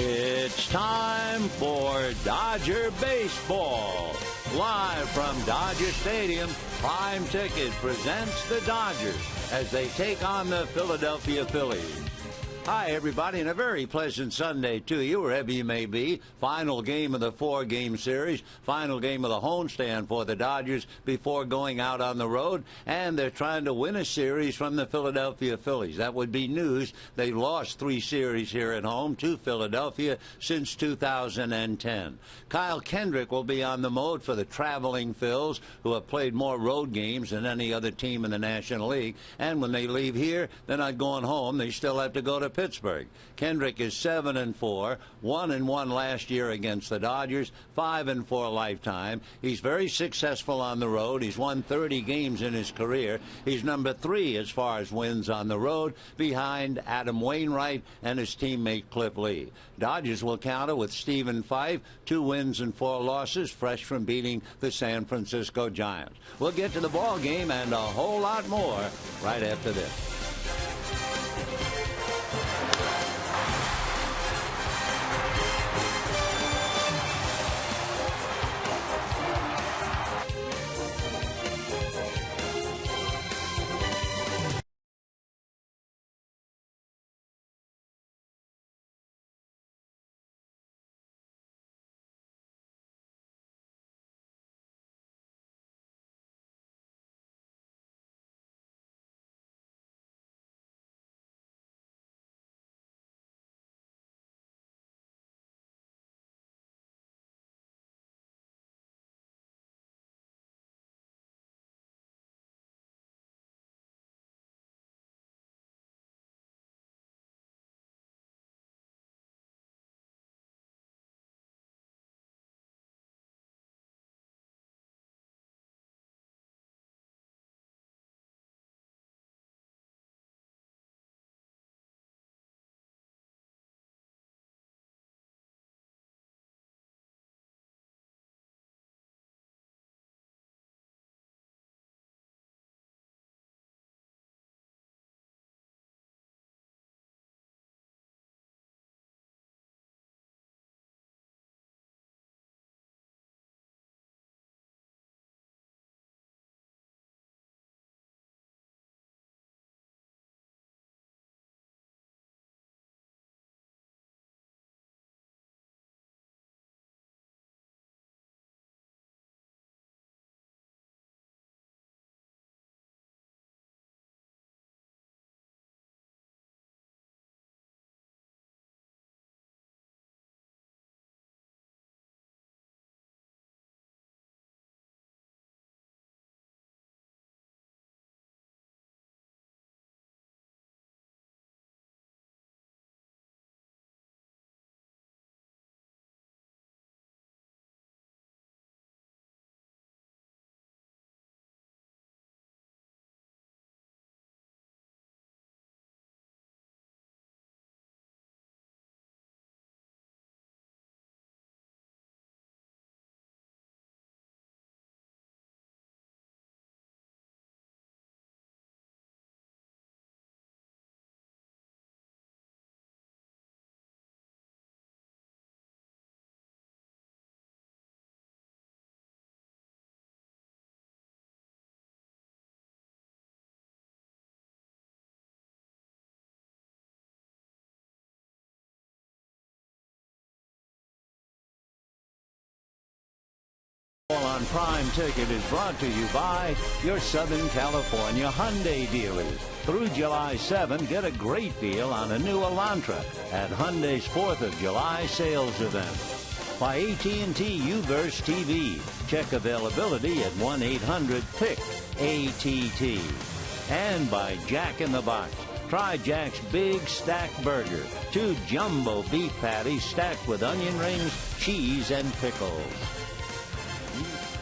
It's time for Dodger Baseball. Live from Dodger Stadium, Prime Ticket presents the Dodgers as they take on the Philadelphia Phillies. Hi, everybody, and a very pleasant Sunday to you, wherever you may be. Final game of the four-game series, final game of the homestand for the Dodgers before going out on the road, and they're trying to win a series from the Philadelphia Phillies. That would be news. They've lost 3 series here at home to Philadelphia since 2010. Kyle Kendrick will be on the mound for the traveling Phils, who have played more road games than any other team in the National League, and when they leave here, they're not going home. They still have to go to Pittsburgh. Kendrick is 7-4, 1-1 last year against the Dodgers, 5-4 lifetime. He's very successful on the road. He's won 30 games in his career. He's number 3 as far as wins on the road, behind Adam Wainwright and his teammate Cliff Lee. Dodgers will counter with Stephen Fife, 2 wins and 4 losses, fresh from beating the San Francisco Giants. We'll get to the ball game and a whole lot more right after this. On Prime Ticket is brought to you by your Southern California Hyundai dealers. Through July 7, get a great deal on a new Elantra at Hyundai's 4th of July sales event. By AT&T UVerse TV. Check availability at 1-800-PIC-ATT. And by Jack in the Box. Try Jack's Big Stack Burger. 2 jumbo beef patties stacked with onion rings, cheese, and pickles.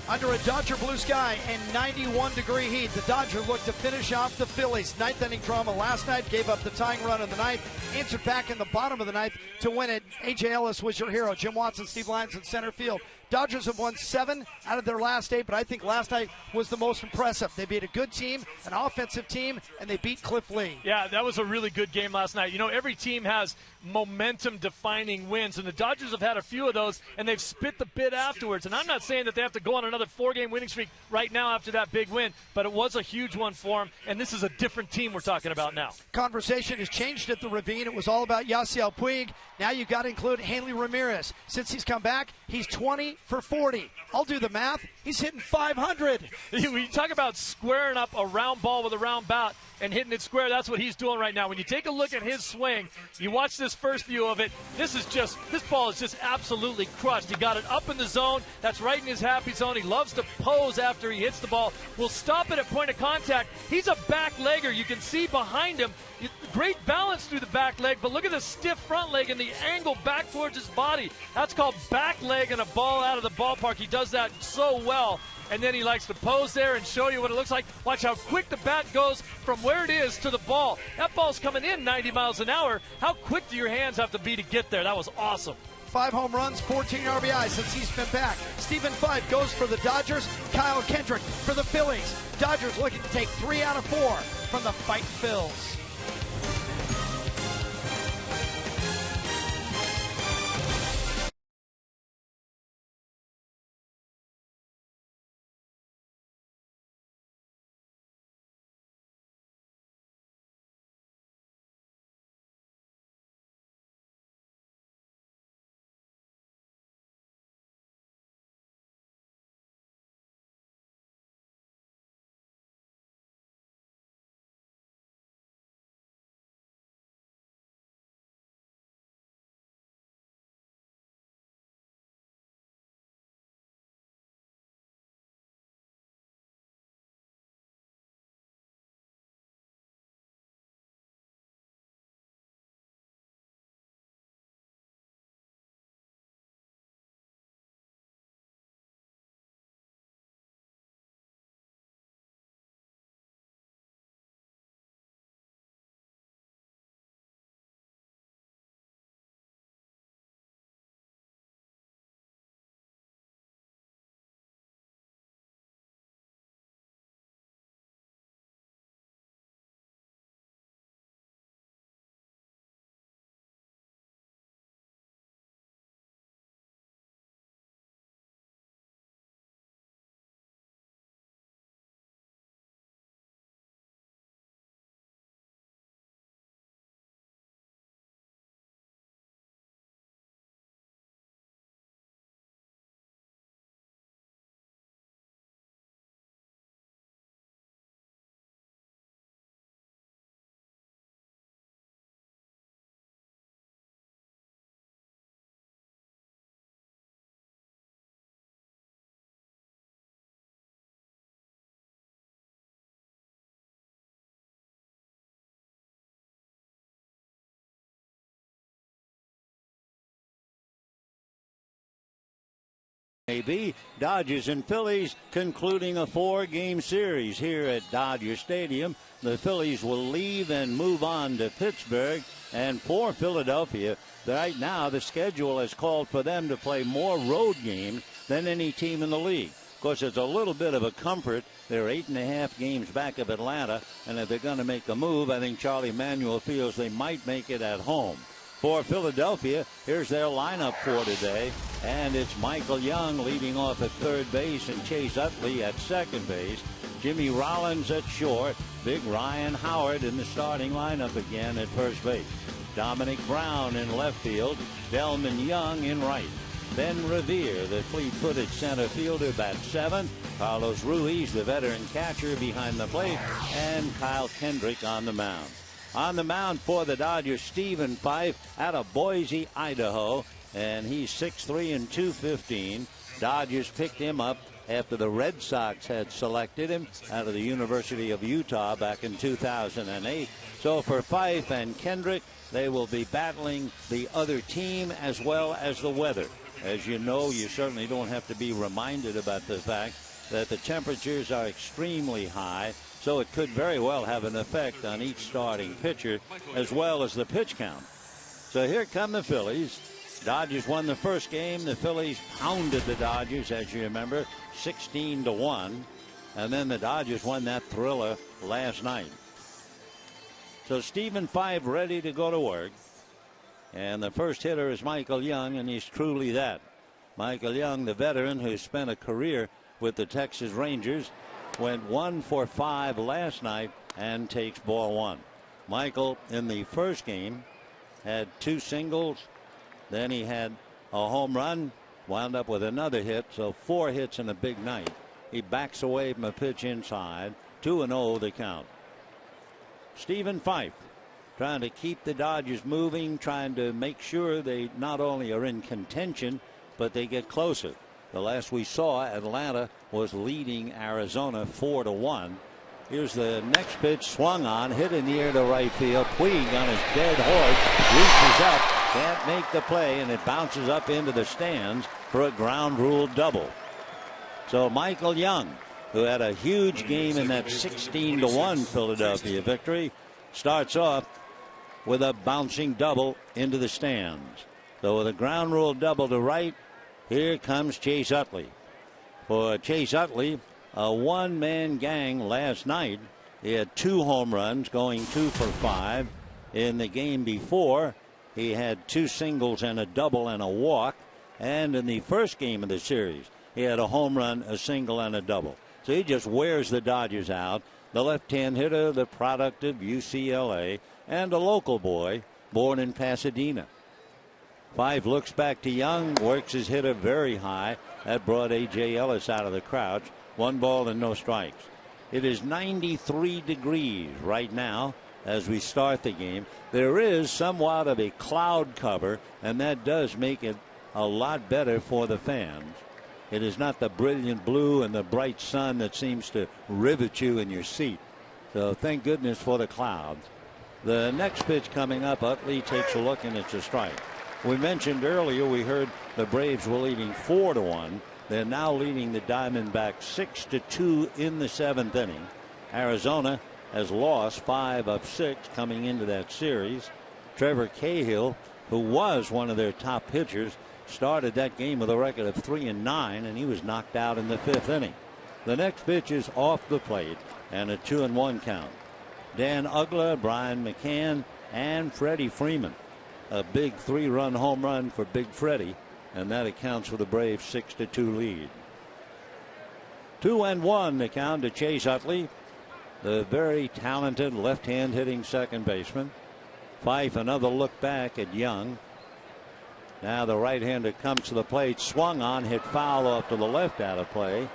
Under a Dodger blue sky and 91-degree heat, the Dodgers look to finish off the Phillies. Ninth inning drama last night, gave up the tying run of the ninth, answered back in the bottom of the ninth to win it. A.J. Ellis was your hero. Jim Watson, Steve Lyons in center field. Dodgers have won 7 out of their last 8, but I think last night was the most impressive. They beat a good team, an offensive team, and they beat Cliff Lee. Yeah, that was a really good game last night. You know, every team has momentum-defining wins, and the Dodgers have had a few of those, and they've spit the bit afterwards. And I'm not saying that they have to go on another 4-game winning streak right now after that big win, but it was a huge one for them, and this is a different team we're talking about now. Conversation has changed at the Ravine. It was all about Yasiel Puig. Now you've got to include Hanley Ramirez. Since he's come back, he's 20 for 40. I'll do the math. He's hitting 500. When you talk about squaring up a round ball with a round bat and hitting it square, that's what he's doing right now. When you take a look at his swing, you watch this first view of it, this ball is just absolutely crushed. He got it up in the zone. That's right in his happy zone. He loves to pose after he hits the ball. Will stop it at point of contact. He's a back legger. You can see behind him. Great balance through the back leg, but look at the stiff front leg and the angle back towards his body. That's called back leg and a ball out of the ballpark. He does that so well. And then he likes to pose there and show you what it looks like. Watch how quick the bat goes from where it is to the ball. That ball's coming in 90 miles an hour. How quick do your hands have to be to get there? That was awesome. 5 home runs, 14 RBIs since he's been back. Stephen Fife goes for the Dodgers. Kyle Kendrick for the Phillies. Dodgers looking to take 3 out of 4 from the Fight Phils. Maybe Dodgers and Phillies concluding a 4-game series here at Dodger Stadium. The Phillies will leave and move on to Pittsburgh. And for Philadelphia, right now the schedule has called for them to play more road games than any team in the league. Of course, it's a little bit of a comfort. They're 8.5 games back of Atlanta, and if they're going to make a move, I think Charlie Manuel feels they might make it at home. For Philadelphia, here's their lineup for today, and it's Michael Young leading off at third base and Chase Utley at second base. Jimmy Rollins at short, Big Ryan Howard in the starting lineup again at first base. Dominic Brown in left field, Delman Young in right. Ben Revere, the fleet-footed center fielder, bats seventh. Carlos Ruiz, the veteran catcher, behind the plate, and Kyle Kendrick on the mound. On the mound for the Dodgers, Stephen Fife out of Boise, Idaho, and he's 6'3" and 215. Dodgers picked him up after the Red Sox had selected him out of the University of Utah back in 2008. So for Fife and Kendrick, they will be battling the other team as well as the weather. As you know, you certainly don't have to be reminded about the fact that the temperatures are extremely high, so it could very well have an effect on each starting pitcher as well as the pitch count. So here come the Phillies. Dodgers won the first game. The Phillies pounded the Dodgers, as you remember, 16-1. And then the Dodgers won that thriller last night. So Stephen Fife ready to go to work. And the first hitter is Michael Young, and he's truly that. Michael Young, the veteran who spent a career with the Texas Rangers, went 1 for 5 last night and takes ball 1. Michael in the first game had 2 singles. Then he had a home run, wound up with another hit, so 4 hits in a big night. He backs away from a pitch inside. 2-0 the count. Stephen Fife trying to keep the Dodgers moving, trying to make sure they not only are in contention, but they get closer. The last we saw, Atlanta was leading Arizona 4-1. Here's the next pitch, swung on, hit in the air to right field. Puig on his dead horse, reaches up, can't make the play, and it bounces up into the stands for a ground rule double. So Michael Young, who had a huge game in that 16-1 Philadelphia victory, starts off with a bouncing double into the stands. So with a ground rule double to right, here comes Chase Utley. For Chase Utley, a one-man gang last night. He had 2 home runs, going 2 for 5. In the game before, he had 2 singles and a double and a walk. And in the first game of the series, he had a home run, a single, and a double. So he just wears the Dodgers out. The left-hand hitter, the product of UCLA, and a local boy born in Pasadena. Fife looks back to Young, works his hitter very high. That brought A.J. Ellis out of the crouch. 1 ball and no strikes. It is 93 degrees right now as we start the game. There is somewhat of a cloud cover, and that does make it a lot better for the fans. It is not the brilliant blue and the bright sun that seems to rivet you in your seat. So thank goodness for the clouds. The next pitch coming up, Utley takes a look, and it's a strike. We mentioned earlier, we heard the Braves were leading 4-1. They're now leading the Diamondbacks 6-2 in the 7th inning. Arizona has lost 5 of 6 coming into that series. Trevor Cahill, who was one of their top pitchers, started that game with a record of 3-9, and he was knocked out in the 5th inning. The next pitch is off the plate and a 2-1 count. Dan Uggla, Brian McCann, and Freddie Freeman. A big 3-run home run for Big Freddie, and that accounts for the Braves' 6-2 lead. 2-1 the count to Chase Utley, the very talented left-hand hitting second baseman. Fife another look back at Young. Now the right-hander comes to the plate, swung on, hit foul off to the left out of play,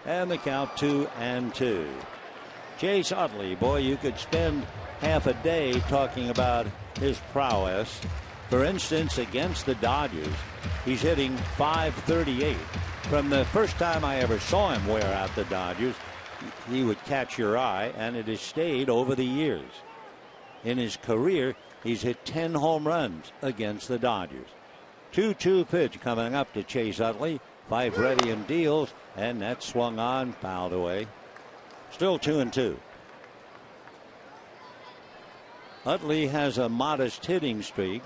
and the count 2-2. Chase Utley, boy, you could spend half a day talking about his prowess. For instance, against the Dodgers, he's hitting .538. From the first time I ever saw him wear out the Dodgers, he would catch your eye, and it has stayed over the years. In his career, he's hit 10 home runs against the Dodgers. 2-2 pitch coming up to Chase Utley. Fife ready and deals, and that swung on, fouled away. Still 2-2. Utley has a modest hitting streak.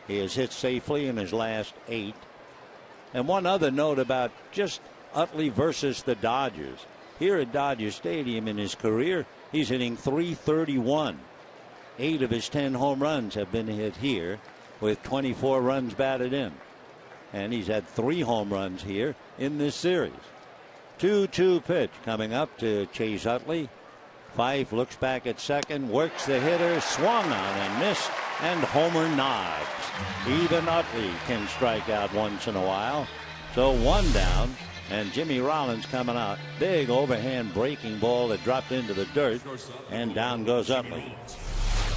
He has hit safely in his last 8. And one other note about just Utley versus the Dodgers. Here at Dodger Stadium in his career, he's hitting .331. 8 of his 10 home runs have been hit here, with 24 runs batted in. And he's had 3 home runs here in this series. 2-2 pitch coming up to Chase Utley. Fife looks back at second, works the hitter, swung on and missed, and homer nods. Even Utley can strike out once in a while. So 1 down, and Jimmy Rollins coming out. Big overhand breaking ball that dropped into the dirt, and down goes Utley.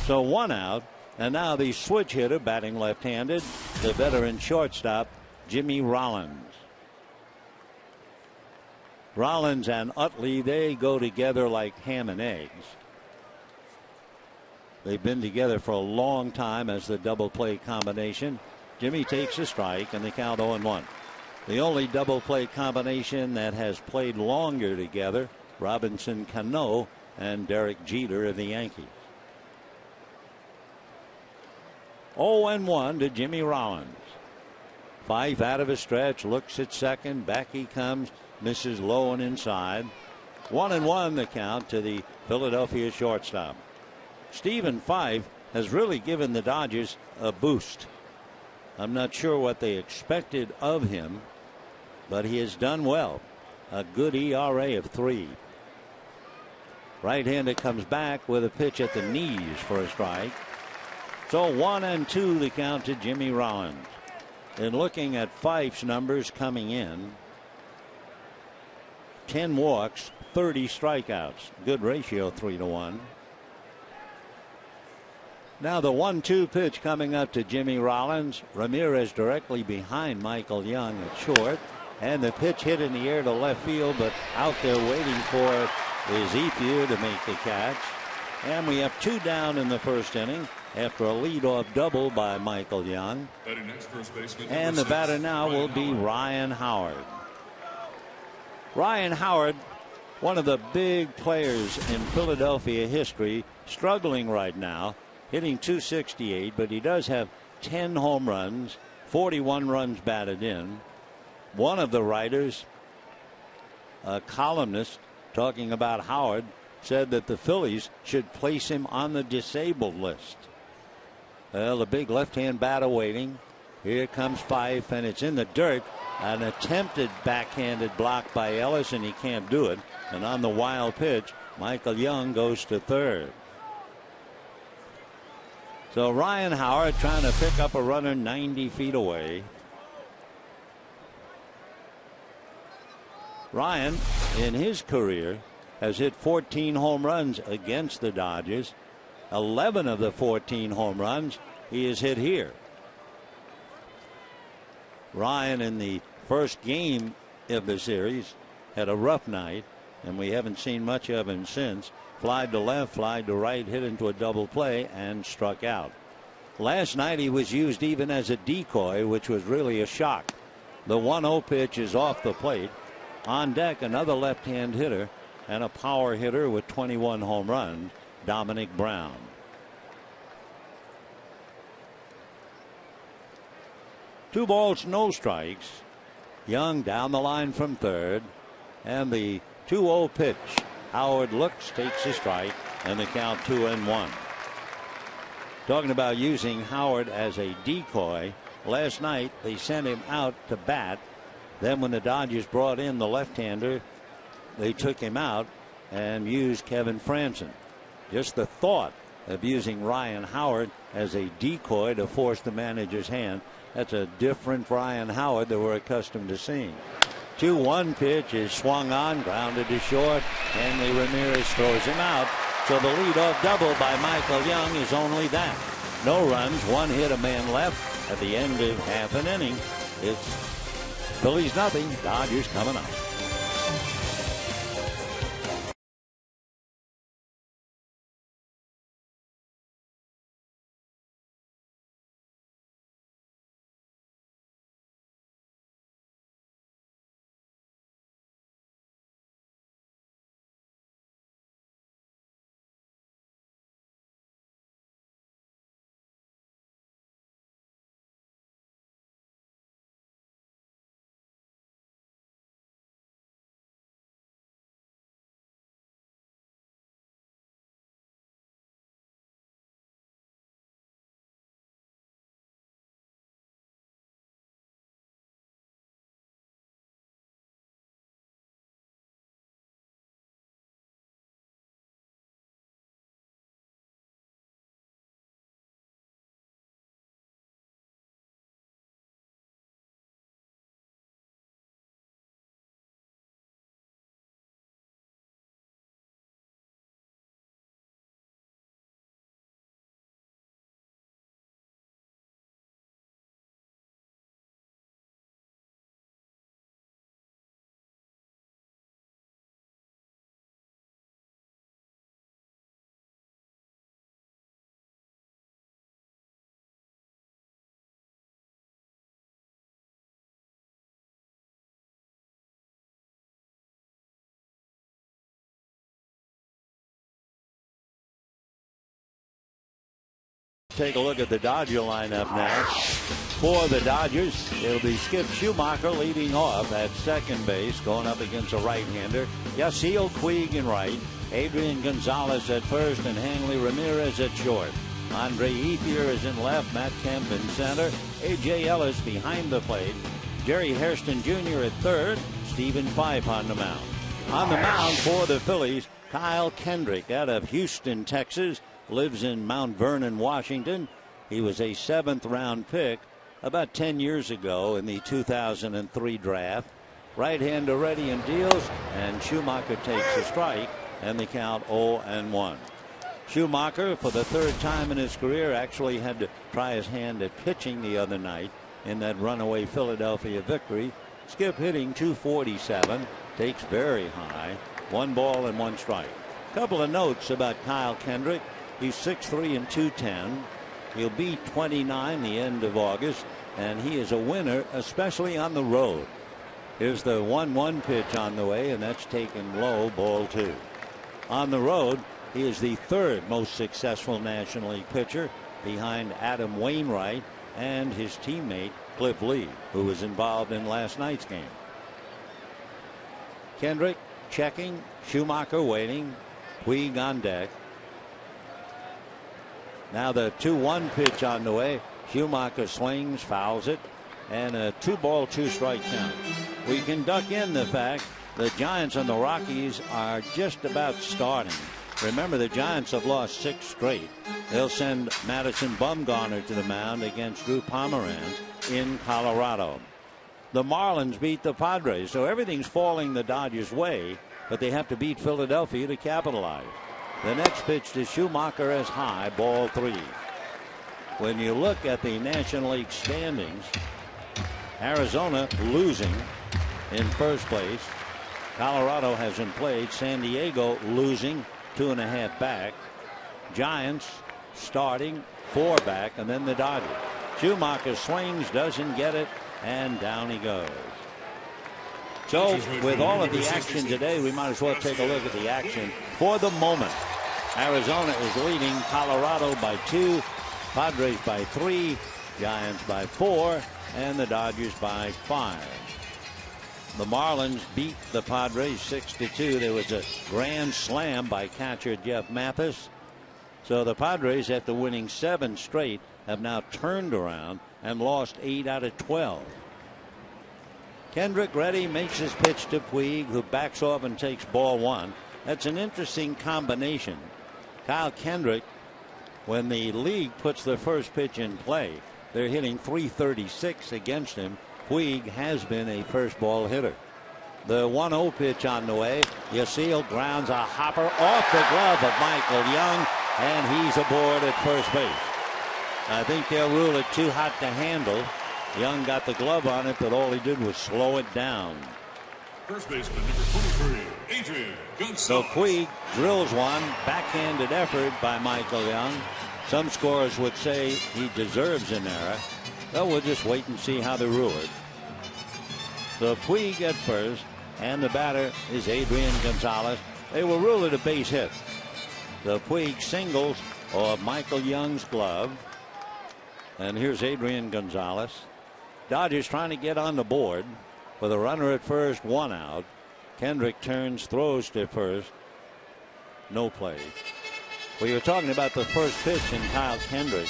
So 1 out, and now the switch hitter batting left-handed, the veteran shortstop, Jimmy Rollins. Rollins and Utley, they go together like ham and eggs. They've been together for a long time as the double play combination. Jimmy takes a strike, and they count 0-1. The only double play combination that has played longer together, Robinson Cano and Derek Jeter of the Yankees. 0-1 to Jimmy Rollins. Fife out of a stretch, looks at second. Back he comes, misses low and inside. 1-1 the count to the Philadelphia shortstop. Stephen Fife has really given the Dodgers a boost. I'm not sure what they expected of him, but he has done well. A good ERA of 3. Right-hander comes back with a pitch at the knees for a strike. So 1-2 the count to Jimmy Rollins. And looking at Fife's numbers coming in, 10 walks, 30 strikeouts. Good ratio, 3-1. Now the 1-2 pitch coming up to Jimmy Rollins. Ramirez directly behind Michael Young at short. And the pitch hit in the air to left field, but out there waiting for it is Ethier to make the catch. And we have 2 down in the first inning after a leadoff double by Michael Young. And the batter now will be Ryan Howard. Ryan Howard, one of the big players in Philadelphia history, struggling right now, hitting .268, but he does have 10 home runs, 41 runs batted in. One of the writers, a columnist talking about Howard, said that the Phillies should place him on the disabled list. Well, the big left-hand batter waiting. Here comes Fife, and it's in the dirt. An attempted backhanded block by Ellis, and he can't do it. And on the wild pitch, Michael Young goes to third. So Ryan Howard trying to pick up a runner 90 feet away. Ryan, in his career, has hit 14 home runs against the Dodgers. 11 of the 14 home runs he has hit here. Ryan, in the first game of the series, had a rough night, and we haven't seen much of him since. Flied to left, flied to right, hit into a double play, and struck out. Last night he was used even as a decoy, which was really a shock. The 1-0 pitch is off the plate. On deck, another left-hand hitter and a power hitter with 21 home runs, Dominic Brown. Two balls, no strikes. Young down the line from third, and the 2-0 pitch. Howard looks, takes a strike, and the count 2-1. Talking about using Howard as a decoy, last night they sent him out to bat. Then when the Dodgers brought in the left-hander, they took him out and used Kevin Franson. Just the thought of using Ryan Howard as a decoy to force the manager's hand, that's a different Ryan Howard that we're accustomed to seeing. 2-1 pitch is swung on, grounded to short. Hanley Ramirez throws him out. So the leadoff double by Michael Young is only that. No runs, 1 hit, a man left at the end of half an inning. It's Phillies nothing, Dodgers coming up. Take a look at the Dodger lineup now. For the Dodgers, it'll be Skip Schumacher leading off at second base, going up against a right-hander. Yasiel Puig in right, Adrian Gonzalez at first, and Hanley Ramirez at short. Andre Ethier is in left, Matt Kemp in center, A.J. Ellis behind the plate, Jerry Hairston Jr. at third, Stephen Fife on the mound. On the mound for the Phillies, Kyle Kendrick out of Houston, Texas, lives in Mount Vernon, Washington. He was a 7th-round pick about 10 years ago in the 2003 draft. Right-hander ready and deals, and Schumacher takes a strike, and the count 0-1. Schumacher, for the 3rd time in his career, actually had to try his hand at pitching the other night in that runaway Philadelphia victory. Skip hitting .247, takes very high, 1 ball and 1 strike. Couple of notes about Kyle Kendrick. He's 6'3" and 210. He'll be 29 the end of August, and he is a winner, especially on the road. Here's the 1-1 pitch on the way, and that's taken low, ball 2. On the road, he is the 3rd most successful National League pitcher, behind Adam Wainwright and his teammate Cliff Lee, who was involved in last night's game. Kendrick checking, Schumacher waiting, Puig on deck. Now the 2-1 pitch on the way. Schumacher swings, fouls it, and a 2-ball, 2-strike count. We can duck in the fact the Giants and the Rockies are just about starting. Remember, the Giants have lost 6 straight. They'll send Madison Bumgarner to the mound against Drew Pomeranz in Colorado. The Marlins beat the Padres, so everything's falling the Dodgers' way, but they have to beat Philadelphia to capitalize. The next pitch to Schumacher is high, ball 3. When you look at the National League standings, Arizona losing in first place. Colorado hasn't played. San Diego losing, 2.5 back. Giants starting, 4 back, and then the Dodgers. Schumacher swings, doesn't get it, and down he goes. So with all of the action today, we might as well take a look at the action for the moment. Arizona is leading Colorado by 2, Padres by 3, Giants by 4, and the Dodgers by 5. The Marlins beat the Padres 6-2. There was a grand slam by catcher Jeff Mathis. So the Padres, after winning 7 straight, have now turned around and lost 8 out of 12. Kendrick ready, makes his pitch to Puig, who backs off and takes ball 1. That's an interesting combination. Kyle Kendrick, when the league puts their first pitch in play, they're hitting .336 against him. Puig has been a first ball hitter. The 1-0 pitch on the way. Yasiel grounds a hopper off the glove of Michael Young, and he's aboard at first base. I think they'll rule it too hot to handle. Young got the glove on it, but all he did was slow it down. First baseman number 23, Adrian Gonzalez. So Puig drills one, backhanded effort by Michael Young. Some scorers would say he deserves an error. Well, we'll just wait and see how they rule it. So Puig at first, and the batter is Adrian Gonzalez. They will rule it a base hit. The Puig singles of Michael Young's glove. And here's Adrian Gonzalez. Dodgers trying to get on the board with a runner at first, 1 out. Kendrick turns, throws to first. No play. We were talking about the first pitch in Kyle Kendrick.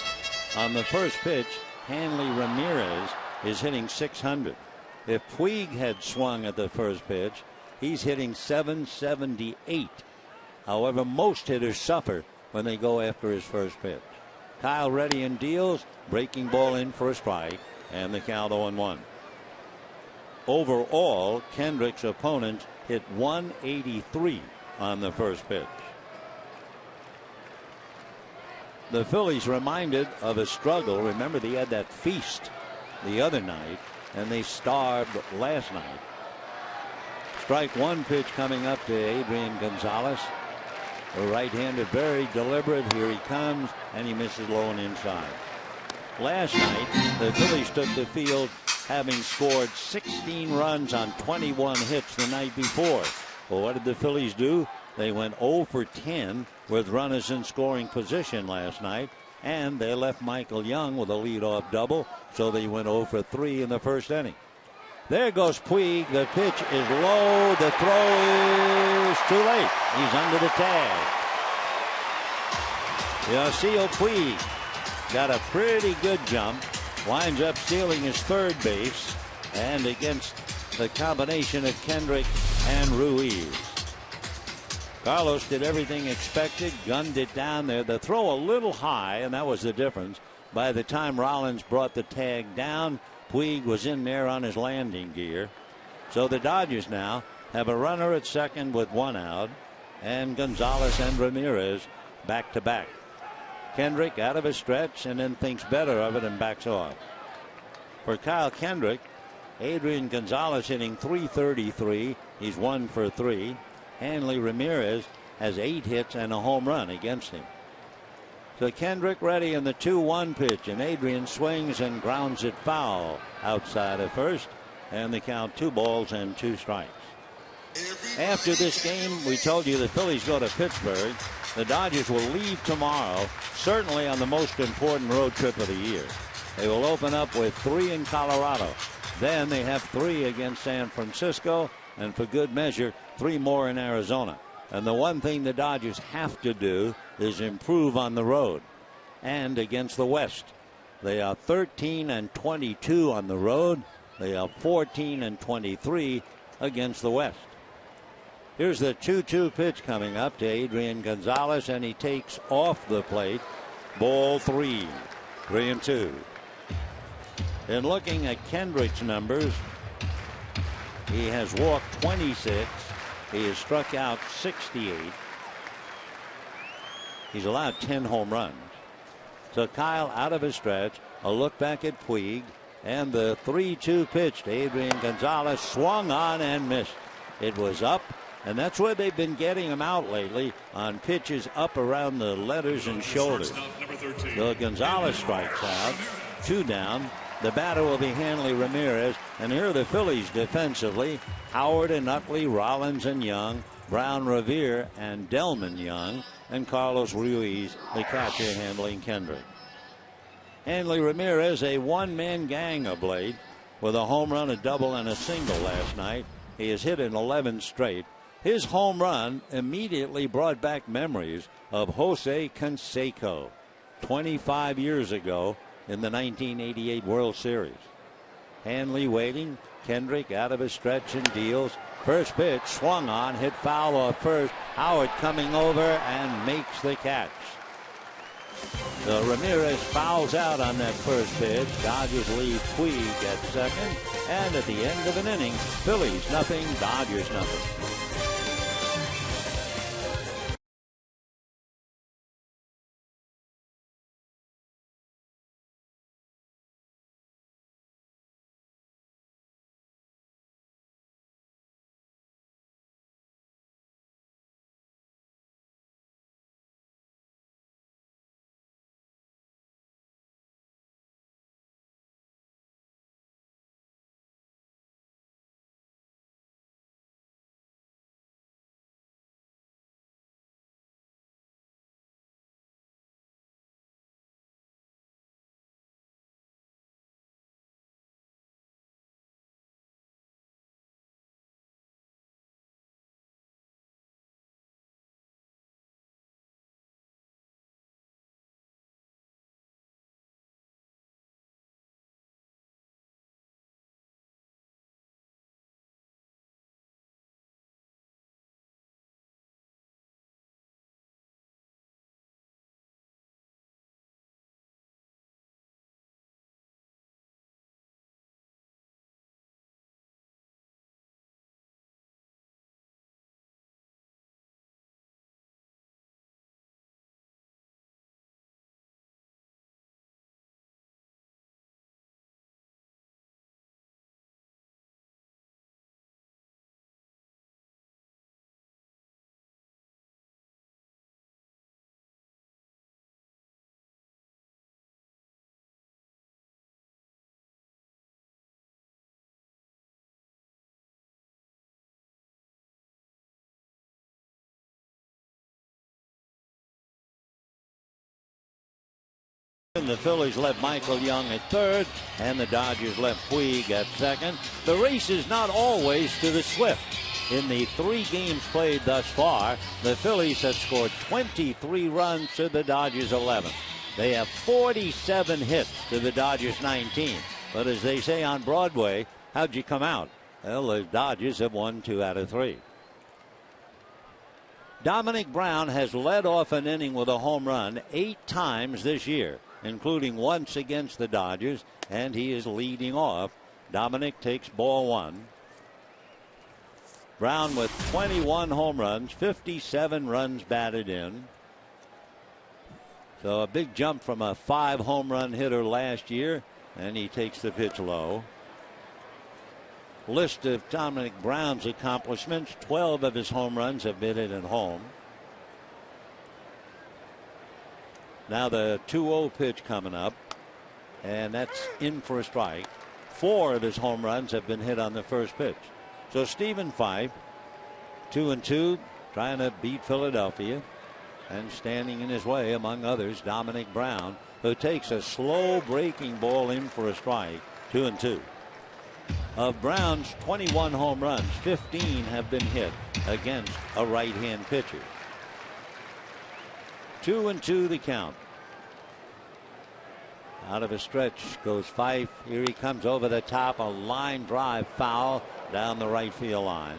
On the first pitch, Hanley Ramirez is hitting .600. If Puig had swung at the first pitch, he's hitting .778. However, most hitters suffer when they go after his first pitch. Kyle ready and deals, breaking ball in for a strike, and the count 0-1. Overall, Kendrick's opponents hit .183 on the first pitch. The Phillies reminded of a struggle. Remember, they had that feast the other night, and they starved last night. Strike 1 pitch coming up to Adrian Gonzalez. The right-hander, very deliberate. Here he comes, and he misses low and inside. Last night, the Phillies took the field having scored 16 runs on 21 hits the night before. Well, what did the Phillies do? They went 0 for 10 with runners in scoring position last night. and they left Michael Young with a leadoff double, so they went 0 for 3 in the first inning. There goes Puig. The pitch is low. The throw is too late. He's under the tag. Yasiel Puig got a pretty good jump. Winds up stealing his third base, and against the combination of Kendrick and Ruiz. Carlos did everything expected, gunned it down there. The throw a little high, and that was the difference. By the time Rollins brought the tag down, Puig was in there on his landing gear. So the Dodgers now have a runner at second with 1 out, and Gonzalez and Ramirez back to back. Kendrick out of a stretch and then thinks better of it and backs off. For Kyle Kendrick, Adrian Gonzalez hitting .333. He's 1 for 3. Hanley Ramirez has 8 hits and a home run against him. So Kendrick ready in the 2-1 pitch, and Adrian swings and grounds it foul outside of first, and the count 2 balls and 2 strikes. After this game, we told you the Phillies go to Pittsburgh. The Dodgers will leave tomorrow, certainly on the most important road trip of the year. They will open up with 3 in Colorado. Then they have 3 against San Francisco, and for good measure, 3 more in Arizona. And the one thing the Dodgers have to do is improve on the road and against the West. They are 13-22 on the road. They are 14-23 against the West. Here's the 2-2 pitch coming up to Adrian Gonzalez, and he takes off the plate. Ball 3, 3-2. In looking at Kendrick's numbers, he has walked 26. He has struck out 68. He's allowed 10 home runs. So Kyle out of his stretch. A look back at Puig. And the 3-2 pitch to Adrian Gonzalez swung on and missed. It was up, and that's where they've been getting him out lately, on pitches up around the letters and shoulders. So Gonzalez strikes out. 2 down. The batter will be Hanley Ramirez. And here are the Phillies defensively. Howard and Utley, Rollins and Young, Brown, Revere, and Delman Young, and Carlos Ruiz, the catcher, handling Kendrick. Hanley Ramirez, a one-man gang of late, with a home run, a double, and a single last night. He has hit in 11 straight. His home run immediately brought back memories of Jose Canseco 25 years ago in the 1988 World Series. Hanley waiting. Kendrick out of his stretch and deals. First pitch swung on, hit foul off first. Howard coming over and makes the catch. So Ramirez fouls out on that first pitch. Dodgers leave Puig at second. And at the end of an inning, Phillies nothing, Dodgers nothing. The Phillies left Michael Young at third, and the Dodgers left Puig at second. The race is not always to the swift. In the 3 games played thus far, the Phillies have scored 23 runs to the Dodgers 11. They have 47 hits to the Dodgers 19. But as they say on Broadway, how'd you come out? Well, the Dodgers have won 2 out of 3. Dominic Brown has led off an inning with a home run 8 times this year, including once against the Dodgers, and he is leading off. Dominic takes ball 1. Brown with 21 home runs, 57 runs batted in. So a big jump from a 5 home run hitter last year, and he takes the pitch low. List of Dominic Brown's accomplishments: 12 of his home runs have been hit at home. Now the 2-0 pitch coming up, and that's in for a strike. 4 of his home runs have been hit on the first pitch. So Stephen Fife, 2-2, trying to beat Philadelphia, and standing in his way, among others, Dominic Brown, who takes a slow breaking ball in for a strike. 2-2. Of Brown's 21 home runs, 15 have been hit against a right-hand pitcher. 2-2 the count. Out of a stretch goes Fife. Here he comes over the top. A line drive foul down the right field line.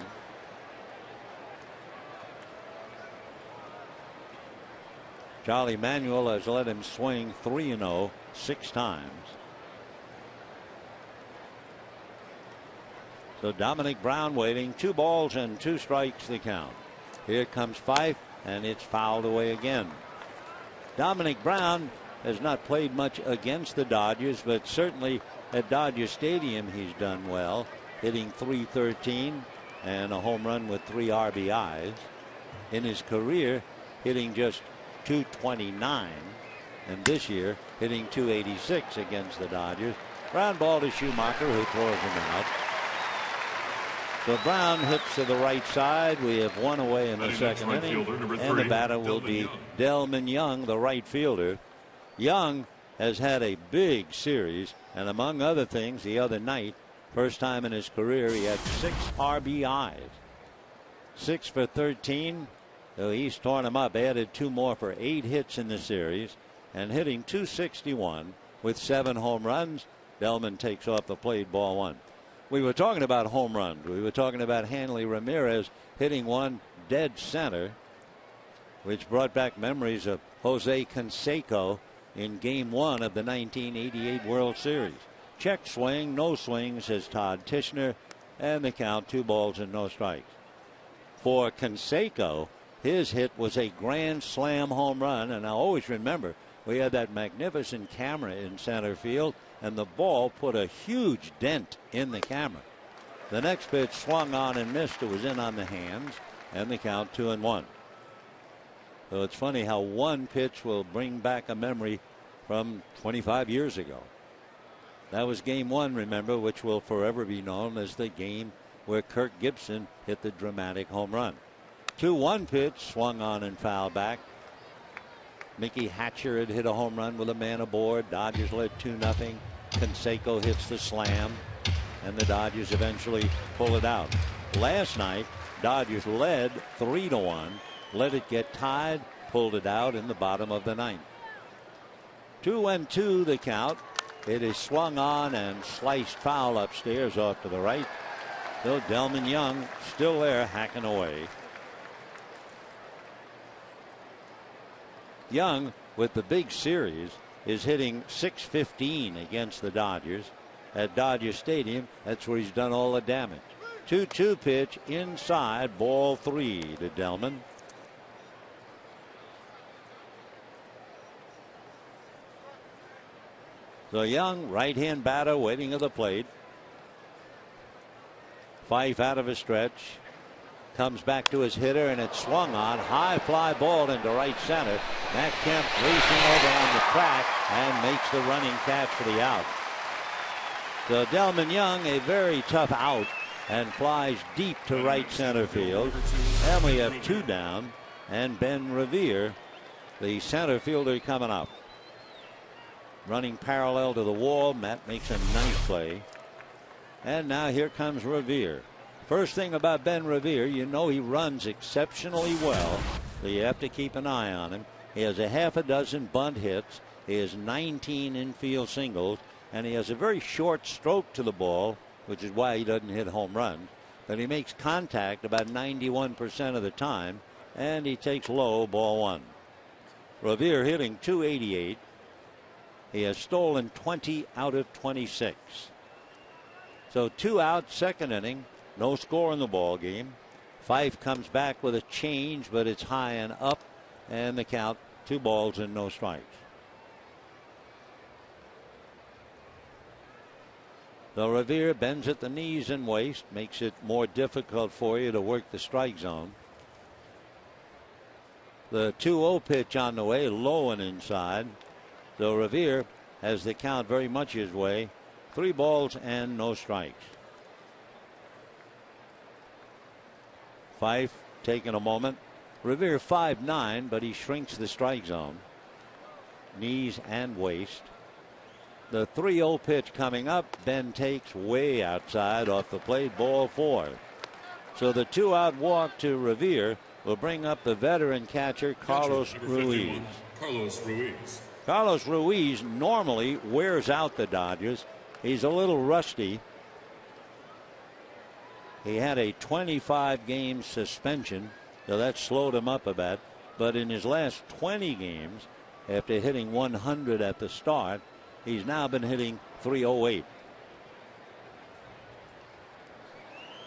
Charlie Manuel has let him swing 3-0 6 times. So Dominic Brown waiting. 2 balls and 2 strikes the count. Here comes Fife, and it's fouled away again. Dominic Brown has not played much against the Dodgers, but certainly at Dodger Stadium he's done well, hitting .313 and a home run with 3 RBIs. In his career, hitting just .229, and this year hitting .286 against the Dodgers. Ground ball to Schumacher, who throws him out. So Brown hits to the right side. We have 1 away in the second inning, and the batter will be Delman Young, the right fielder. Young has had a big series, and among other things, the other night, first time in his career, he had 6 RBIs. 6 for 13. So he's torn them up, added 2 more for 8 hits in the series, and hitting .261 with 7 home runs. Delman takes off the plate, ball 1. We were talking about home runs. We were talking about Hanley Ramirez hitting one dead center, which brought back memories of Jose Canseco in Game 1 of the 1988 World Series. Check swing, no swing, says Todd Tishner, and the count 2 balls and no strikes. For Canseco, his hit was a grand slam home run, and I always remember we had that magnificent camera in center field, and the ball put a huge dent in the camera. The next pitch swung on and missed. It was in on the hands, and the count 2-1. So it's funny how one pitch will bring back a memory from 25 years ago. That was Game 1, remember, which will forever be known as the game where Kirk Gibson hit the dramatic home run. 2-1 pitch swung on and fouled back. Mickey Hatcher had hit a home run with a man aboard. Dodgers led 2-0. Canseco hits the slam, and the Dodgers eventually pull it out. Last night, Dodgers led 3-1, let it get tied, pulled it out in the bottom of the 9th. 2-2 the count. It is swung on and sliced foul upstairs off to the right. Still Delman Young still there, hacking away. Young, with the big series, is hitting .615 against the Dodgers at Dodger Stadium. That's where he's done all the damage. 2-2 pitch inside, ball 3 to Delman. So Young, right-hand batter, waiting at the plate. Fife out of a stretch. Comes back to his hitter, and it's swung on. High fly ball into right center. Matt Kemp racing over on the track and makes the running catch for the out. So Delman Young, a very tough out, and flies deep to right center field. And we have 2 down, and Ben Revere, the center fielder, coming up. running parallel to the wall. Matt makes a nice play. And now here comes Revere. First thing about Ben Revere, you know he runs exceptionally well, so you have to keep an eye on him. He has a half a dozen bunt hits. He has 19 infield singles, and he has a very short stroke to the ball, which is why he doesn't hit home runs. But he makes contact about 91% of the time, and he takes low, ball one. Revere hitting .288. He has stolen 20 out of 26. So 2 out, second inning, no score in the ball game. Fife comes back with a change, but it's high and up, and the count 2 balls and no strikes. So Revere bends at the knees and waist, makes it more difficult for you to work the strike zone. The 2-0 pitch on the way, low and inside. So Revere has the count very much his way. 3 balls and no strikes. Fife taking a moment. Revere 5'9", but he shrinks the strike zone. Knees and waist. The 3-0 pitch coming up. Ben takes way outside off the plate, ball 4. So the 2-out walk to Revere will bring up the veteran catcher Carlos Ruiz. Carlos Ruiz normally wears out the Dodgers. He's a little rusty. He had a 25-game suspension, so that slowed him up a bit. But in his last 20 games, after hitting 100 at the start, he's now been hitting .308.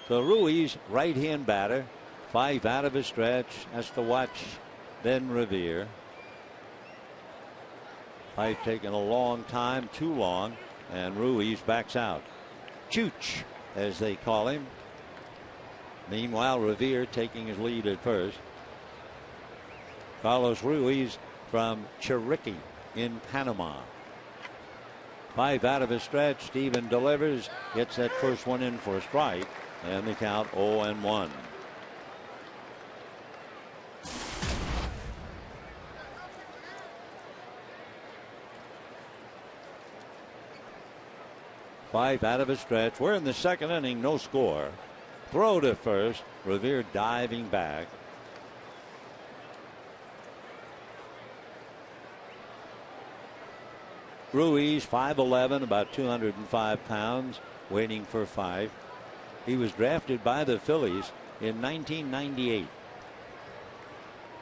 So Ruiz, right-hand batter, 5 out of his stretch, has to watch Ben Revere. Fife taking a long time, too long, and Ruiz backs out. Chooch, as they call him. Meanwhile, Revere taking his lead at first. Carlos Ruiz from Chiriqui in Panama. 5 out of his stretch. Steven delivers, gets that first one in for a strike, and the count 0-1. Five out of his stretch. We're in the second inning, no score. Throw to first. Revere diving back. Ruiz, 5'11", about 205 pounds, waiting for Fife. He was drafted by the Phillies in 1998.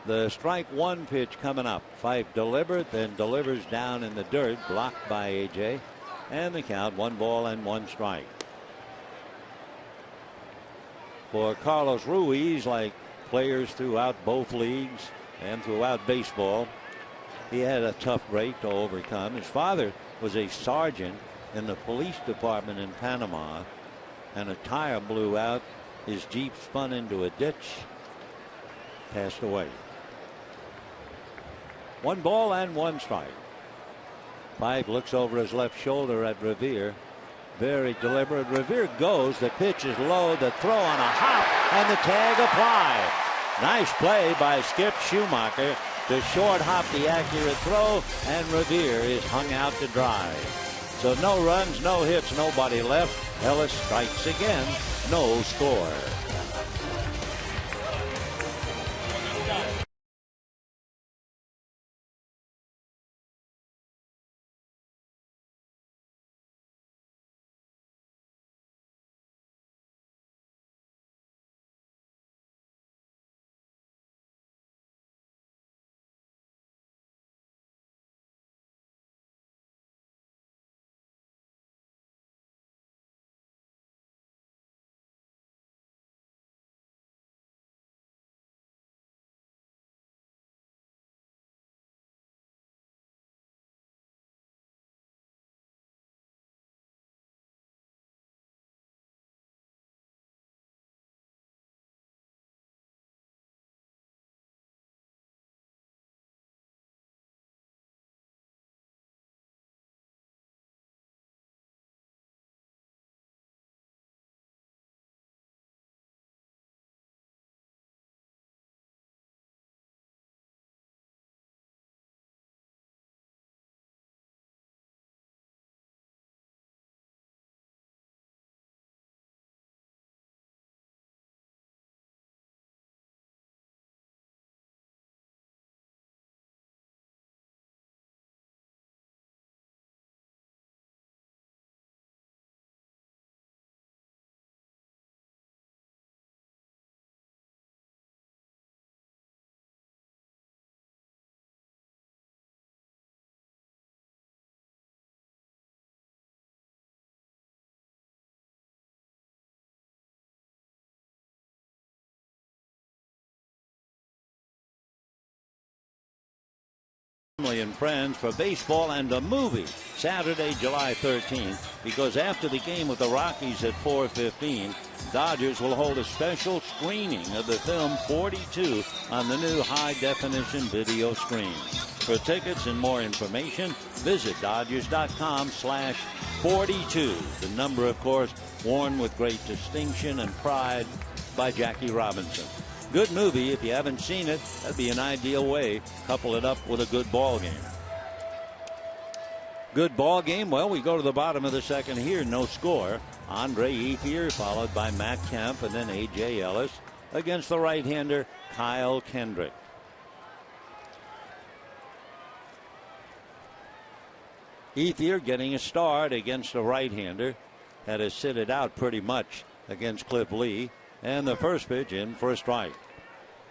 The strike one pitch coming up. Fife delivered, then delivers down in the dirt, blocked by A.J. And the count, 1 ball and 1 strike. For Carlos Ruiz, like players throughout both leagues and throughout baseball, he had a tough break to overcome. His father was a sergeant in the police department in Panama, and a tire blew out. His Jeep spun into a ditch, passed away. 1 ball and 1 strike. Fife looks over his left shoulder at Revere. Very deliberate. Revere goes. The pitch is low. The throw on a hop, and the tag applied. Nice play by Skip Schumacher to short hop the accurate throw, and Revere is hung out to dry. So no runs, no hits, nobody left. Ellis strikes again. No score. family and friends for baseball and a movie Saturday, July 13th, because after the game with the Rockies at 4:15, Dodgers will hold a special screening of the film 42 on the new high-definition video screen. For tickets and more information, visit Dodgers.com/42. The number, of course, worn with great distinction and pride by Jackie Robinson. Good movie. If you haven't seen it, that'd be an ideal way. Couple it up with a good ball game. Good ball game. Well, we go to the bottom of the second here. No score. Andre Ethier followed by Matt Kemp and then A.J. Ellis against the right-hander Kyle Kendrick. Ethier getting a start against a right-hander. Had to sit it out pretty much against Cliff Lee. And the first pitch in for a strike.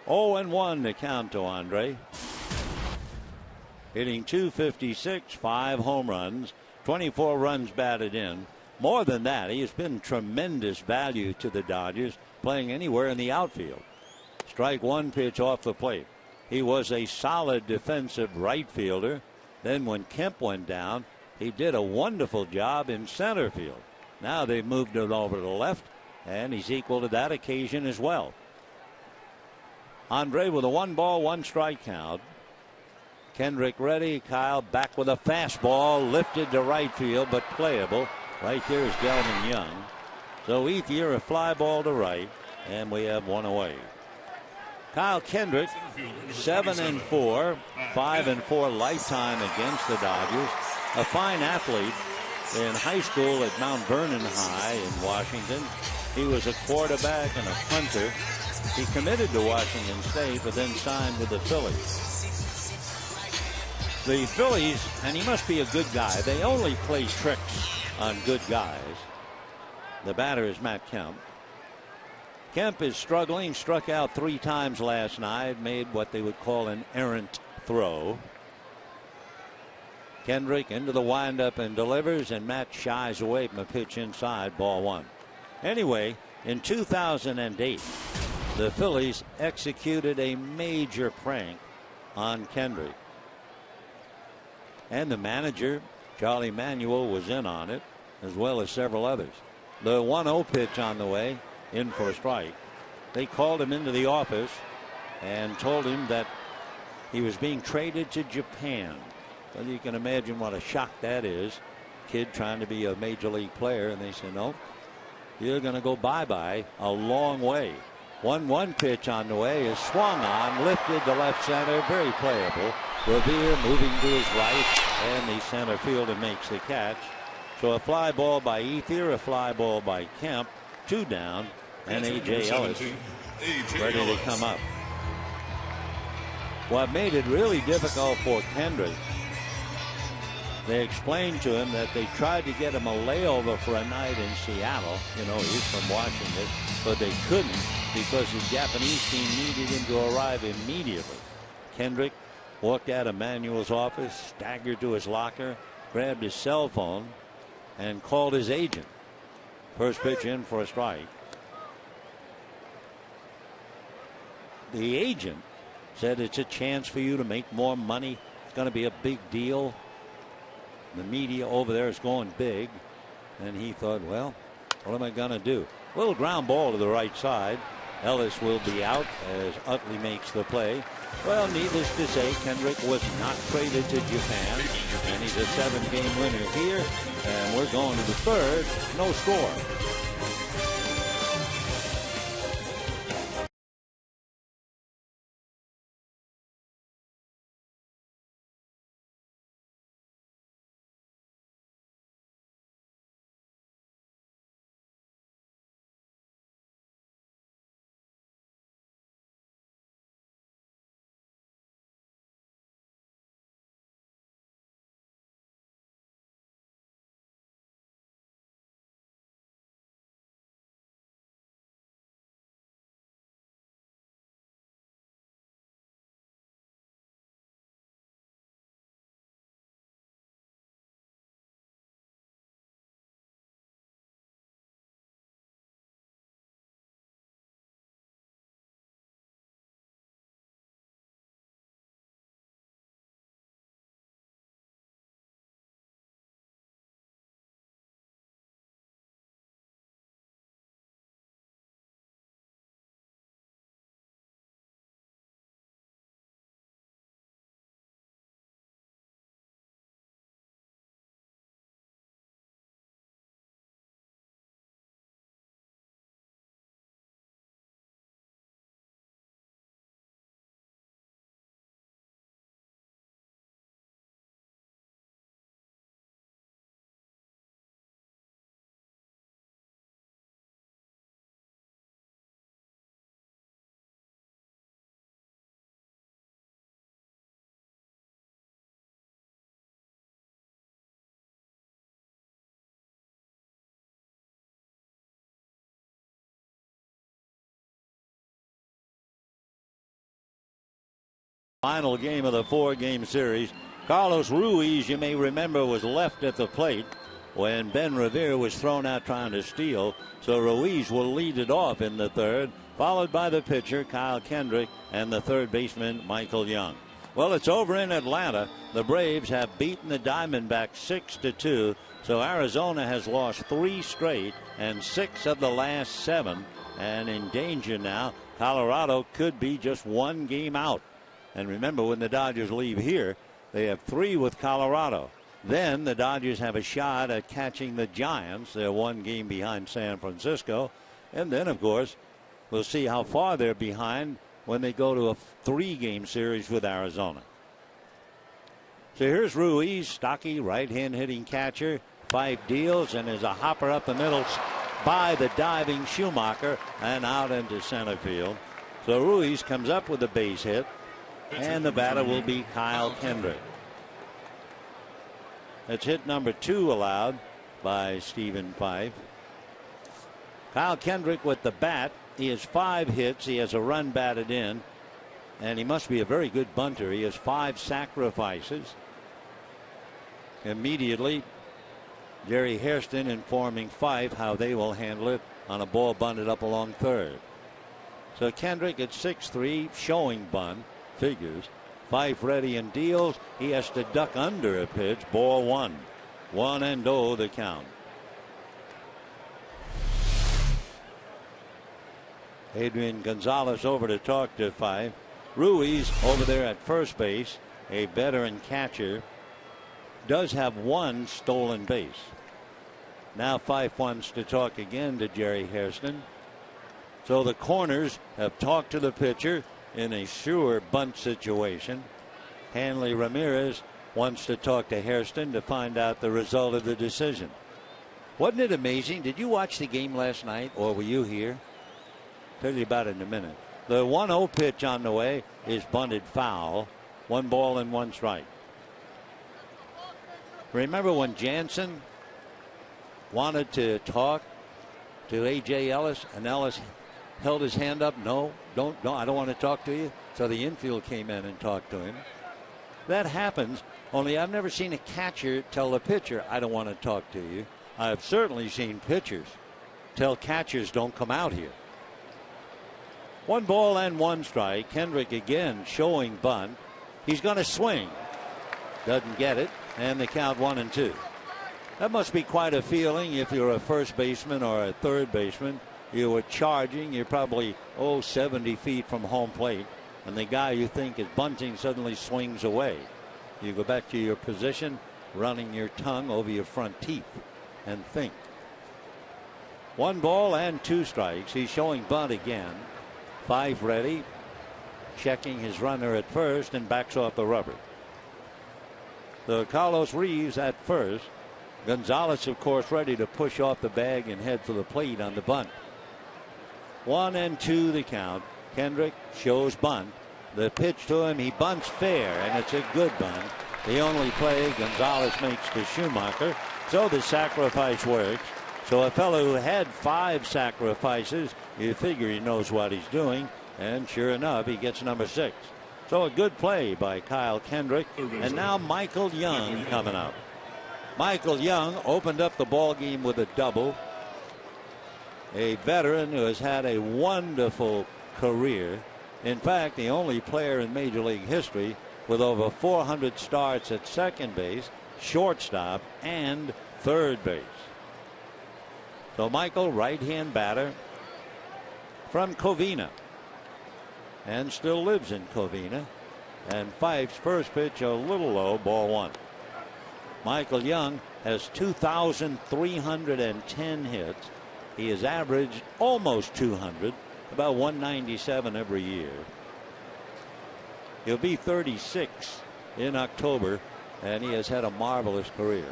0-1 to count to Andre. Hitting .256, 5 home runs, 24 runs batted in. More than that, he has been tremendous value to the Dodgers, playing anywhere in the outfield. Strike one pitch off the plate. He was a solid defensive right fielder. Then when Kemp went down, he did a wonderful job in center field. Now they've moved it over to the left, and he's equal to that occasion as well. Andre with a 1-ball, 1-strike count. Kendrick ready. Kyle back with a fastball, lifted to right field, but playable. Right there is Delvin Young. So Ethier a fly ball to right, and we have one away. Kyle Kendrick, 7-4, 5-4 lifetime against the Dodgers. A fine athlete. In high school at Mount Vernon High in Washington, he was a quarterback and a punter. He committed to Washington State, but then signed with the Phillies. The Phillies, and he must be a good guy, they only play tricks on good guys. The batter is Matt Kemp. Kemp is struggling, struck out 3 times last night, made what they would call an errant throw. Kendrick into the windup and delivers, and Matt shies away from a pitch inside, ball 1. Anyway, in 2008, the Phillies executed a major prank on Kendrick. And the manager, Charlie Manuel, was in on it, as well as several others. The 1-0 pitch on the way, in for a strike. They called him into the office and told him that he was being traded to Japan. Well, you can imagine what a shock that is. Kid trying to be a major league player, and they said, no, you're going to go bye-bye a long way. 1-1 pitch on the way is swung on, lifted to left center, very playable. Revere moving to his right, and the center fielder makes the catch. So a fly ball by Ethier, a fly ball by Kemp, 2 down, and A.J. Ellis ready to come up. What made it really difficult for Kendrick, they explained to him that they tried to get him a layover for a night in Seattle. You know, he's from Washington, but they couldn't because the Japanese team needed him to arrive immediately. Kendrick walked out of Manuel's office, staggered to his locker, grabbed his cell phone, and called his agent. First pitch in for a strike. The agent said it's a chance for you to make more money. It's going to be a big deal. The media over there is going big. And he thought, well, what am I going to do? Little ground ball to the right side. Ellis will be out as Utley makes the play. Well, needless to say, Kendrick was not traded to Japan. And he's a 7-game winner here. And we're going to the third. No score. Final game of the 4-game series. Carlos Ruiz, you may remember, was left at the plate when Ben Revere was thrown out trying to steal. So Ruiz will lead it off in the third, followed by the pitcher, Kyle Kendrick, and the third baseman, Michael Young. Well, it's over in Atlanta. The Braves have beaten the Diamondbacks 6-2. So Arizona has lost 3 straight and 6 of the last 7. And in danger now, Colorado could be just 1 game out. And remember, when the Dodgers leave here, they have 3 with Colorado. Then the Dodgers have a shot at catching the Giants. They're 1 game behind San Francisco. And then, of course, we'll see how far they're behind when they go to a 3-game series with Arizona. So here's Ruiz, stocky right-hand hitting catcher. 5 deals, and there's a hopper up the middle by the diving Schumacher and out into center field. So Ruiz comes up with a base hit, and the batter will be Kyle Kendrick. That's hit number 2 allowed by Stephen Fife. Kyle Kendrick with the bat. He has 5 hits. He has a run batted in, and he must be a very good bunter. He has 5 sacrifices. Immediately, Jerry Hairston informing Fife how they will handle it on a ball bunted up along third. So Kendrick at 6-3, showing bunt, figures. Fife ready and deals. He has to duck under a pitch. Ball 1. 1-0 the count. Adrian Gonzalez over to talk to Fife. Ruiz over there at first base, a veteran catcher, does have 1 stolen base. Now Fife wants to talk again to Jerry Hairston. So the corners have talked to the pitcher in a sure bunt situation. Hanley Ramirez wants to talk to Hairston to find out the result of the decision. Wasn't it amazing? Did you watch the game last night, or were you here? Tell you about it in a minute. The 1-0 pitch on the way is bunted foul. 1 ball and 1 strike. Remember when Jansen wanted to talk to A.J. Ellis, and Ellis held his hand up? No, I don't want to talk to you. So the infield came in and talked to him. That happens, only I've never seen a catcher tell the pitcher, I don't want to talk to you. I've certainly seen pitchers tell catchers, don't come out here. 1 ball and 1 strike. Kendrick again showing bunt. He's going to swing. Doesn't get it. And the count 1-2. That must be quite a feeling if you're a first baseman or a third baseman. You were charging. You're probably 70 feet from home plate. And the guy you think is bunting suddenly swings away. You go back to your position, running your tongue over your front teeth and think. 1 ball and 2 strikes. He's showing bunt again. Fife ready, checking his runner at first, and backs off the rubber. So Carlos Reeves at first. Gonzalez, of course, ready to push off the bag and head for the plate on the bunt. 1-2 the count. Kendrick shows bunt. The pitch to him, he bunts fair, and it's a good bunt. The only play Gonzalez makes to Schumacher. So the sacrifice works. So a fellow who had 5 sacrifices, you figure he knows what he's doing, and sure enough, he gets number 6. So a good play by Kyle Kendrick. And now Michael Young coming up. Michael Young opened up the ball game with a double. A veteran who has had a wonderful career. In fact, the only player in Major League history with over 400 starts at second base, shortstop, and third base. So Michael, right-hand batter from Covina, and still lives in Covina. And Fife's first pitch a little low, ball 1. Michael Young has 2,310 hits. He has averaged almost 200, about 197 every year. He'll be 36 in October, and he has had a marvelous career.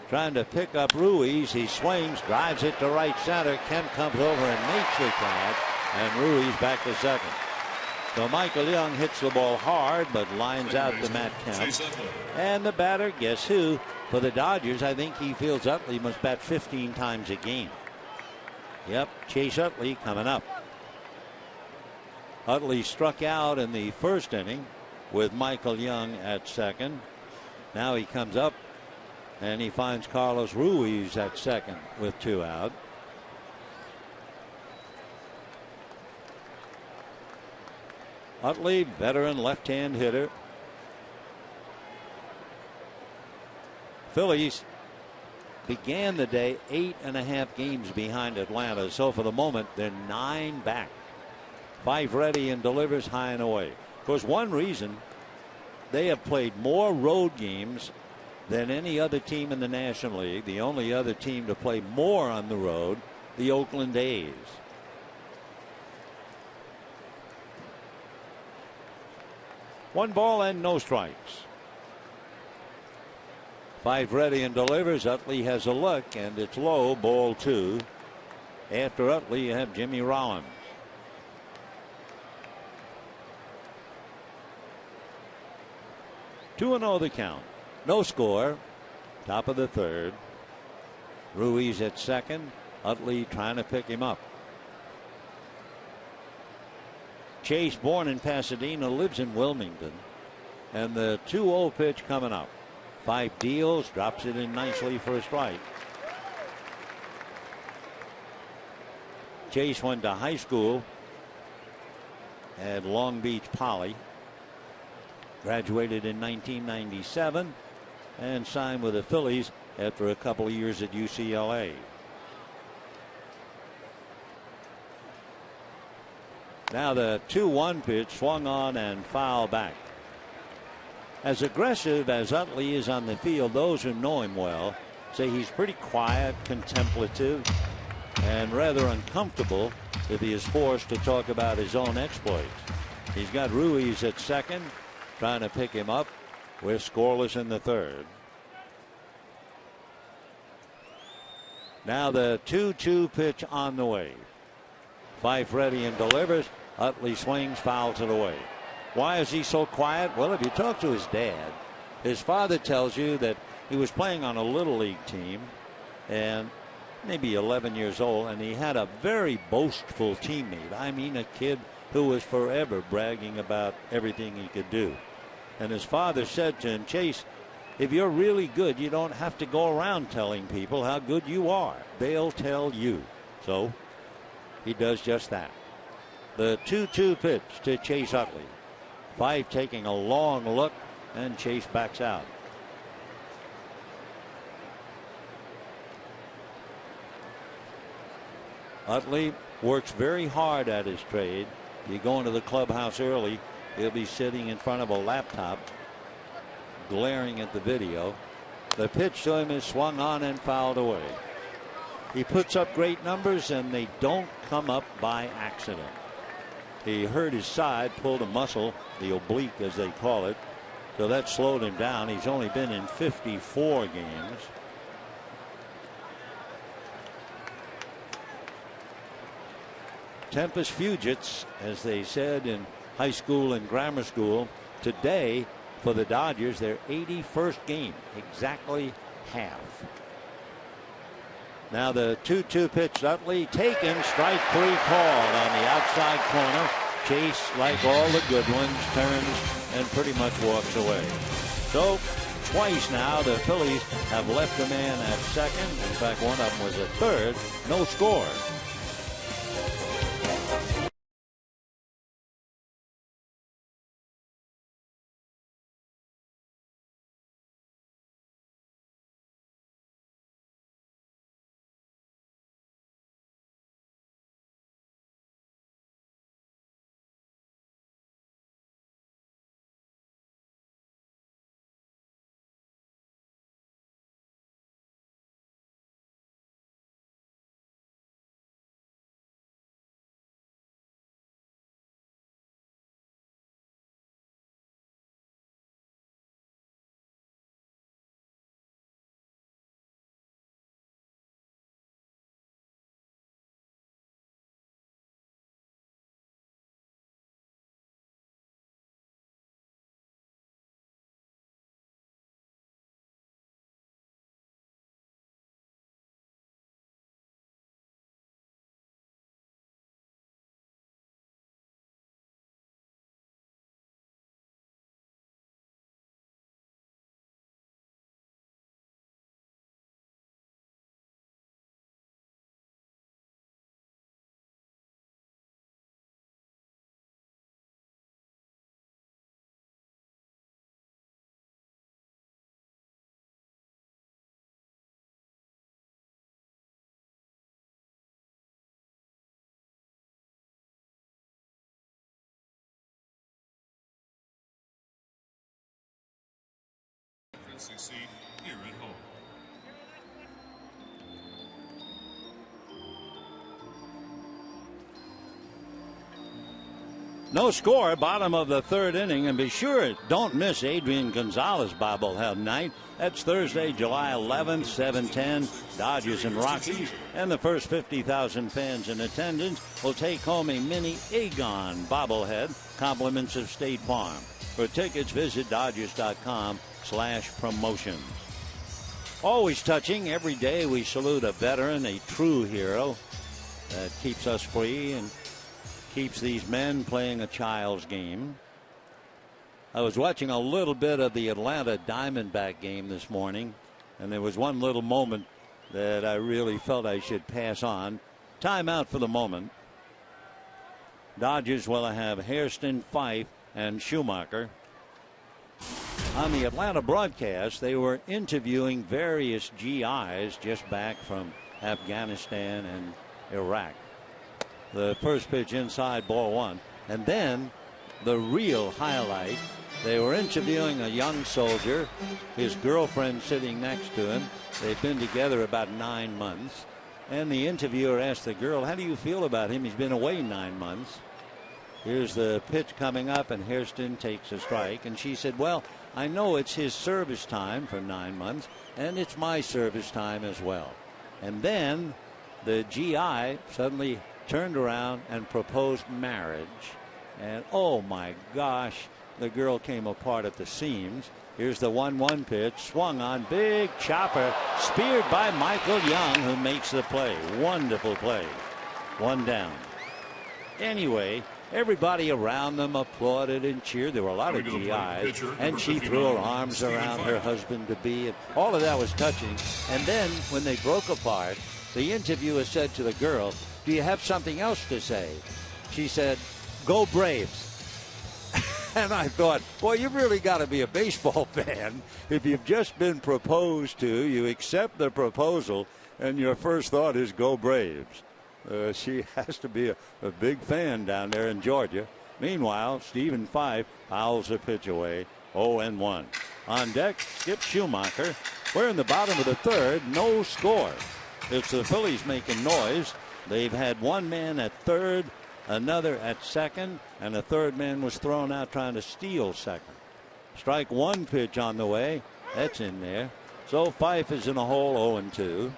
Trying to pick up Ruiz. He swings, drives it to right center. Kemp comes over and makes the catch, and Ruiz back to second. So Michael Young hits the ball hard, but lines out to Matt Kemp. And the batter, guess who? For the Dodgers, I think he feels Utley must bat 15 times a game. Yep, Chase Utley coming up. Utley struck out in the first inning. with Michael Young at second. Now he comes up and he finds Carlos Ruiz at second with 2 out. Utley, veteran left-hand hitter. Phillies began the day 8.5 games behind Atlanta. So for the moment, they're 9 back. 5 ready and delivers high and away. Of course, one reason they have played more road games than any other team in the National League. The only other team to play more on the road, the Oakland A's. One ball and no strikes. 5 ready and delivers. Utley has a look, and it's low, ball 2. After Utley, you have Jimmy Rollins. Two and 0 the count. No score. Top of the third. Ruiz at second. Utley trying to pick him up. Chase, born in Pasadena, lives in Wilmington. And the 2-0 pitch coming up. 5 deals, drops it in nicely for a strike. Chase went to high school at Long Beach Poly. Graduated in 1997 and signed with the Phillies after a couple of years at UCLA. Now the 2-1 pitch swung on and foul back. As aggressive as Utley is on the field, those who know him well say he's pretty quiet, contemplative, and rather uncomfortable if he is forced to talk about his own exploits. He's got Ruiz at second, trying to pick him up. We're scoreless in the third. Now the 2-2 pitch on the way. 5 ready and delivers. Utley swings, fouls it away. Why is he so quiet? Well, if you talk to his dad, his father tells you that he was playing on a little league team and maybe 11 years old, and he had a very boastful teammate. I mean, a kid who was forever bragging about everything he could do. And his father said to him, Chase, if you're really good, you don't have to go around telling people how good you are. They'll tell you. So he does just that. The 2-2 pitch to Chase Utley. 5 taking a long look, and Chase backs out. Utley works very hard at his trade. You go into the clubhouse early, he'll be sitting in front of a laptop, glaring at the video. The pitch to him is swung on and fouled away. He puts up great numbers, and they don't come up by accident. He hurt his side, pulled a muscle, the oblique as they call it, so that slowed him down. He's only been in 54 games. Tempus fugits, as they said in high school and grammar school. Today, for the Dodgers, their 81st game, exactly half. Now the 2-2 pitch, Utley taken, strike 3 called on the outside corner. Chase, like all the good ones, turns and pretty much walks away. So twice now the Phillies have left a man at second. In fact, one of them was at third. No score. succeed here at home. No score, bottom of the third inning, and be sure don't miss Adrian Gonzalez bobblehead night. That's Thursday, July 11th, 7:10, Dodgers and Rockies, and the first 50,000 fans in attendance will take home a mini Aegon bobblehead, compliments of State Farm. For tickets, visit Dodgers.com/promotions. Always touching. Every day we salute a veteran, a true hero that keeps us free and keeps these men playing a child's game. I was watching a little bit of the Atlanta Diamondback game this morning, and there was one little moment that I really felt I should pass on. Timeout for the moment. Dodgers will have Hairston, Fife, and Schumacher. On the Atlanta broadcast, they were interviewing various GIs just back from Afghanistan and Iraq. The first pitch inside, ball one. And then the real highlight, they were interviewing a young soldier, his girlfriend sitting next to him. They've been together about 9 months. And the interviewer asked the girl, how do you feel about him? He's been away 9 months. Here's the pitch coming up, and Hairston takes a strike. And she said, well, I know it's his service time for 9 months, and it's my service time as well. And then the GI suddenly turned around and proposed marriage. And oh my gosh, the girl came apart at the seams. Here's the 1-1 pitch, swung on, big chopper, speared by Michael Young, who makes the play. Wonderful play. One down. Anyway, everybody around them applauded and cheered. There were a lot of GIs, and she threw her arms around her husband-to-be, and all of that was touching. And then when they broke apart, the interviewer said to the girl, do you have something else to say? She said, go Braves. And I thought, boy, you've really got to be a baseball fan. If you've just been proposed to, you accept the proposal, and your first thought is go Braves. She has to be a big fan down there in Georgia. Meanwhile, Stephen Fife fouls a pitch away, 0-1. On deck, Skip Schumacher. We're in the bottom of the third, no score. It's the Phillies making noise. They've had one man at third, another at second, and a third man was thrown out trying to steal second. Strike one pitch on the way. That's in there. So Fife is in a hole, 0-2.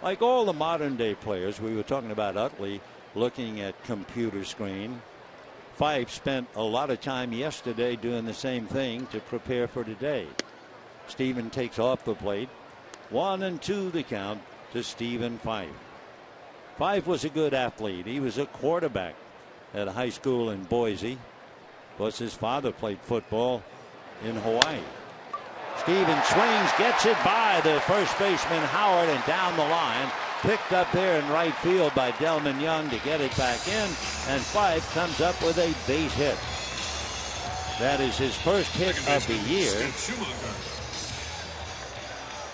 Like all the modern day players, we were talking about Utley looking at computer screen. Fife spent a lot of time yesterday doing the same thing to prepare for today. Stephen takes off the plate. 1-2 the count to Stephen Fife. Fife was a good athlete. He was a quarterback at a high school in Boise. Plus his father played football in Hawaii. Stephen swings, gets it by the first baseman Howard, and down the line. Picked up there in right field by Delman Young to get it back in. And Fife comes up with a base hit. That is his first hit of the year.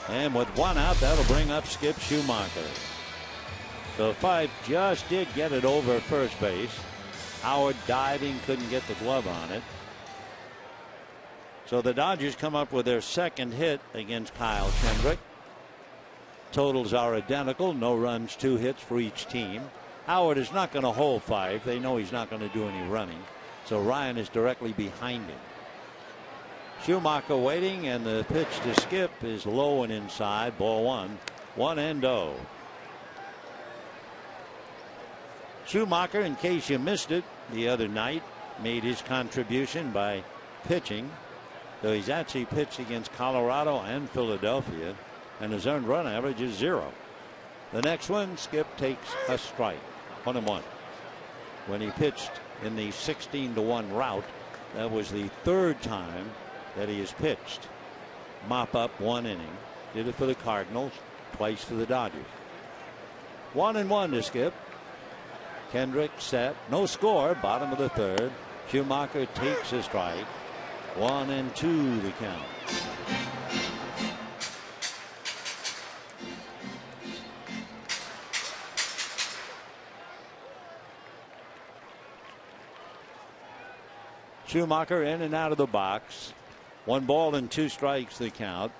And with one out, that'll bring up Skip Schumacher. So Fife just did get it over first base. Howard diving, couldn't get the glove on it. So the Dodgers come up with their second hit against Kyle Kendrick. Totals are identical. No runs, 2 hits for each team. Howard is not going to hold Fife. They know he's not going to do any running. So Ryan is directly behind him. Schumacher waiting, and the pitch to Skip is low and inside. Ball one. 1-0. Schumacher, in case you missed it the other night, made his contribution by pitching. So he's actually pitched against Colorado and Philadelphia, and his earned run average is 0. The next one, Skip takes a strike. 1-1. When he pitched in the 16-1 rout, that was the third time that he has pitched. Mop up 1 inning. Did it for the Cardinals, twice for the Dodgers. 1-1 to Skip. Kendrick set, no score, bottom of the third. Schumacher takes a strike. 1-2 the count. Schumacher in and out of the box. 1 ball and 2 strikes the count.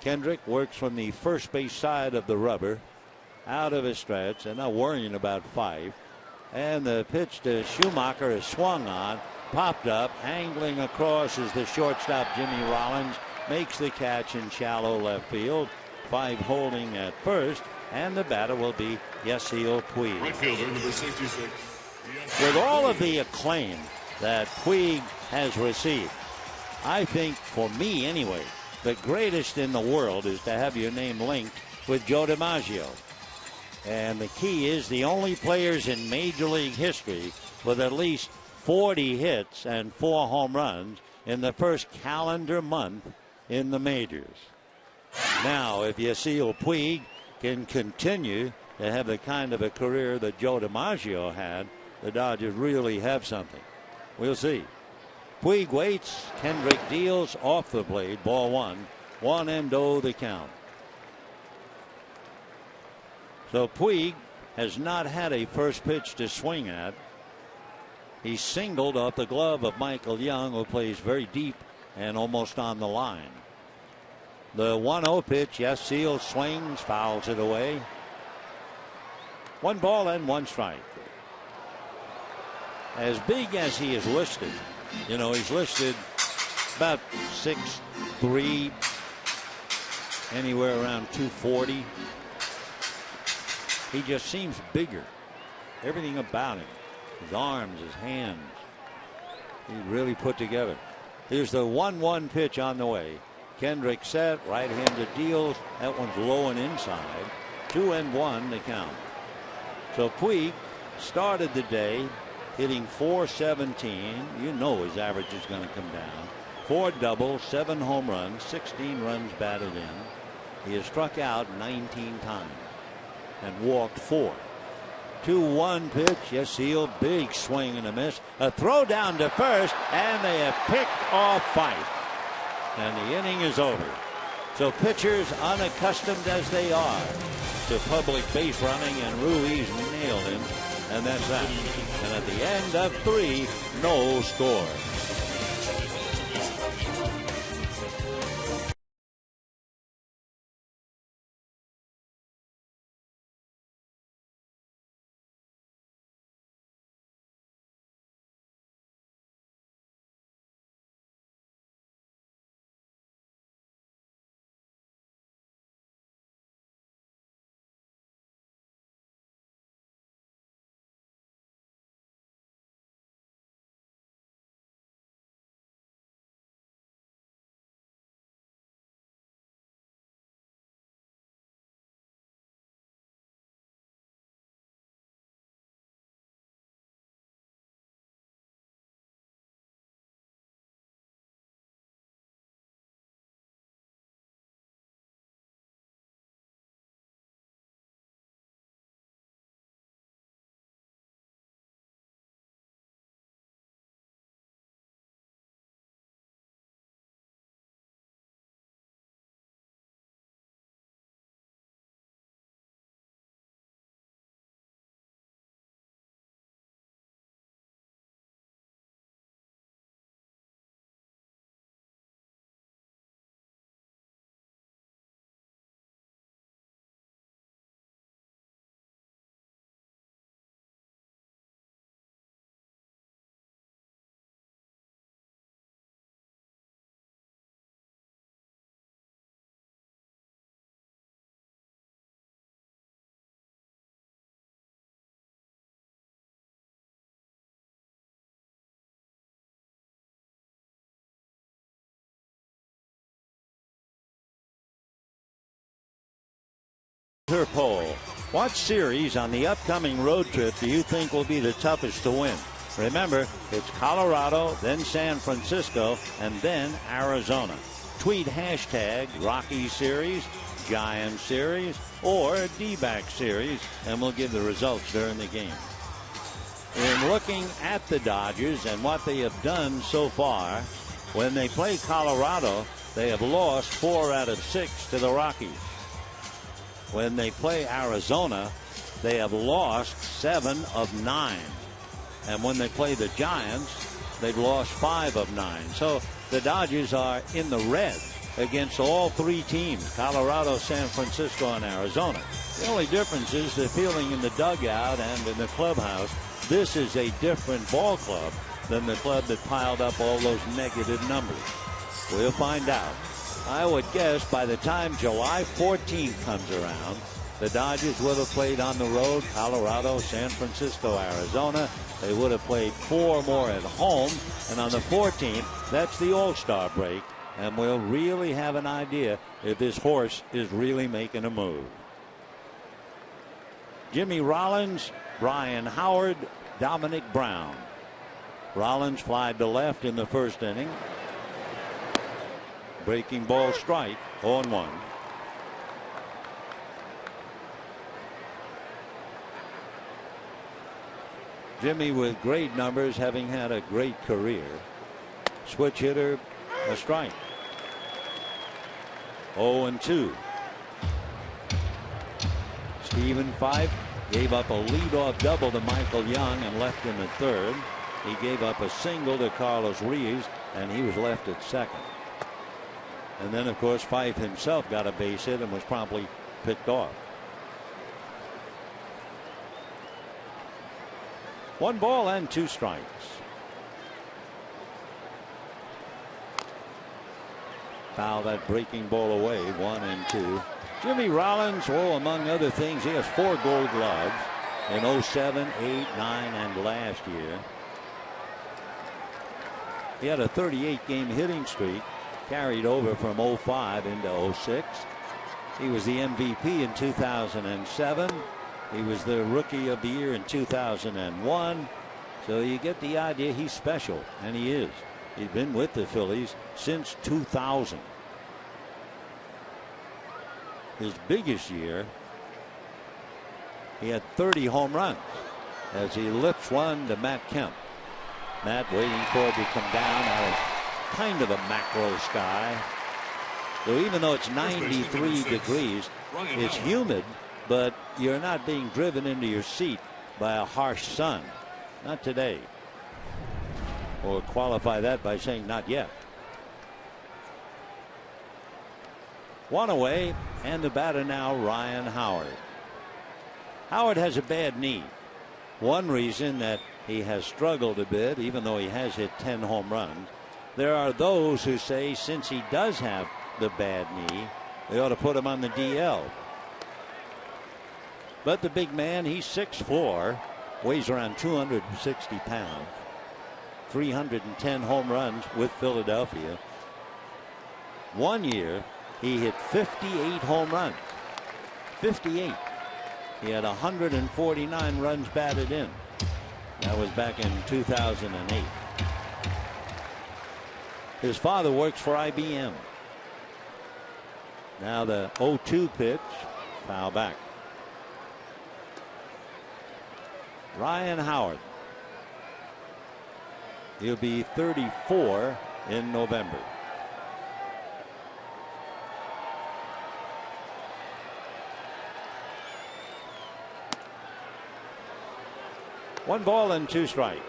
Kendrick works from the first base side of the rubber, out of his stretch, and not worrying about Fife. And the pitch to Schumacher is swung on, popped up, angling across is the shortstop Jimmy Rollins, makes the catch in shallow left field. Fife holding at first, and the batter will be Yasiel Puig. Right fielder, number 66. With all of the acclaim that Puig has received, I think, for me anyway, the greatest in the world is to have your name linked with Joe DiMaggio. And the key is the only players in Major League history with at least 40 hits and 4 home runs in the first calendar month in the majors. Now, if Yasiel Puig can continue to have the kind of a career that Joe DiMaggio had, the Dodgers really have something. We'll see. Puig waits. Kendrick deals off the plate. Ball 1. 1-0 the count. So Puig has not had a first pitch to swing at. He singled off the glove of Michael Young, who plays very deep and almost on the line. The 1-0 pitch. Yasiel swings, fouls it away. 1 ball and 1 strike. As big as he is listed, you know, he's listed about 6'3", anywhere around 240. He just seems bigger. Everything about him, his arms, his hands, he's really put together. Here's the 1-1 pitch on the way. Kendrick set, right-handed deals. That one's low and inside. 2-1 to count. So Puig started the day hitting .417. You know his average is going to come down. 4 doubles, 7 home runs, 16 runs batted in. He has struck out 19 times and walked 4. 2-1 pitch. Yasiel, big swing and a miss. A throw down to first, and they have picked off Fife. And the inning is over. So pitchers, unaccustomed as they are to public base running, and Ruiz nailed him. And that's that. And at the end of 3, no score. Poll. What series on the upcoming road trip do you think will be the toughest to win? Remember, it's Colorado, then San Francisco, and then Arizona. Tweet hashtag Rocky Series, Giant Series, or D-back Series, and we'll give the results during the game. In looking at the Dodgers and what they have done so far, when they play Colorado, they have lost 4 out of 6 to the Rockies. When they play Arizona, they have lost 7 of 9. And when they play the Giants, they've lost 5 of 9. So the Dodgers are in the red against all three teams, Colorado, San Francisco, and Arizona. The only difference is the feeling in the dugout and in the clubhouse. This is a different ball club than the club that piled up all those negative numbers. We'll find out. I would guess by the time July 14th comes around, the Dodgers would have played on the road, Colorado, San Francisco, Arizona. They would have played 4 more at home. And on the 14th, that's the All-Star break. And we'll really have an idea if this horse is really making a move. Jimmy Rollins, Brian Howard, Dominic Brown. Rollins flied to left in the first inning. Breaking ball strike, 0-1. Jimmy with great numbers, having had a great career. Switch hitter, a strike. 0-2. Stephen Fife gave up a leadoff double to Michael Young and left him at third. He gave up a single to Carlos Ruiz, and he was left at second. And then, of course, Fife himself got a base hit and was promptly picked off. 1 ball and 2 strikes. Foul that breaking ball away, 1-2. Jimmy Rollins, among other things, he has 4 Gold Gloves in 07, 8, 9, and last year. He had a 38-game hitting streak carried over from 05 into 06. He was the MVP in 2007. He was the Rookie of the Year in 2001. So you get the idea he's special, and he is. He's been with the Phillies since 2000. His biggest year, he had 30 home runs as he lifts one to Matt Kemp. Matt waiting for it to come down out of kind of a macro sky. So even though it's 93 degrees, it's humid, but you're not being driven into your seat by a harsh sun. Not today. Or qualify that by saying not yet. 1 away, and the batter now, Ryan Howard. Howard has a bad knee. One reason that he has struggled a bit, even though he has hit 10 home runs. There are those who say since he does have the bad knee, they ought to put him on the DL. But the big man, he's 6'4", weighs around 260 pounds, 310 home runs with Philadelphia. 1 year, he hit 58 home runs. 58. He had 149 runs batted in. That was back in 2008. His father works for IBM. Now the 0-2 pitch, foul back. Ryan Howard. He'll be 34 in November. One ball and 2 strikes.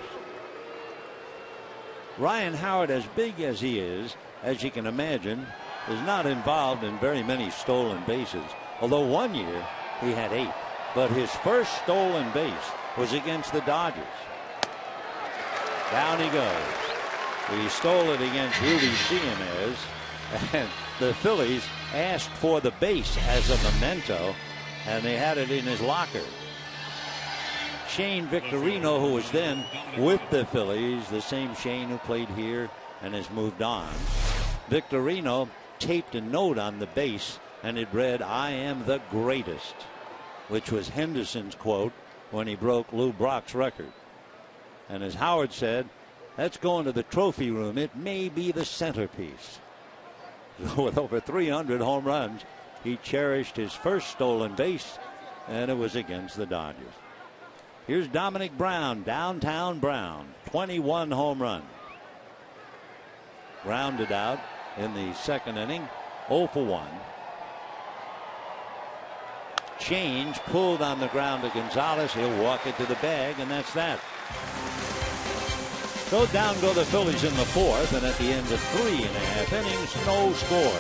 Ryan Howard, as big as he is, as you can imagine, is not involved in very many stolen bases. Although 1 year he had 8. But his first stolen base was against the Dodgers. Down he goes. He stole it against Rudy Cianez, and the Phillies asked for the base as a memento, and they had it in his locker. Shane Victorino, who was then with the Phillies, the same Shane who played here and has moved on. Victorino taped a note on the base, and it read, "I am the greatest," which was Henderson's quote when he broke Lou Brock's record. And as Howard said, that's going to the trophy room. It may be the centerpiece. With over 300 home runs, he cherished his first stolen base, and it was against the Dodgers. Here's Dominic Brown, downtown Brown, 21 home runs. Grounded out in the second inning, 0 for 1. Change pulled on the ground to Gonzalez. He'll walk it to the bag, and that's that. So down go the Phillies in the fourth, and at the end of 3.5 innings, no score.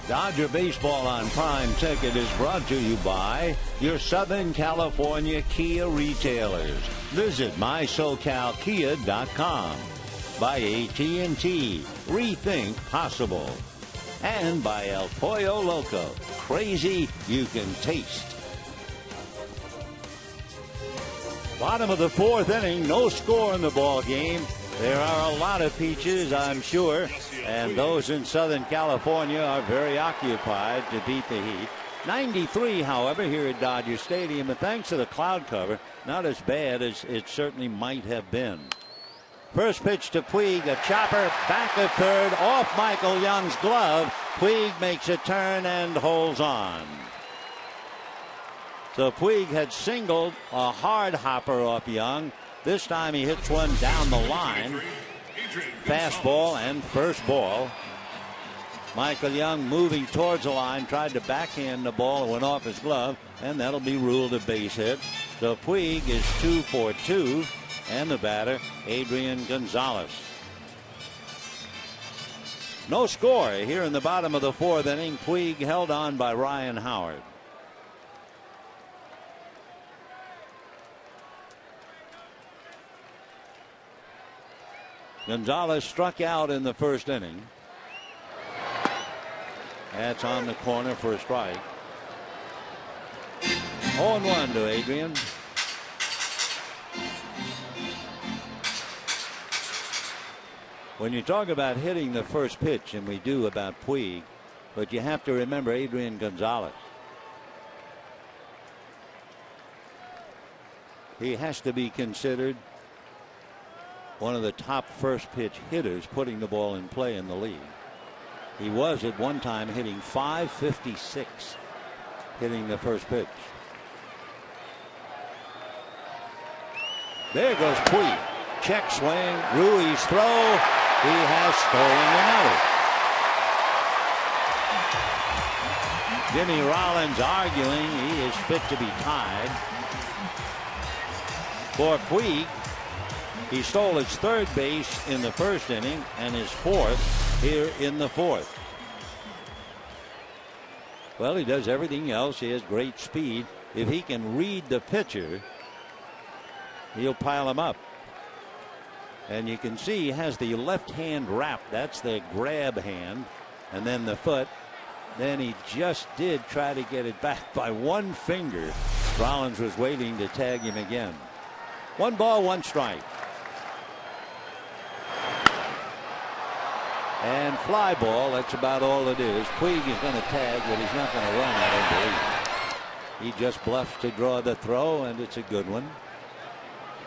Dodger Baseball on Prime Ticket is brought to you by your Southern California Kia retailers. Visit mysocalkia.com. By AT&T, rethink possible. And by El Pollo Loco, crazy you can taste. Bottom of the fourth inning, no score in the ball game. There are a lot of peaches, I'm sure, and those in Southern California are very occupied to beat the Heat. 93, however, here at Dodger Stadium, and thanks to the cloud cover, not as bad as it certainly might have been. First pitch to Puig, a chopper, back of third, off Michael Young's glove. Puig makes a turn and holds on. So Puig had singled a hard hopper off Young. This time he hits one down the line. Fastball and first ball. Michael Young moving towards the line, tried to backhand the ball, went off his glove, and that'll be ruled a base hit. So Puig is 2 for 2, and the batter, Adrian Gonzalez. No score here in the bottom of the fourth inning. Puig held on by Ryan Howard. Gonzalez struck out in the first inning. That's on the corner for a strike. 0-1 to Adrian. When you talk about hitting the first pitch, and we do about Puig, but you have to remember Adrian Gonzalez. He has to be considered one of the top first pitch hitters putting the ball in play in the league. He was at one time hitting .556 hitting the first pitch. There goes Puig. Check swing. Rui's throw. He has stolen another. Jimmy Rollins arguing he is fit to be tied. For Puig, he stole his third base in the first inning and his fourth here in the fourth. Well, he does everything else. He has great speed. If he can read the pitcher, he'll pile him up. And you can see he has the left hand wrap. That's the grab hand. And then the foot. Then he just did try to get it back by one finger. Rollins was waiting to tag him again. 1 ball, 1 strike. And fly ball, that's about all it is. Puig is going to tag, but he's not going to run, I don't believe. He just bluffs to draw the throw, and it's a good one.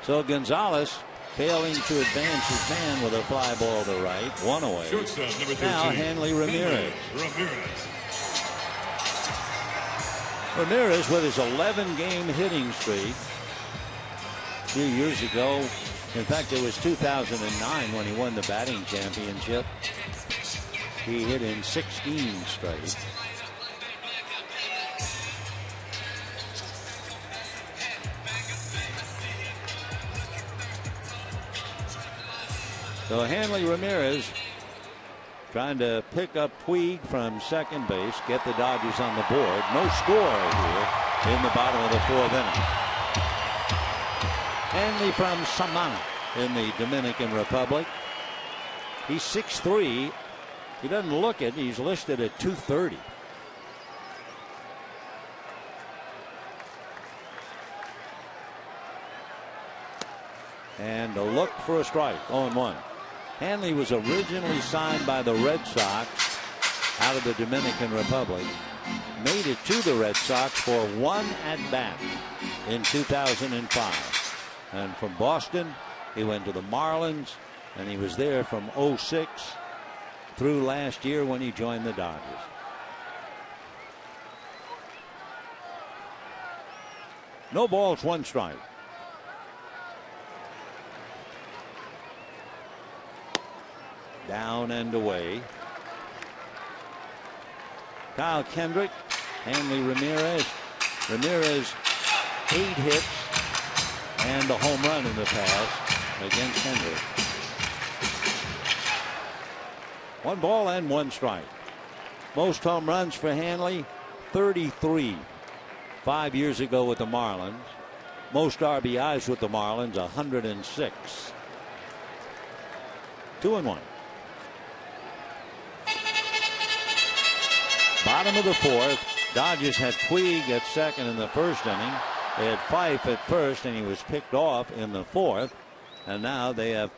So Gonzalez failing to advance his man with a fly ball to right. One away. Now Hanley Ramirez. Ramirez with his 11-game hitting streak. A few years ago, in fact, it was 2009 when he won the batting championship. He hit in 16 straight. So Hanley Ramirez trying to pick up Puig from second base, get the Dodgers on the board. No score here in the bottom of the fourth inning. Hanley from Samana in the Dominican Republic. He's 6'3". He doesn't look it. He's listed at 230. And a look for a strike. 0-1. Hanley was originally signed by the Red Sox out of the Dominican Republic. Made it to the Red Sox for one at-bat in 2005. And from Boston, he went to the Marlins, and he was there from 06 through last year when he joined the Dodgers. No balls, one strike. Down and away. Kyle Kendrick, Hanley Ramirez. Ramirez 8 hits and a home run in the past against Kendrick. 1 ball and 1 strike. Most home runs for Hanley, 33. 5 years ago with the Marlins. Most RBIs with the Marlins, 106. 2-1. Bottom of the fourth. Dodgers had Puig at second in the first inning. They had Fife at first, and he was picked off in the fourth. And now they have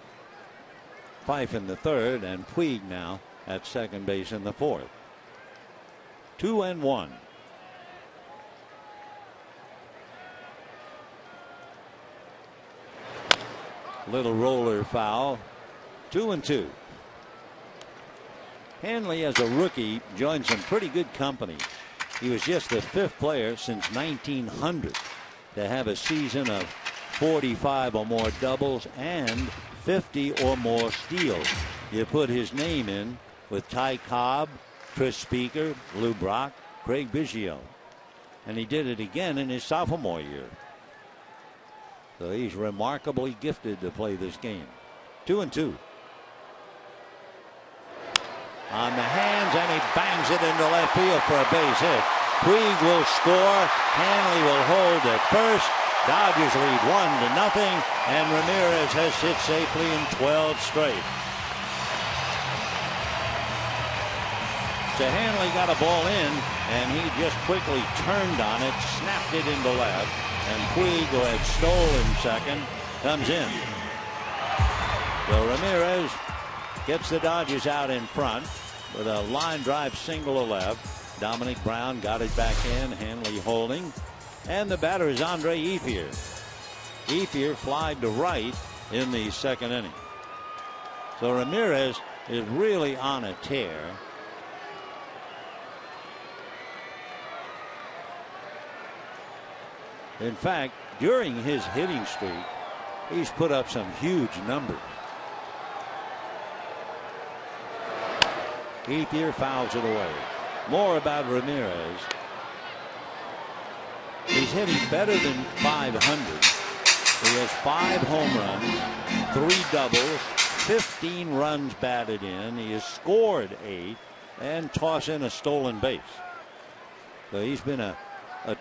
Fife in the third, and Puig now at second base in the fourth. 2-1. Little roller foul. 2-2. Hanley, as a rookie, joined some pretty good company. He was just the 5th player since 1900 to have a season of 45 or more doubles and 50 or more steals. You put his name in with Ty Cobb, Chris Speaker, Lou Brock, Craig Biggio. And he did it again in his sophomore year. So he's remarkably gifted to play this game. 2-2. On the hands, and he bangs it into left field for a base hit. Puig will score. Hanley will hold at first. Dodgers lead 1-0, and Ramirez has hit safely in 12 straight. So Hanley got a ball in, and he just quickly turned on it, snapped it into left, and Puig, who had stolen second, comes in. So Ramirez gets the Dodgers out in front with a line drive single to left. Dominic Brown got it back in. Hanley holding. And the batter is Andre Ethier. Ethier flied to right in the second inning. So Ramirez is really on a tear. In fact, during his hitting streak, he's put up some huge numbers. Ethier fouls it away. More about Ramirez. He's hitting better than .500. He has 5 home runs, 3 doubles, 15 runs batted in. He has scored 8 and tossed in a stolen base. So he's been a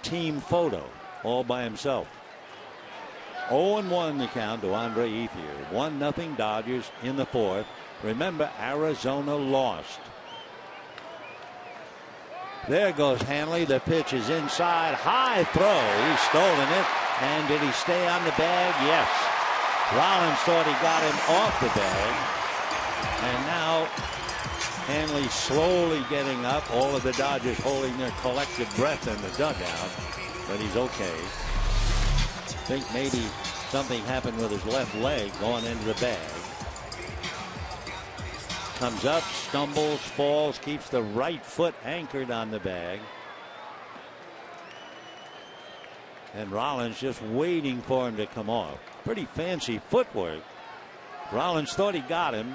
team photo all by himself. 0-1 the count to Andre Ethier. 1-0 Dodgers in the fourth. Remember, Arizona lost. There goes Hanley. The pitch is inside. High throw. He's stolen it. And did he stay on the bag? Yes. Rollins thought he got him off the bag. And now Hanley slowly getting up. All of the Dodgers holding their collective breath in the dugout. But he's okay. I think maybe something happened with his left leg going into the bag. Comes up, stumbles, falls, keeps the right foot anchored on the bag. And Rollins just waiting for him to come off. Pretty fancy footwork. Rollins thought he got him,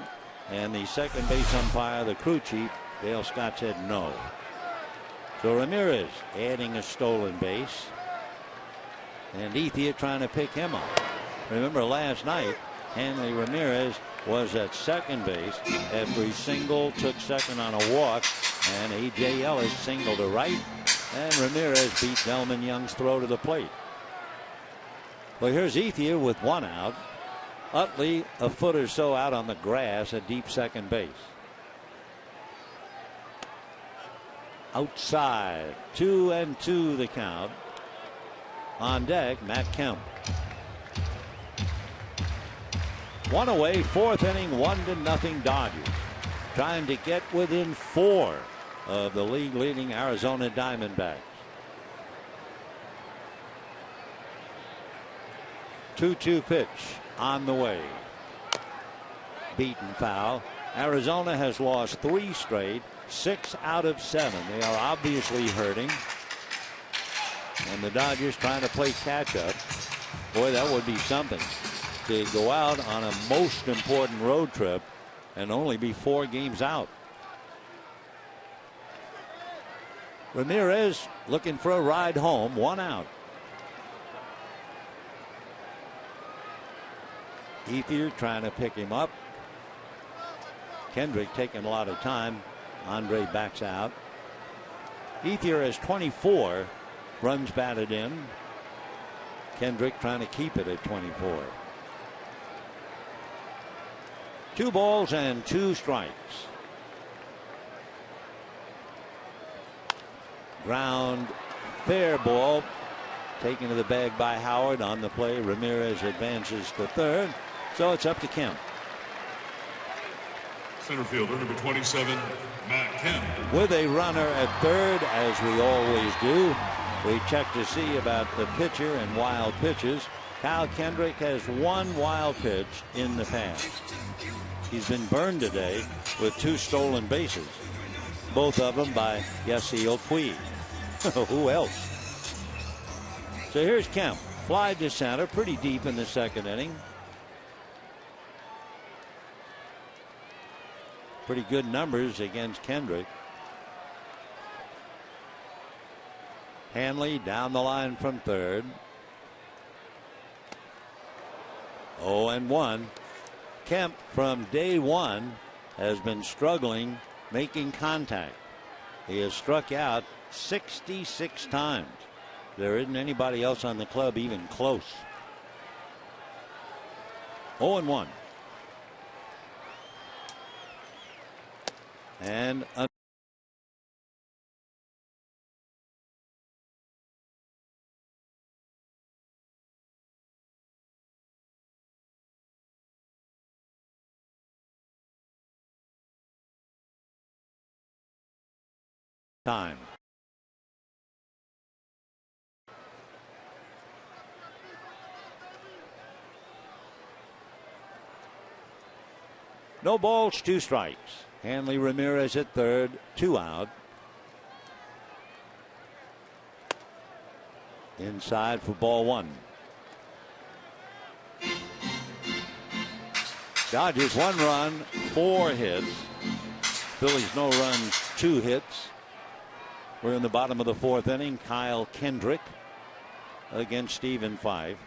and the second base umpire, the crew chief, Dale Scott, said no. So Ramirez adding a stolen base. And Ethier trying to pick him up. Remember last night, Hanley Ramirez was at second base after he singled, took second on a walk, and A.J. Ellis singled to right, and Ramirez beat Delman Young's throw to the plate. Well, here's Ethier with one out. Utley a foot or so out on the grass at deep second base. Outside, 2-2 the count. On deck, Matt Kemp. One away, fourth inning, 1-0 Dodgers. Trying to get within 4 of the league leading Arizona Diamondbacks. 2-2 pitch on the way. Beaten foul. Arizona has lost 3 straight, 6 out of 7. They are obviously hurting. And the Dodgers trying to play catch up. Boy, that would be something. To go out on a most important road trip and only be 4 games out. Ramirez looking for a ride home, 1 out. Ethier trying to pick him up. Kendrick taking a lot of time. Andre backs out. Ethier has 24 runs batted in. Kendrick trying to keep it at 24. 2 balls and 2 strikes. Ground fair ball taken to the bag by Howard. On the play, Ramirez advances to third, so it's up to Kemp. Center fielder number 27, Matt Kemp. With a runner at third, as we always do, we check to see about the pitcher and wild pitches. Kyle Kendrick has 1 wild pitch in the past. He's been burned today with 2 stolen bases, both of them by Yasiel Puig. Who else? So here's Kemp, fly to center, pretty deep in the second inning. Pretty good numbers against Kendrick. Hanley down the line from third. 0-1. Kemp from day one has been struggling making contact. He has struck out 66 times. There isn't anybody else on the club even close. 0-1. And time. No balls, 2 strikes. Hanley Ramirez at third, 2 out. Inside for ball 1. Dodgers 1 run, 4 hits. Phillies no runs, 2 hits. We're in the bottom of the 4th inning. Kyle Kendrick against Stephen Fife.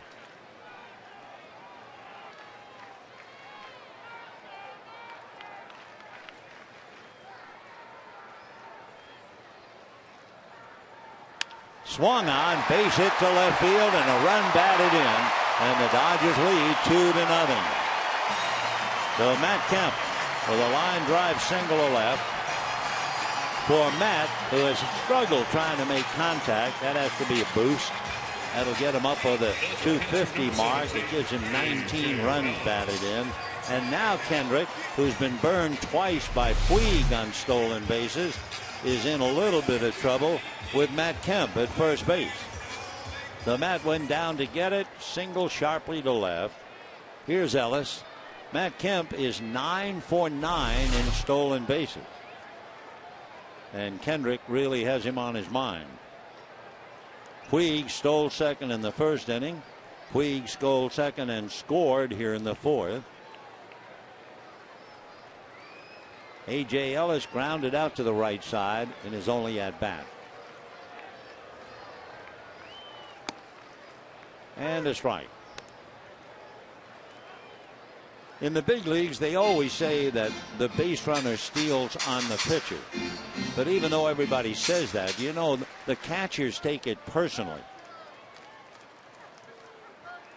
Swung on, base hit to left field, and a run batted in, and the Dodgers lead 2-0. So Matt Kemp with a line drive single to left. For Matt, who has struggled trying to make contact, that has to be a boost. That'll get him up on the 250 mark. It gives him 19 runs batted in. And now Kendrick, who's been burned twice by Puig on stolen bases, is in a little bit of trouble with Matt Kemp at first base. So Matt went down to get it, single sharply to left. Here's Ellis. Matt Kemp is 9 for 9 in stolen bases. And Kendrick really has him on his mind. Puig stole second in the first inning. Puig stole second and scored here in the fourth. A.J. Ellis grounded out to the right side in his only at bat. And a strike. In the big leagues, they always say that the base runner steals on the pitcher. But even though everybody says that, you know, the catchers take it personally.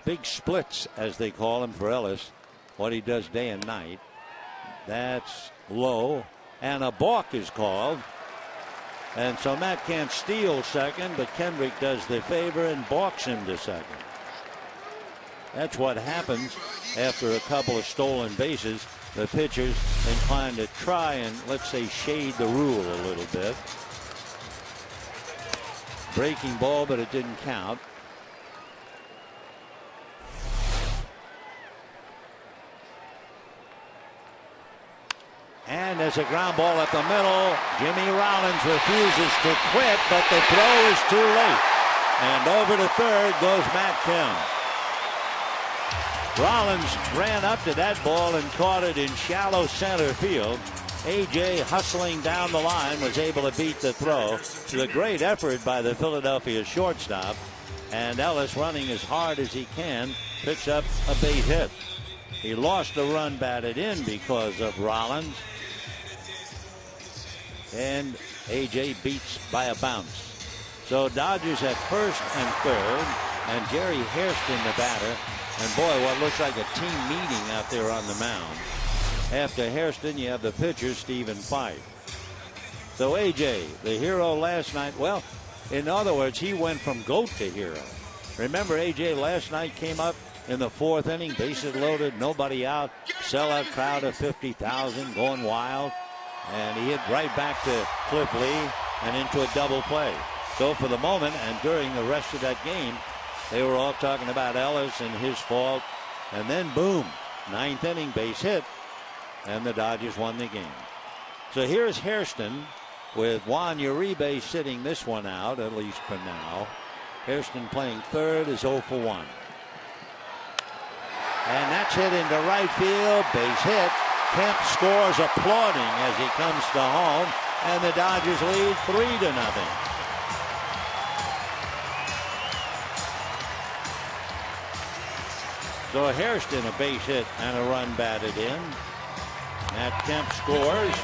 Big splits, as they call him, for Ellis. What he does day and night. That's low. And a balk is called. And so Matt can't steal second, but Kendrick does the favor and balks him to second. That's what happens after a couple of stolen bases. The pitcher's inclined to try and, let's say, shade the rule a little bit. Breaking ball, but it didn't count. And there's a ground ball up the middle. Jimmy Rollins refuses to quit, but the throw is too late. And over to third goes Matt Kemp. Rollins ran up to that ball and caught it in shallow center field. A.J. hustling down the line was able to beat the throw. To a great effort by the Philadelphia shortstop. And Ellis, running as hard as he can, picks up a base hit. He lost a run batted in because of Rollins. And A.J. beats by a bounce. So Dodgers at first and third. And Jerry Hairston, the batter. And boy, what looks like a team meeting out there on the mound. After Hairston, you have the pitcher, Stephen Fife. So A.J., the hero last night, well, in other words, he went from GOAT to hero. Remember, A.J. last night came up in the fourth inning, bases loaded, nobody out, sellout crowd of 50,000 going wild. And he hit right back to Cliff Lee and into a double play. So for the moment and during the rest of that game, they were all talking about Ellis and his fault. And then, boom, ninth inning, base hit. And the Dodgers won the game. So here's Hairston with Juan Uribe sitting this one out, at least for now. Hairston playing third is 0 for 1. And that's hit into right field. Base hit. Kemp scores, applauding as he comes to home. And the Dodgers lead 3-0. So Hairston, a base hit and a run batted in. Matt Kemp scores.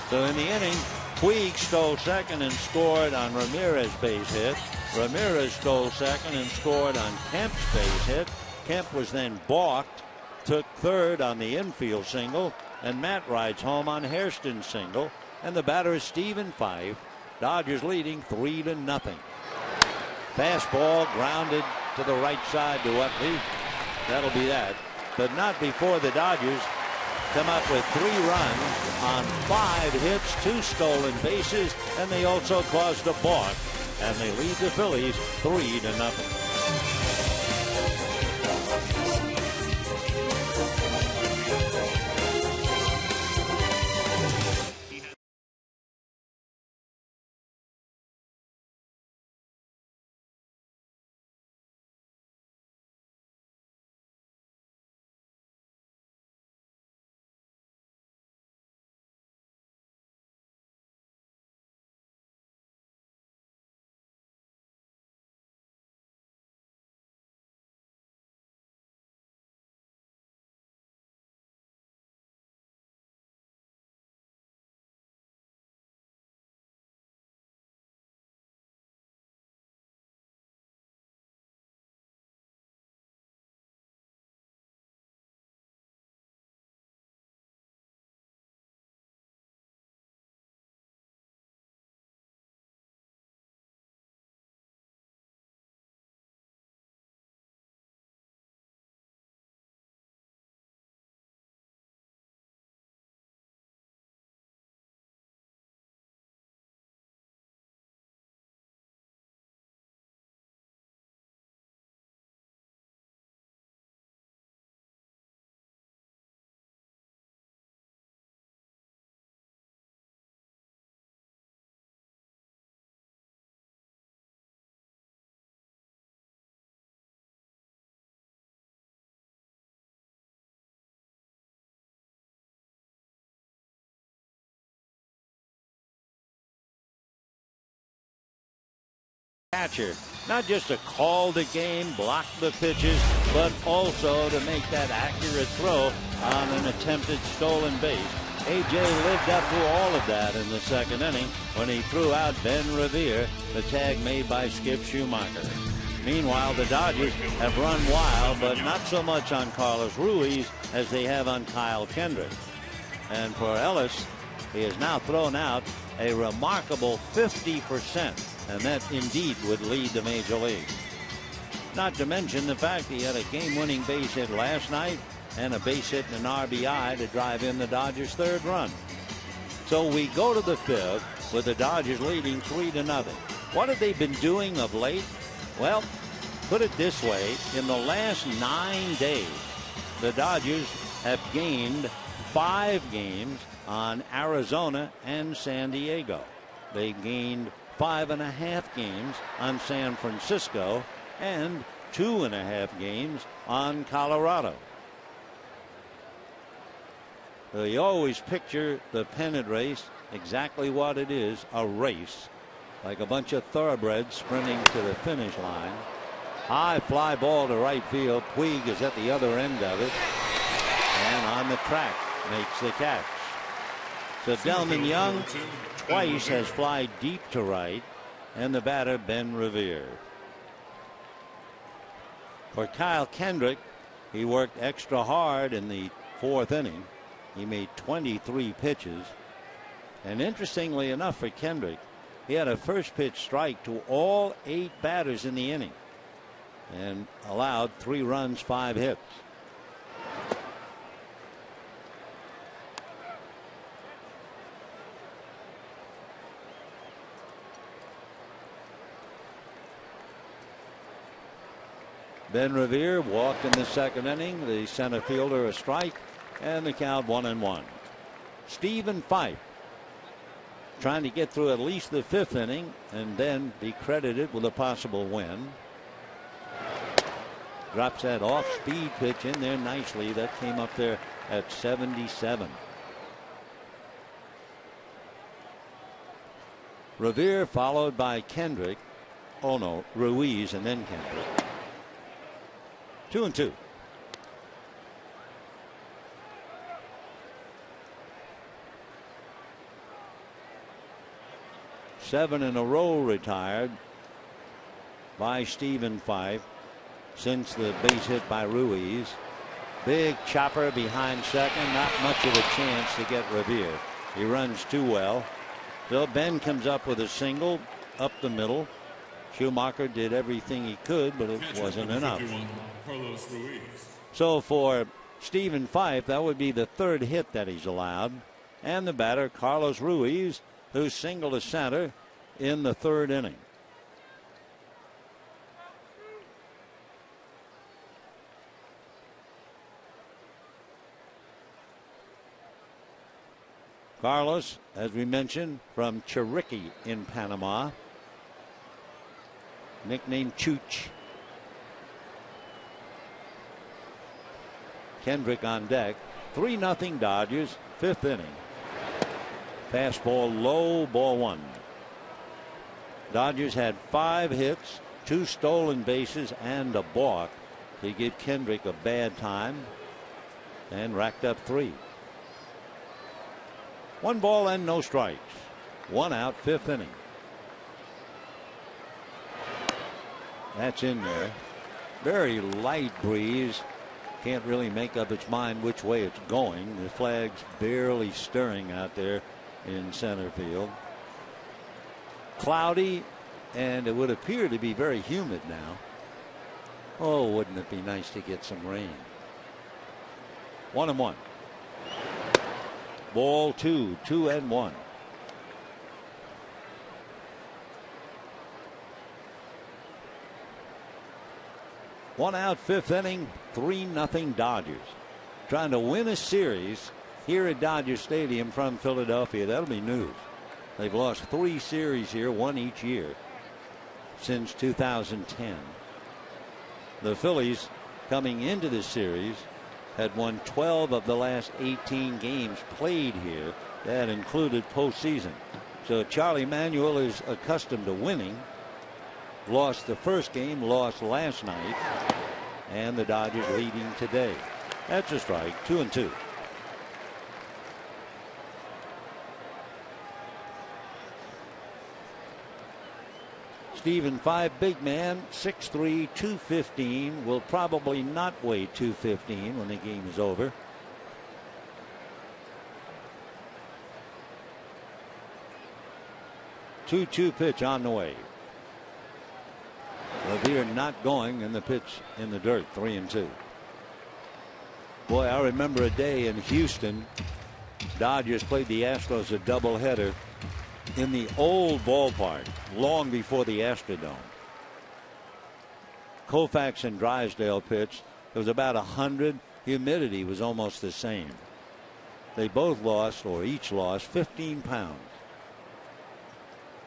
So in the inning, Puig stole second and scored on Ramirez's base hit. Ramirez stole second and scored on Kemp's base hit. Kemp was then balked, took third on the infield single, and Matt rides home on Hairston's single. And the batter is Stephen Fife. Dodgers leading 3-0. Fastball grounded to the right side to Utley. That'll be that. But not before the Dodgers come up with 3 runs on 5 hits, 2 stolen bases, and they also caused a balk. And they lead the Phillies 3-0. catcher, not just to call the game, block the pitches, but also to make that accurate throw on an attempted stolen base. A.J. lived up to all of that in the second inning when he threw out Ben Revere, the tag made by Skip Schumacher. Meanwhile, the Dodgers have run wild, but not so much on Carlos Ruiz as they have on Kyle Kendrick. And for Ellis, he has now thrown out a remarkable 50%, and that indeed would lead the major league. Not to mention the fact he had a game-winning base hit last night and a base hit and an RBI to drive in the Dodgers' third run. So we go to the fifth with the Dodgers leading 3-0. What have they been doing of late? Well, put it this way, in the last 9 days, the Dodgers have gained 5 games on Arizona and San Diego. They gained 5.5 games on San Francisco and 2.5 games on Colorado. So you always picture the pennant race exactly what it is, a race, like a bunch of thoroughbreds sprinting to the finish line. High fly ball to right field. Puig is at the other end of it and on the track makes the catch. So Delman Young twice has fly deep to right, and the batter Ben Revere. For Kyle Kendrick, he worked extra hard in the fourth inning. He made 23 pitches, and interestingly enough for Kendrick, he had a first pitch strike to all 8 batters in the inning and allowed 3 runs, 5 hits. Ben Revere walked in the second inning. The center fielder a strike, and the count 1-1. Stephen Fife trying to get through at least the 5th inning and then be credited with a possible win. Drops that off-speed pitch in there nicely. That came up there at 77. Revere followed by Kendrick. Oh no, Ruiz and then Kendrick. 2-2. Seven in a row retired by Stephen Fife since the base hit by Ruiz. Big chopper behind second. Not much of a chance to get Revere. He runs too well. Bill Ben comes up with a single up the middle. Schumacher did everything he could, but it wasn't enough. So for Stephen Fife, that would be the 3rd hit that he's allowed. And the batter, Carlos Ruiz, who singled to center in the 3rd inning. Carlos, as we mentioned, from Chiriqui in Panama, nicknamed Chooch. Kendrick on deck. 3-0 Dodgers, 5th inning. Fastball low, ball 1. Dodgers had 5 hits, 2 stolen bases, and a balk to give Kendrick a bad time, and racked up 3. 1 ball and no strikes. 1 out, 5th inning. That's in there. Very light breeze. Can't really make up its mind which way it's going. The flag's barely stirring out there in center field. Cloudy, and it would appear to be very humid now. Oh, wouldn't it be nice to get some rain? 1-1. Ball 2, 2-1. One out, 5th inning, 3-0 Dodgers. Trying to win a series here at Dodger Stadium from Philadelphia. That'll be news. They've lost 3 series here, 1 each year, since 2010. The Phillies, coming into this series, had won 12 of the last 18 games played here. That included postseason. So Charlie Manuel is accustomed to winning. lost the first game, lost last night, and the Dodgers leading today. That's a strike. 2-2. Stephen, 5 big man, 6'3", 215, will probably not weigh 215 when the game is over. Two pitch on the way. Revere not going, and the pitch in the dirt. 3-2. Boy, I remember a day in Houston. Dodgers played the Astros a doubleheader in the old ballpark long before the Astrodome. Koufax and Drysdale pitched. It was about 100. Humidity was almost the same. They both lost, or each lost, 15 pounds.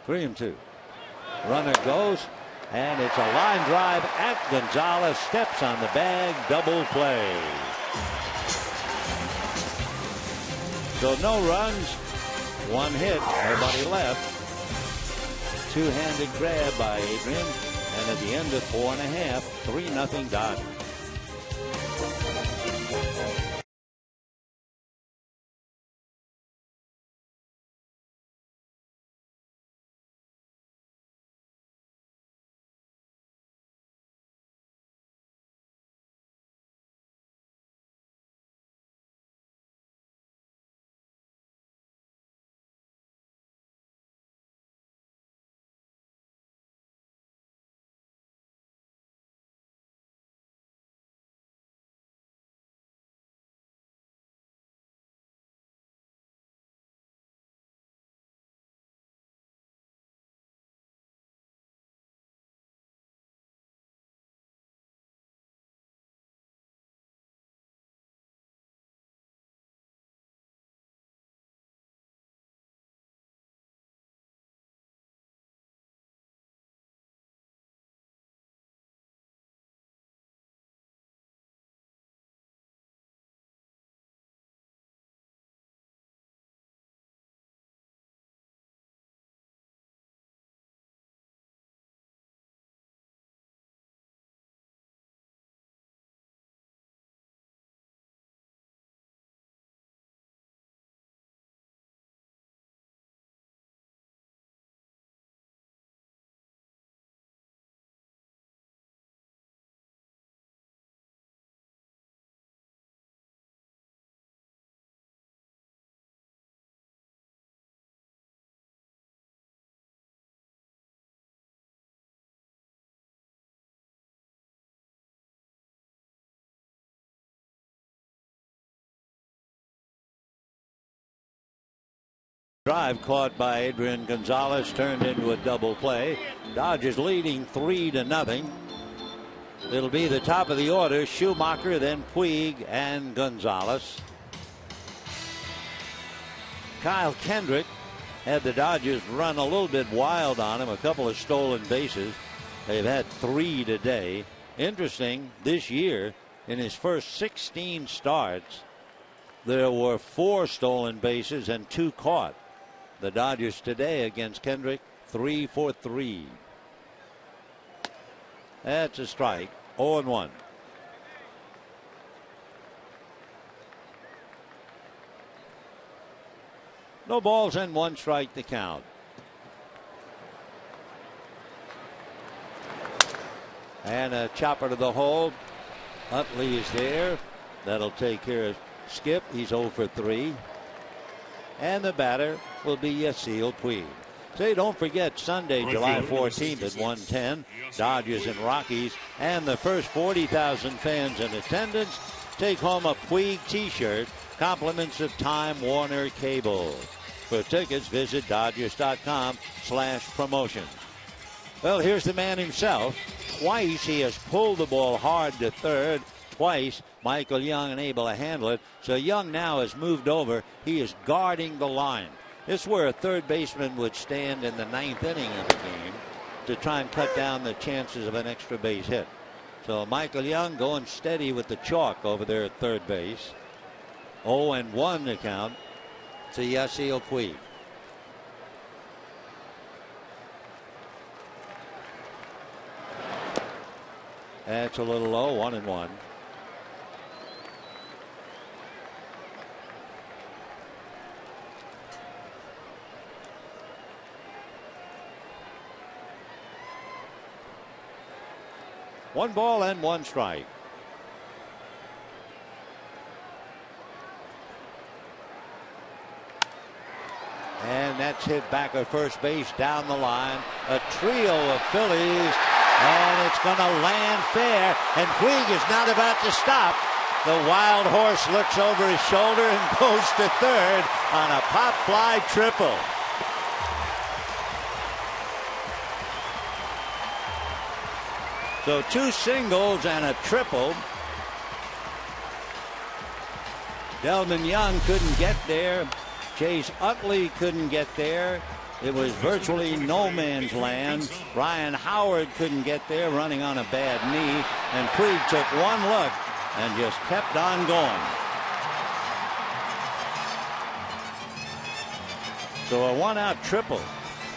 3-2. Runner goes, and it's a line drive at Gonzalez. Steps on the bag. Double play. So no runs, 1 hit, nobody left. Two-handed grab by Adrian, and at the end of 4.5, 3-0 Dodgers. Drive caught by Adrian Gonzalez turned into a double play. Dodgers leading 3-0. It'll be the top of the order. Schumacher, then Puig and Gonzalez. Kyle Kendrick had the Dodgers run a little bit wild on him. A couple of stolen bases. They've had 3 today. Interesting, this year in his first 16 starts there were 4 stolen bases and 2 caught. The Dodgers today against Kendrick, 3 for 3. That's a strike. 0-1. No balls and 1 strike to count. And a chopper to the hole. Utley is there. That'll take care of Skip. He's 0 for 3. And the batter will be Yasiel Puig. Say, don't forget Sunday, July 14th at 1:10, Dodgers and Rockies, and the first 40,000 fans in attendance take home a Puig T-shirt, compliments of Time Warner Cable. For tickets, visit Dodgers.com/promotion. Well, here's the man himself. Twice he has pulled the ball hard to third. Twice Michael Young unable to handle it. So Young now has moved over. He is guarding the line. This is where a third baseman would stand in the 9th inning of the game to try and cut down the chances of an extra base hit. So Michael Young going steady with the chalk over there at third base. 0-1 to count to Yasiel Puig. That's a little low, 1-1. One ball and one strike. And that's hit back at first base down the line. A trio of Phillies, and it's going to land fair. And Puig is not about to stop. The wild horse looks over his shoulder and goes to third on a pop fly triple. So 2 singles and a triple. Delman Young couldn't get there. Chase Utley couldn't get there. It was virtually no man's land. Ryan Howard couldn't get there, running on a bad knee. And Puig took one look and just kept on going. So a 1-out triple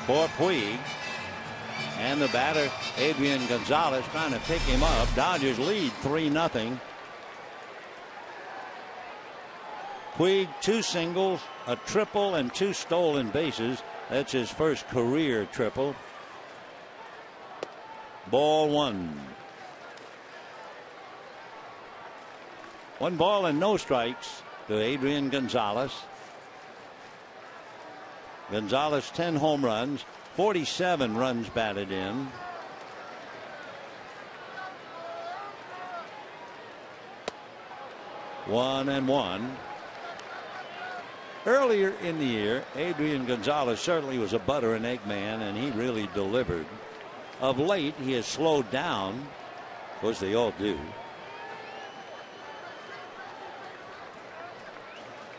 for Puig. And the batter, Adrian Gonzalez, trying to pick him up. Dodgers lead 3-0. Puig, 2 singles, a triple, and 2 stolen bases. That's his first career triple. Ball 1. 1 ball and no strikes to Adrian Gonzalez. Gonzalez 10 home runs, 47 runs batted in. One and one. Earlier in the year, Adrian Gonzalez certainly was a butter and egg man, and he really delivered. Of late, he has slowed down. Of course, they all do.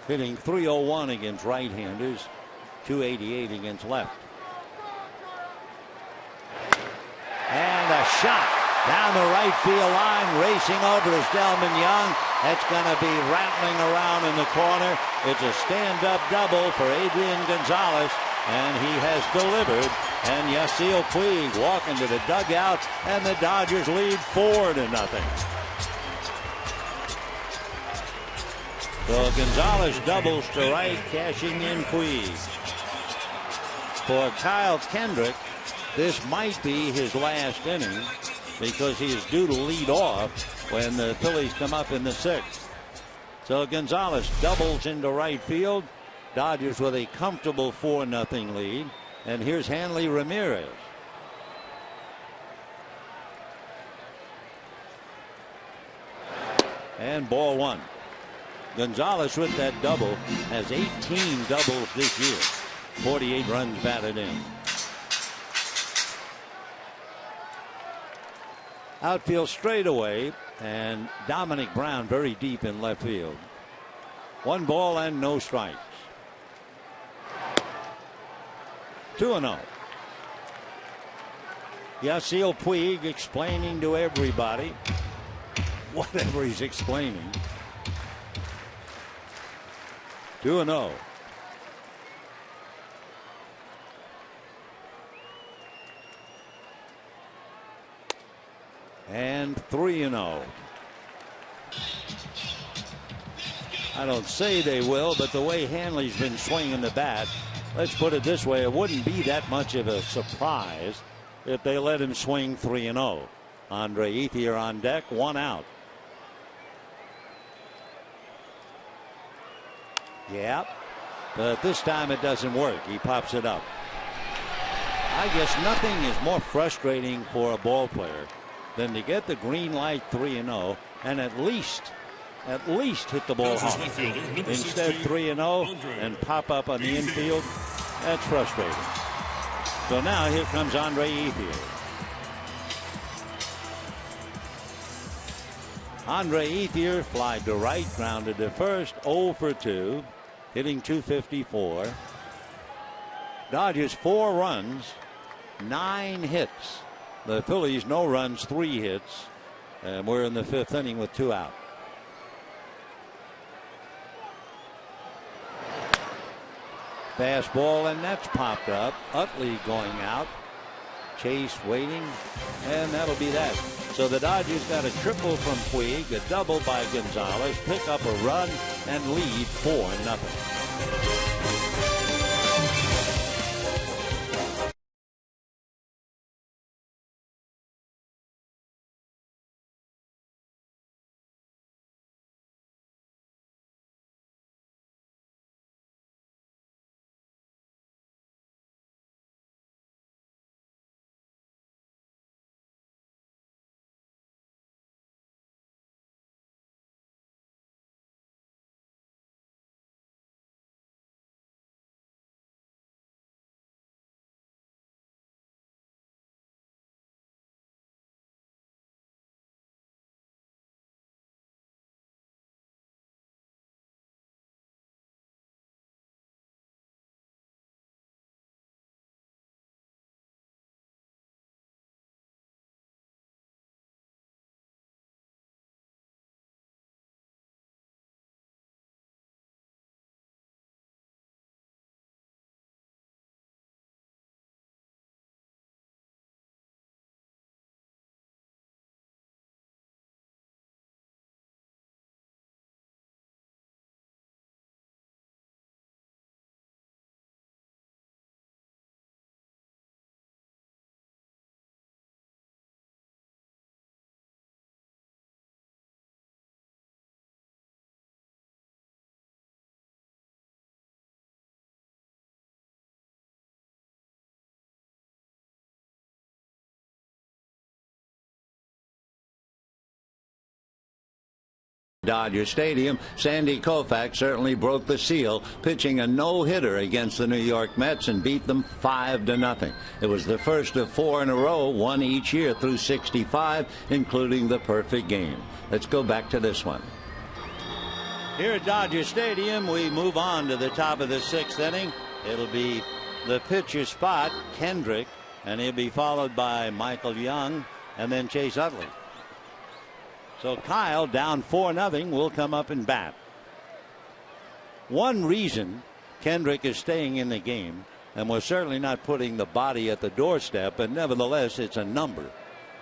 Hitting .301 against right-handers, .288 against left. And a shot down the right field line, racing over is Delman Young. That's going to be rattling around in the corner. It's a stand-up double for Adrian Gonzalez, and he has delivered. And Yasiel Puig walking to the dugout, and the Dodgers lead 4-0. So Gonzalez doubles to right, cashing in Puig. For Kyle Kendrick, this might be his last inning, because he is due to lead off when the Phillies come up in the 6th. So Gonzalez doubles into right field. Dodgers with a comfortable 4-0 lead. And here's Hanley Ramirez. And ball 1. Gonzalez with that double has 18 doubles this year. 48 runs batted in. Outfield straightaway, and Dominic Brown very deep in left field. 1 ball and no strikes. 2-0. Yasiel Puig explaining to everybody whatever he's explaining. 2-0. And 3-0. I don't say they will, but the way Hanley's been swinging the bat, let's put it this way, it wouldn't be that much of a surprise if they let him swing 3-0. Andre Ethier on deck, 1 out. Yeah, but this time it doesn't work. He pops it up. I guess nothing is more frustrating for a ball player than to get the green light 3-0 and at least hit the ball hard. Instead 3-0 and pop up on the infield. That's frustrating. So now here comes Andre Ethier. Andre Ethier flied to right, grounded to first, 0 for 2, hitting .254. Dodgers 4 runs, 9 hits. The Phillies no runs, 3 hits, and we're in the 5th inning with 2 out. Fastball, and that's popped up. Utley going out. Chase waiting, and that'll be that. So the Dodgers got a triple from Puig, a double by Gonzalez, pick up a run, and lead 4-0. Dodger Stadium, Sandy Koufax certainly broke the seal, pitching a no-hitter against the New York Mets and beat them 5-0. It was the first of 4 in a row, one each year through 65, including the perfect game. Let's go back to this one. Here at Dodger Stadium, we move on to the top of the 6th inning. It'll be the pitcher spot, Kendrick, and he'll be followed by Michael Young and then Chase Utley. So Kyle, down 4-0, will come up and bat. One reason Kendrick is staying in the game, and we're certainly not putting the body at the doorstep, but nevertheless it's a number.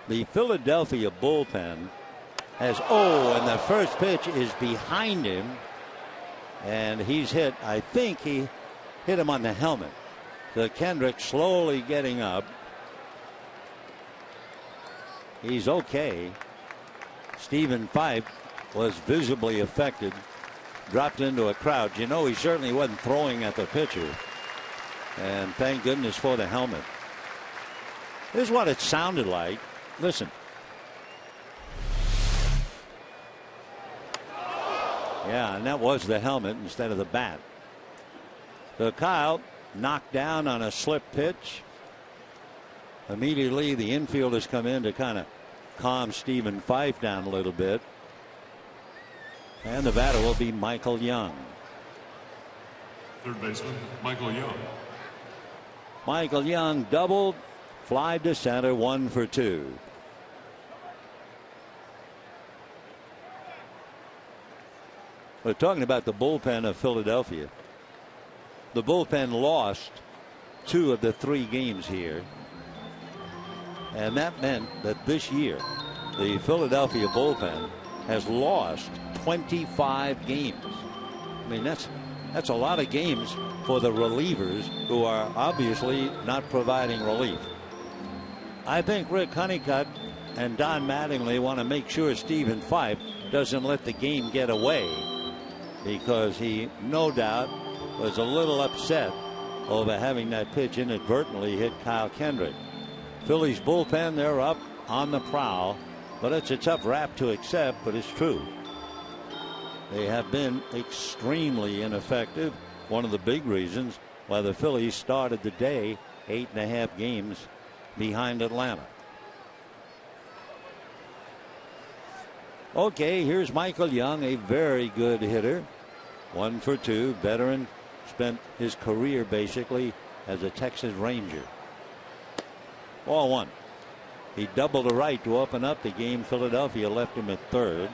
The Philadelphia bullpen has, and the first pitch is behind him, and he's hit, I think he hit him on the helmet. So Kendrick slowly getting up. He's okay. Stephen Fife was visibly affected, dropped into a crouch. You know, he certainly wasn't throwing at the pitcher. And thank goodness for the helmet. Here's what it sounded like. Listen. Yeah, and that was the helmet instead of the bat. So Kyle knocked down on a slip pitch. Immediately the infielders come in to kind of calm Stephen Fife down a little bit. And the batter will be Michael Young. Third baseman, Michael Young. Michael Young doubled, fly to center, 1 for 2. We're talking about the bullpen of Philadelphia. The bullpen lost 2 of the 3 games here. And that meant that this year, the Philadelphia bullpen has lost 25 games. I mean, that's a lot of games for the relievers who are obviously not providing relief. I think Rick Honeycutt and Don Mattingly want to make sure Stephen Fife doesn't let the game get away, because he no doubt was a little upset over having that pitch inadvertently hit Kyle Kendrick. Phillies bullpen, they're up on the prowl, but it's a tough rap to accept, but it's true. They have been extremely ineffective. One of the big reasons why the Phillies started the day 8.5 games behind Atlanta. Okay, here's Michael Young, a very good hitter. 1 for 2, veteran, spent his career basically as a Texas Ranger. Ball 1. He doubled to right to open up the game. Philadelphia left him at third,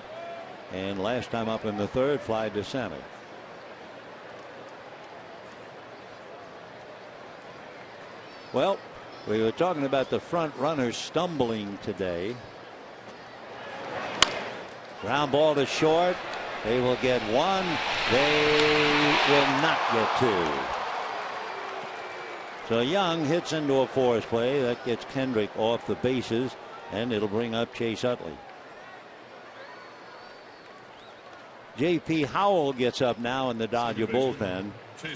and last time up in the third, fly to center. Well, We were talking about the front runners stumbling today. Ground ball to short. They will get one. They will not get two. So Young hits into a force play. That gets Kendrick off the bases, and it'll bring up Chase Utley. J.P. Howell gets up now in the Dodger bullpen.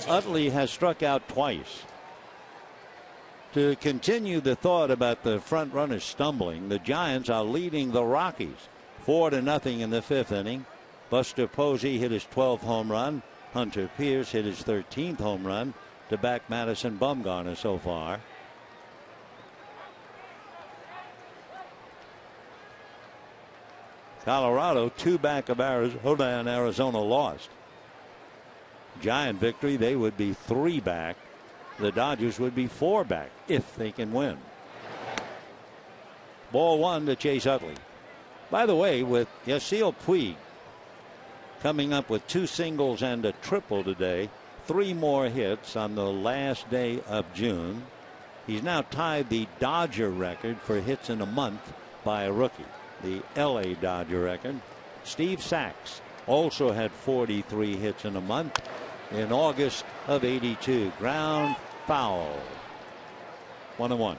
Utley has struck out twice. To continue the thought about the front runners stumbling, the Giants are leading the Rockies 4-0 in the 5th inning. Buster Posey hit his 12th home run. Hunter Pierce hit his 13th home run to back Madison Bumgarner so far. Colorado 2 back of Arizona, and Arizona lost. Giant victory, they would be 3 back. The Dodgers would be 4 back if they can win. Ball 1 to Chase Utley. By the way, with Yasiel Puig coming up with 2 singles and a triple today, 3 more hits on the last day of June. He's now tied the Dodger record for hits in a month by a rookie, the LA Dodger record. Steve Sax also had 43 hits in a month in August of '82. Ground foul. 1-1. Of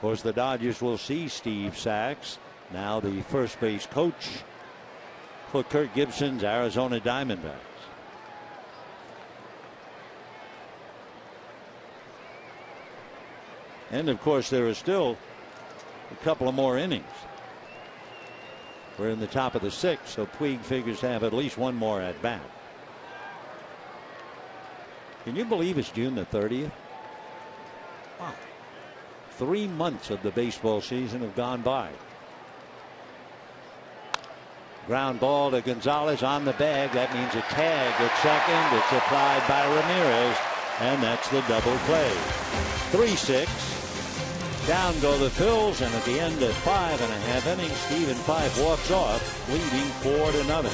course, the Dodgers will see Steve Sax, now the first base coach for Kirk Gibson's Arizona Diamondbacks. And of course, there are still a couple of more innings. We're in the top of the 6th, so Puig figures to have at least one more at bat. Can you believe it's June the 30th? Wow. 3 months of the baseball season have gone by. Ground ball to Gonzalez on the bag. That means a tag at second. It's applied by Ramirez, and that's the double play. 3-6. Down go the Phils, and at the end of 5.5 innings, Stephen Fife walks off, leading 4-0.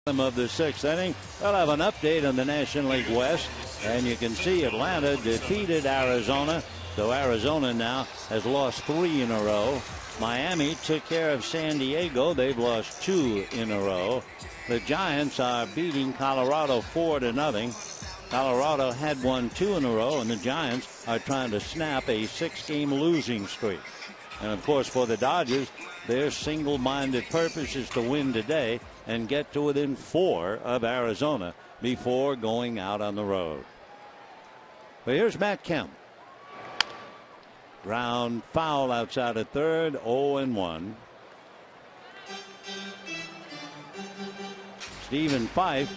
Of the 6th inning. We'll have an update on the National League West, and you can see Atlanta defeated Arizona, so Arizona now has lost 3 in a row. Miami took care of San Diego. They've lost 2 in a row. The Giants are beating Colorado 4-0. Colorado had won 2 in a row, and the Giants are trying to snap a 6-game losing streak. And of course, for the Dodgers, their single-minded purpose is to win today and get to within 4 of Arizona before going out on the road. But here's Matt Kemp. Ground foul outside of third, 0-1. Stephen Fife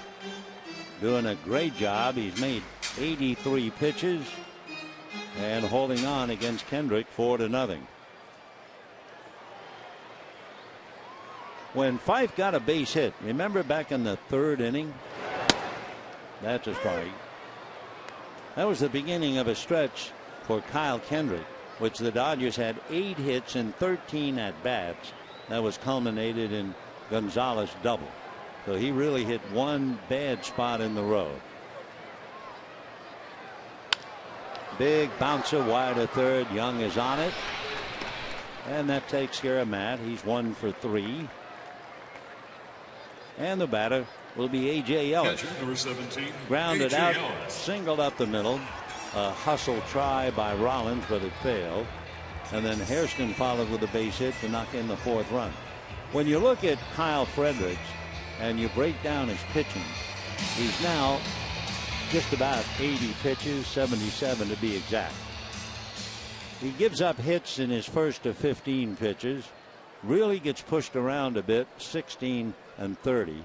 doing a great job. He's made 83 pitches and holding on against Kendrick 4-0. When Fife got a base hit, remember back in the 3rd inning? That's a strike. That was the beginning of a stretch for Kyle Kendrick, which the Dodgers had 8 hits and 13 at bats. That was culminated in Gonzalez double. So he really hit one bad spot in the road. Big bouncer wide of third. Young is on it. And that takes care of Matt. He's 1 for 3. And the batter will be A.J. Ellis. Catcher, number 17. Grounded A.J. out, Ellis. singled up the middle. A hustle try by Rollins, but it failed. And then Hairston followed with a base hit to knock in the 4th run. When you look at Kyle Fredericks and you break down his pitching, he's now just about 80 pitches, 77 to be exact. He gives up hits in his first of 15 pitches, really gets pushed around a bit, 16 and 30.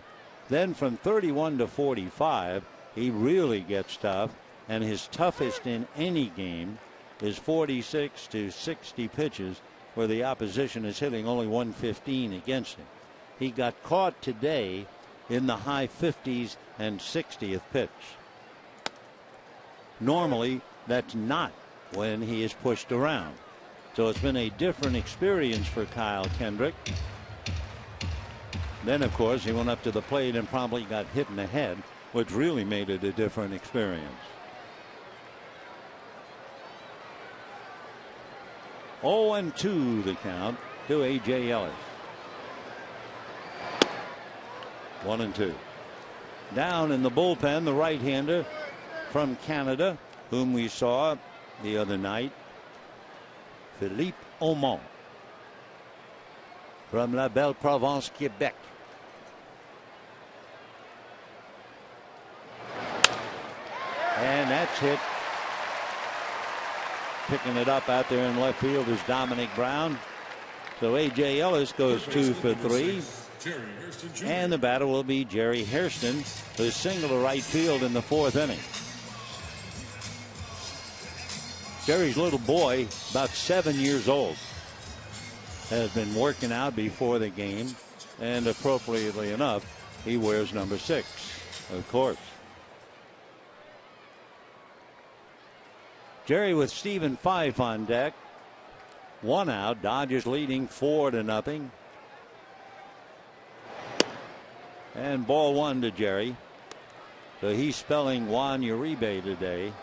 Then from 31 to 45, he really gets tough, and his toughest in any game is 46 to 60 pitches, where the opposition is hitting only 115 against him. He got caught today in the high 50s and 60th pitch. Normally, that's not when he is pushed around. So it's been a different experience for Kyle Kendrick. Then, of course, he went up to the plate and probably got hit in the head, which really made it a different experience. 0-2 the count to A.J. Ellis. 1-2. Down in the bullpen, the right-hander from Canada, whom we saw the other night, Philippe Aumont from La Belle Provence, Quebec. And that's hit. Picking it up out there in left field is Dominic Brown. So A.J. Ellis goes 2 for 3. And the batter will be Jerry Hairston, who singled to right field in the 4th inning. Jerry's little boy, about 7 years old, has been working out before the game, and appropriately enough, he wears number 6, of course. Jerry with Stephen Fife on deck. 1 out. Dodgers leading 4-0. And ball 1 to Jerry. So he's spelling Juan Uribe today.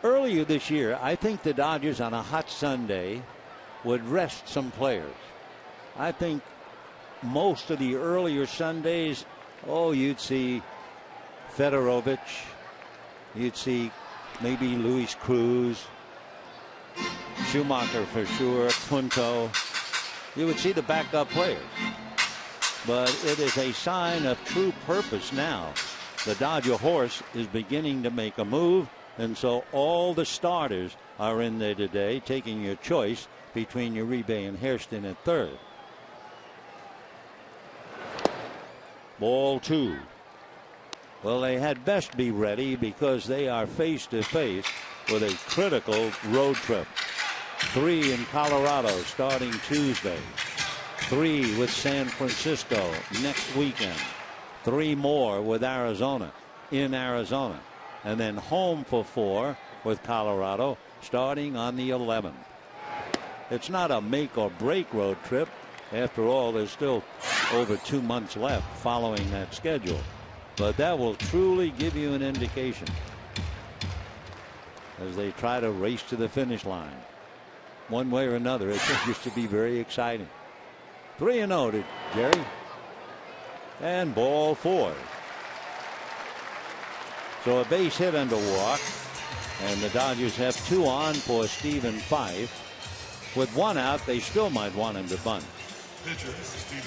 Earlier this year, I think the Dodgers on a hot Sunday would rest some players. I think most of the earlier Sundays, you'd see Fedorovich, you'd see maybe Luis Cruz, Schumacher for sure, Punto. You would see the backup players. But it is a sign of true purpose now. The Dodger horse is beginning to make a move, and so all the starters are in there today, taking your choice between Uribe and Hairston at third. Ball 2. Well, they had best be ready because they are face to face with a critical road trip. 3 in Colorado starting Tuesday. 3 with San Francisco next weekend. 3 more with Arizona in Arizona. And then home for 4 with Colorado starting on the 11th. It's not a make or break road trip. After all, there's still over 2 months left following that schedule. But that will truly give you an indication as they try to race to the finish line. One way or another, it continues to be very exciting. 3-0 to Jerry. And ball 4. So a base hit and a walk. And the Dodgers have 2 on for Stephen Fife. With 1 out, they still might want him to bunt.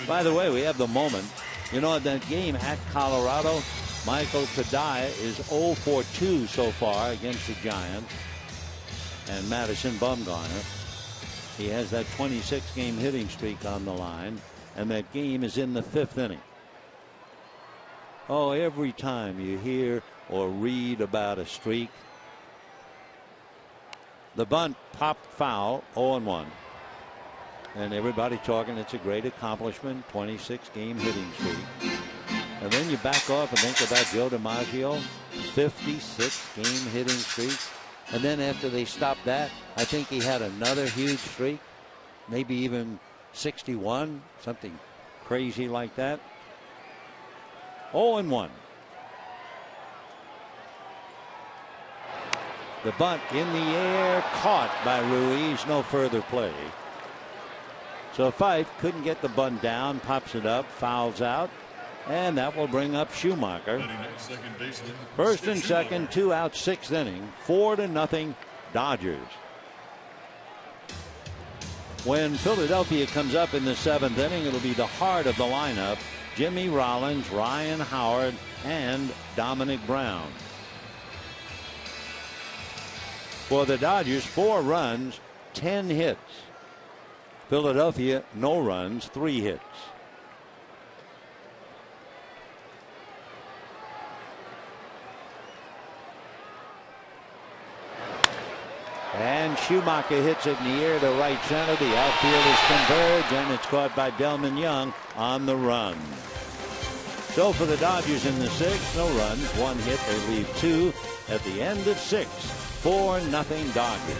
By the way, we have the moment. You know, that game at Colorado, Michael Kadai is 0 for 2 so far against the Giants. And Madison Bumgarner, he has that 26-game hitting streak on the line. And that game is in the 5th inning. Oh, every time you hear or read about a streak, the bunt popped foul, 0-1. And everybody talking it's a great accomplishment, 26-game hitting streak. And then you back off and think about Joe DiMaggio, 56-game hitting streak. And then after they stopped that, I think he had another huge streak, maybe even 61, something crazy like that. 0-1. The bunt in the air, caught by Ruiz, no further play. So Fife couldn't get the bunt down, pops it up, fouls out, and that will bring up Schumacher. First and second, 2 out, 6th inning, 4-0 Dodgers. When Philadelphia comes up in the 7th inning, it'll be the heart of the lineup: Jimmy Rollins, Ryan Howard, and Dominic Brown. For the Dodgers, 4 runs, 10 hits. Philadelphia, no runs, 3 hits. And Schumacher hits it in the air to right center. The outfield is converged, and it's caught by Delman Young on the run. So for the Dodgers in the 6th, no runs, 1 hit. They leave 2 at the end of 6. 4-0 Dodgers.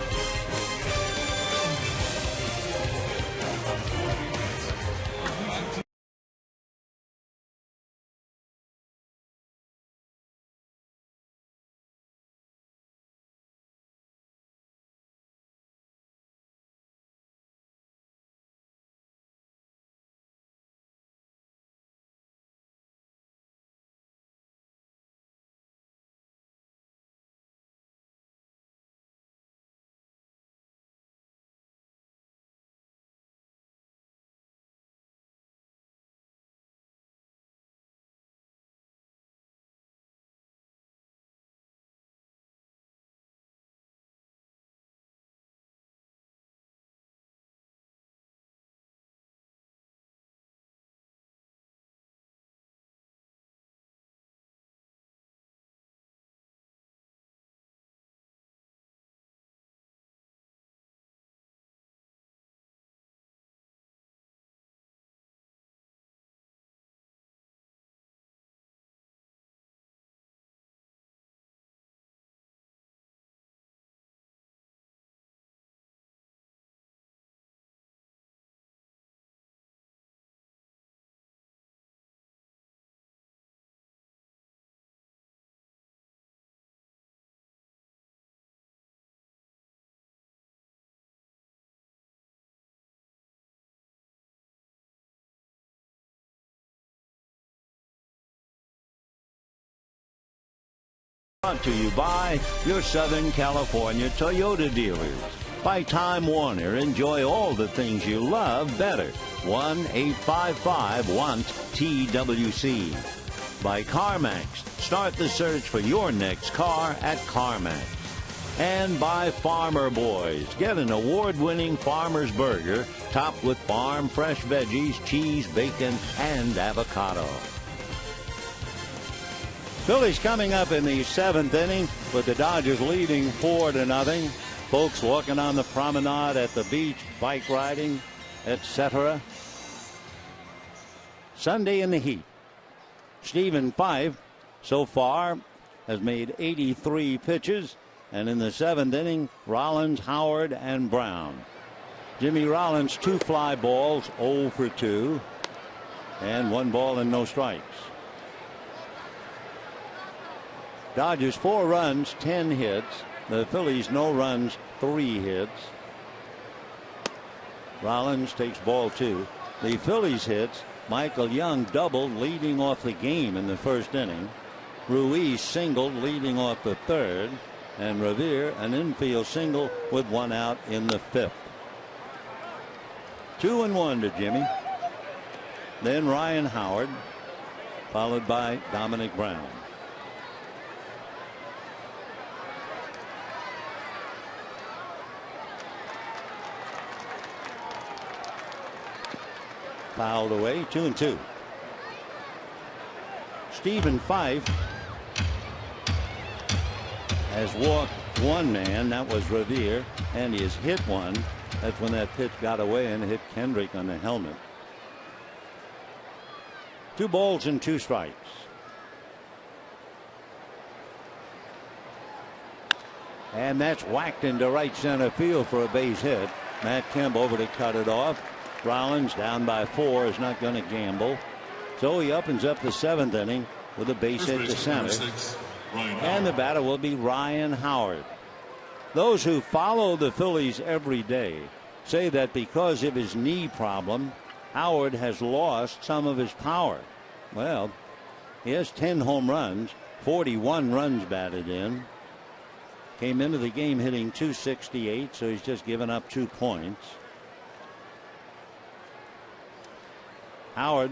Brought to you by your Southern California Toyota dealers. By Time Warner, enjoy all the things you love better. 1-855-WANT-TWC. By CarMax, start the search for your next car at CarMax. And by Farmer Boys, get an award-winning Farmer's Burger topped with farm fresh veggies, cheese, bacon, and avocado. Phillies coming up in the 7th inning with the Dodgers leading 4-0. Folks walking on the promenade at the beach, bike riding, etc. Sunday in the heat. Stephen Fife so far has made 83 pitches, and in the 7th inning, Rollins, Howard, and Brown. Jimmy Rollins, 2 fly balls, 0 for 2, and 1 ball and no strikes. Dodgers 4 runs, 10 hits. The Phillies no runs, 3 hits. Rollins takes ball 2. The Phillies hits. Michael Young doubled, leading off the game in the 1st inning. Ruiz singled, leading off the 3rd. And Revere an infield single with 1 out in the 5th. 2-1 to Jimmy. Then Ryan Howard, followed by Dominic Brown. Fouled away, 2-2. Stephen Fife has walked one man, that was Revere, and he has hit one. That's when that pitch got away and hit Kendrick on the helmet. 2 balls and 2 strikes. And that's whacked into right center field for a base hit. Matt Kemp over to cut it off. Rollins down by 4 is not going to gamble. So he opens up the 7th inning with a base hit to center. And the batter will be Ryan Howard. Those who follow the Phillies every day say that because of his knee problem, Howard has lost some of his power. Well, he has 10 home runs, 41 runs batted in. Came into the game hitting .268, so he's just given up 2 points. Howard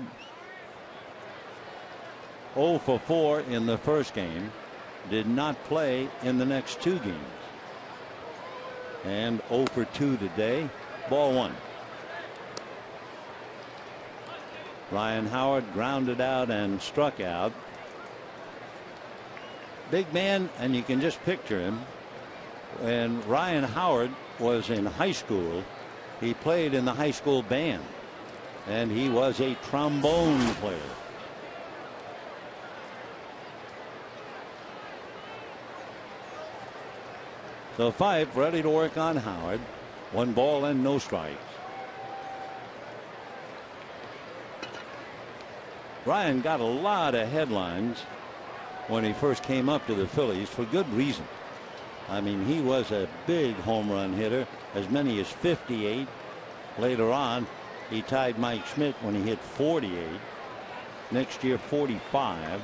0 for 4 in the first game. Did not play in the next 2 games. And 0 for 2 today. Ball 1. Ryan Howard grounded out and struck out. Big man, and you can just picture him. When Ryan Howard was in high school, he played in the high school band, and he was a trombone player. So Fife ready to work on Howard. 1 ball and no strikes. Ryan got a lot of headlines when he first came up to the Phillies for good reason. I mean, he was a big home run hitter, as many as 58. Later on, he tied Mike Schmidt when he hit 48. Next year, 45.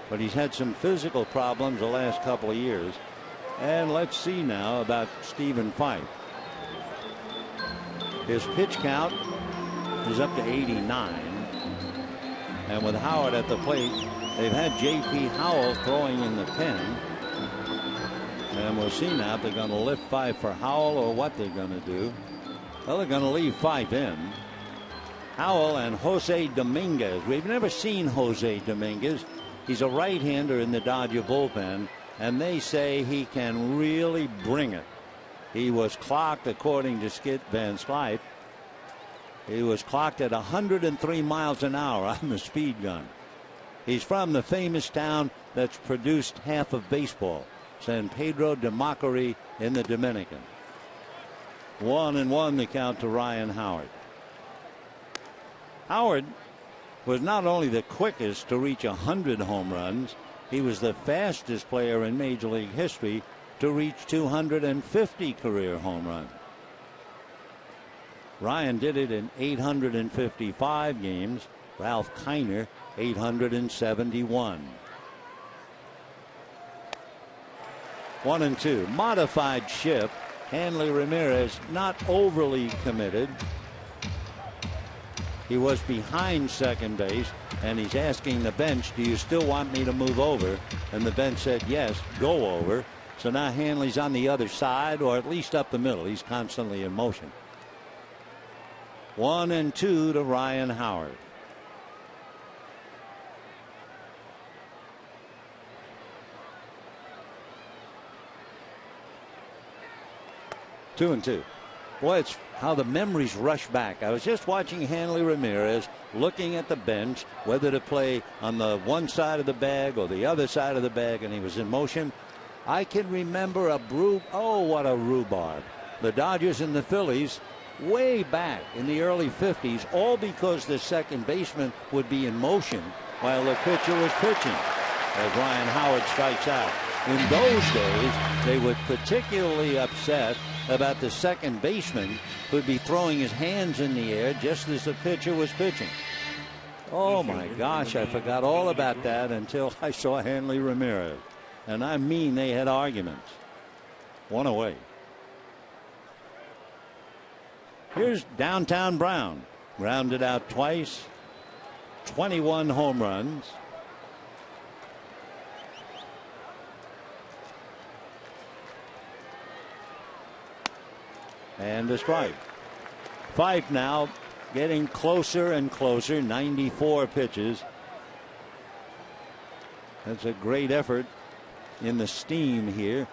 But he's had some physical problems the last couple of years. And let's see now about Stephen Fife. His pitch count is up to 89. And with Howard at the plate, they've had J.P. Howell throwing in the pen. And we'll see now if they're going to lift Fife for Howell or what they're going to do. Well, they're going to leave Fife in. Howell and Jose Dominguez. We've never seen Jose Dominguez. He's a right-hander in the Dodger bullpen, and they say he can really bring it. He was clocked, according to Skip Van Slyke, he was clocked at 103 miles an hour on the speed gun. He's from the famous town that's produced half of baseball, San Pedro de Macorís in the Dominican. 1-1 the count to Ryan Howard. Howard was not only the quickest to reach 100 home runs, he was the fastest player in Major League history to reach 250 career home runs. Ryan did it in 855 games. Ralph Kiner 871. 1-2. Modified shift. Hanley Ramirez not overly committed. He was behind second base, and he's asking the bench, do you still want me to move over? And the bench said, yes, go over. So now Hanley's on the other side, or at least up the middle. He's constantly in motion. 1-2 to Ryan Howard. Two and two. Boy, it's how the memories rush back. I was just watching Hanley Ramirez looking at the bench, whether to play on the one side of the bag or the other side of the bag, and he was in motion. I can remember what a rhubarb. The Dodgers and the Phillies way back in the early 50s, all because the second baseman would be in motion while the pitcher was pitching as Ryan Howard strikes out. In those days, they were particularly upset about the second baseman who'd be throwing his hands in the air just as the pitcher was pitching. Oh my gosh, I forgot all about that until I saw Hanley Ramirez. And I mean, they had arguments. 1 away. Here's Downtown Brown. Grounded out twice. 21 home runs. And a strike. Fife now getting closer and closer. 94 pitches. That's a great effort in the steam here.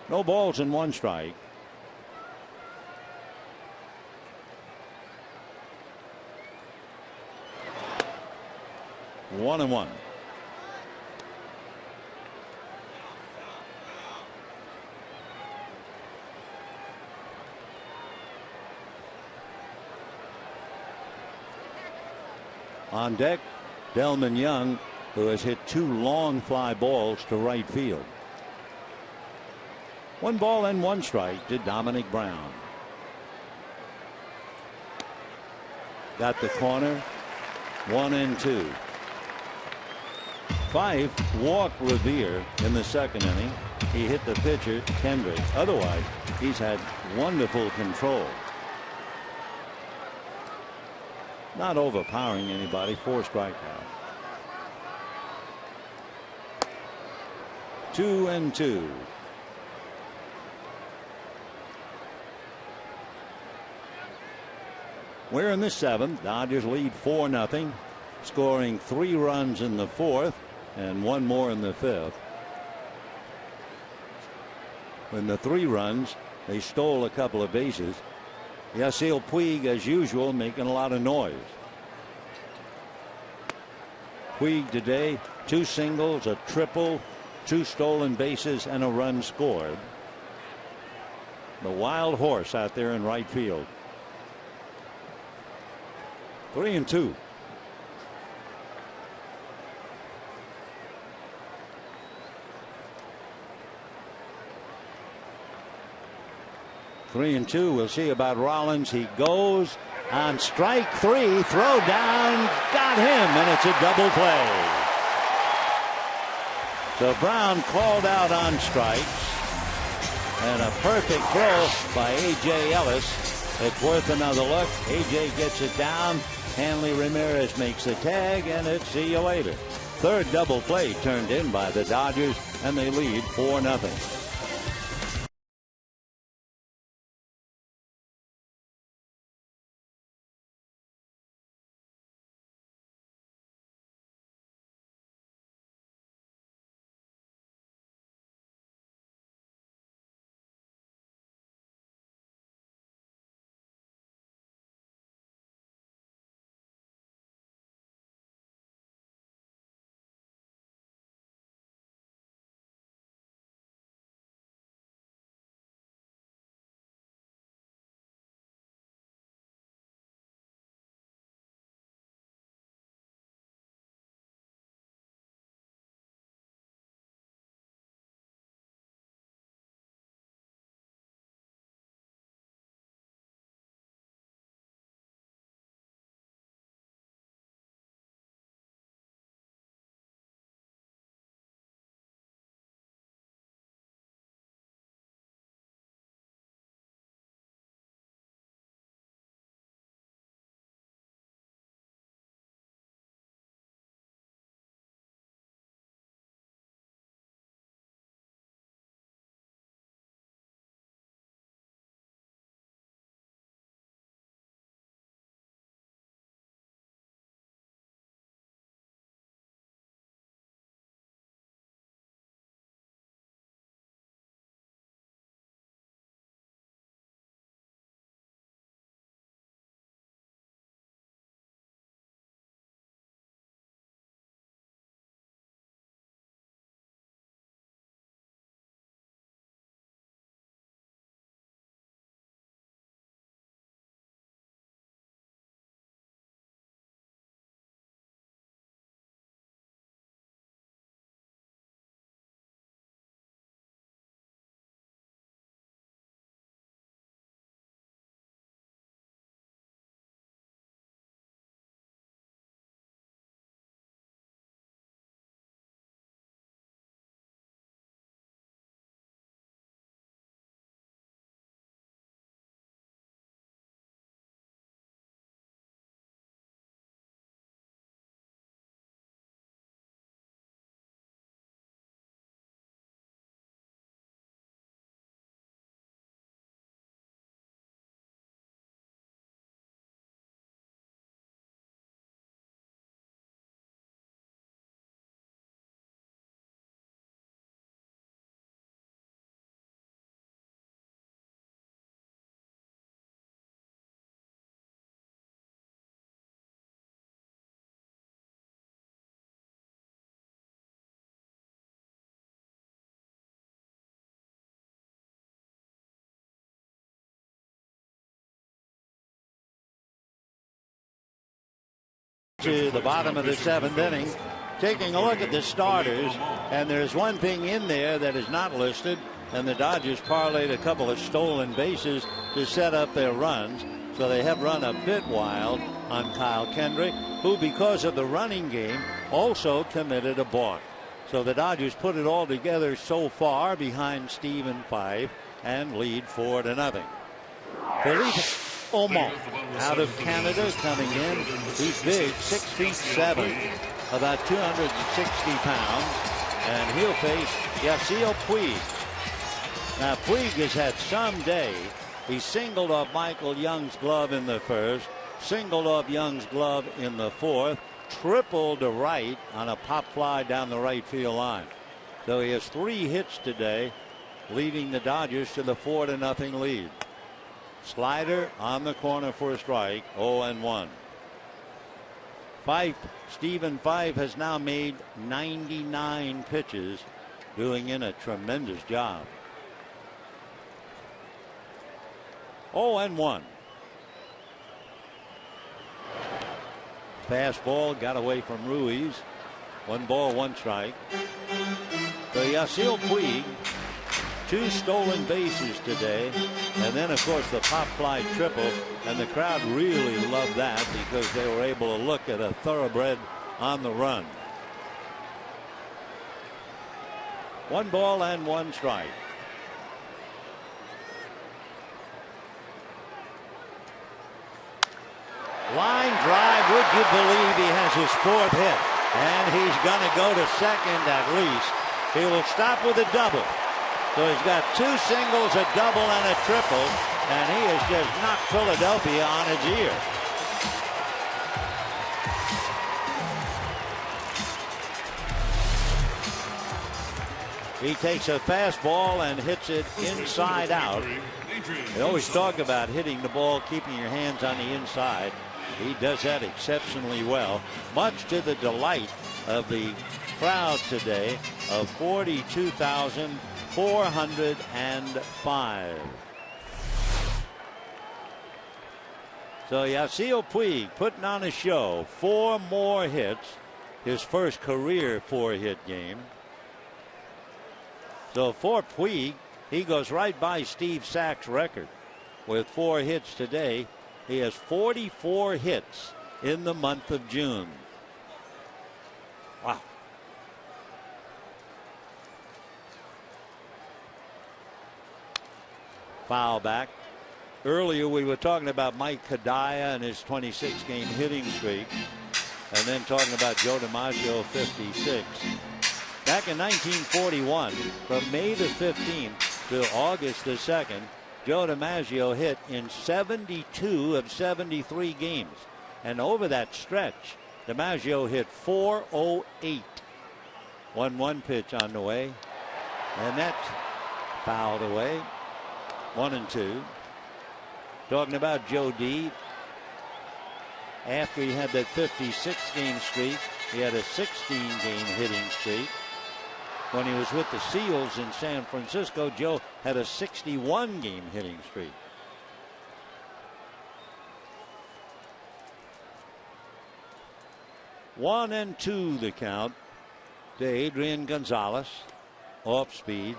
No balls and 1 strike. One and 1. On deck, Delman Young, who has hit 2 long fly balls to right field. 1 ball and 1 strike to Dominic Brown. Got the corner. 1 and 2. Fife walked Revere in the 2nd inning. He hit the pitcher, Kendrick. Otherwise, he's had wonderful control. Not overpowering anybody. 4 strikeouts. 2 and 2. We're in the 7th. Dodgers lead 4-0, scoring 3 runs in the 4th and 1 more in the 5th. In the 3 runs, they stole a couple of bases. Yasiel Puig, as usual, making a lot of noise. Puig today, 2 singles, a triple, 2 stolen bases, and a run scored. The wild horse out there in right field. 3 and 2. We'll see about Rollins. He goes on strike 3. Throw down. Got him. And it's a double play. So Brown called out on strikes. And a perfect throw by A.J. Ellis. It's worth another look. A.J. gets it down. Hanley Ramirez makes the tag. And it's see you later. 3rd double play turned in by the Dodgers. And they lead 4-0. To the bottom of the 7th inning, taking a look at the starters, and there's one thing in there that is not listed, and the Dodgers parlayed a couple of stolen bases to set up their runs. So they have run a bit wild on Kyle Kendrick, who, because of the running game, also committed a balk. So the Dodgers put it all together so far behind Stephen Fife and lead 4-0. Felipe Omar out of Canada coming in. He's big, 6'7", about 260 pounds, and he'll face Yasiel Puig. Now Puig has had some day. He singled off Michael Young's glove in the first, singled off Young's glove in the fourth, tripled to right on a pop fly down the right field line. So he has 3 hits today, leading the Dodgers to the 4-0 lead. Slider on the corner for a strike, 0-1. Stephen Fife has now made 99 pitches, doing in a tremendous job. 0-1. Fastball got away from Ruiz. 1 ball, 1 strike. So Yasiel Puig, 2 stolen bases today, and then of course the pop fly triple, and the crowd really loved that because they were able to look at a thoroughbred on the run. 1 ball and 1 strike. Line drive, would you believe he has his 4th hit, and he's going to go to second at least. He will stop with a double. So he's got 2 singles, a double, and a triple, and he has just knocked Philadelphia on its ear. He takes a fastball and hits it inside out. They always talk about hitting the ball, keeping your hands on the inside. He does that exceptionally well, much to the delight of the crowd today of 42,405. So Yasiel Puig putting on a show. 4 more hits, his first career 4-hit game. So for Puig, he goes right by Steve Sack's record with 4 hits today. He has 44 hits in the month of June. Wow. Foul back. Earlier we were talking about Mike Kadaya and his 26-game hitting streak, and then talking about Joe DiMaggio, 56. Back in 1941, from May the 15th to August the 2nd, Joe DiMaggio hit in 72 of 73 games. And over that stretch, DiMaggio hit 408. 1-1 pitch on the way. And that's fouled away. 1-2. Talking about Joe D. After he had that 56-game streak, he had a 16-game hitting streak. When he was with the Seals in San Francisco, Joe had a 61-game hitting streak. One and 2 the count to Adrian Gonzalez. Off speed.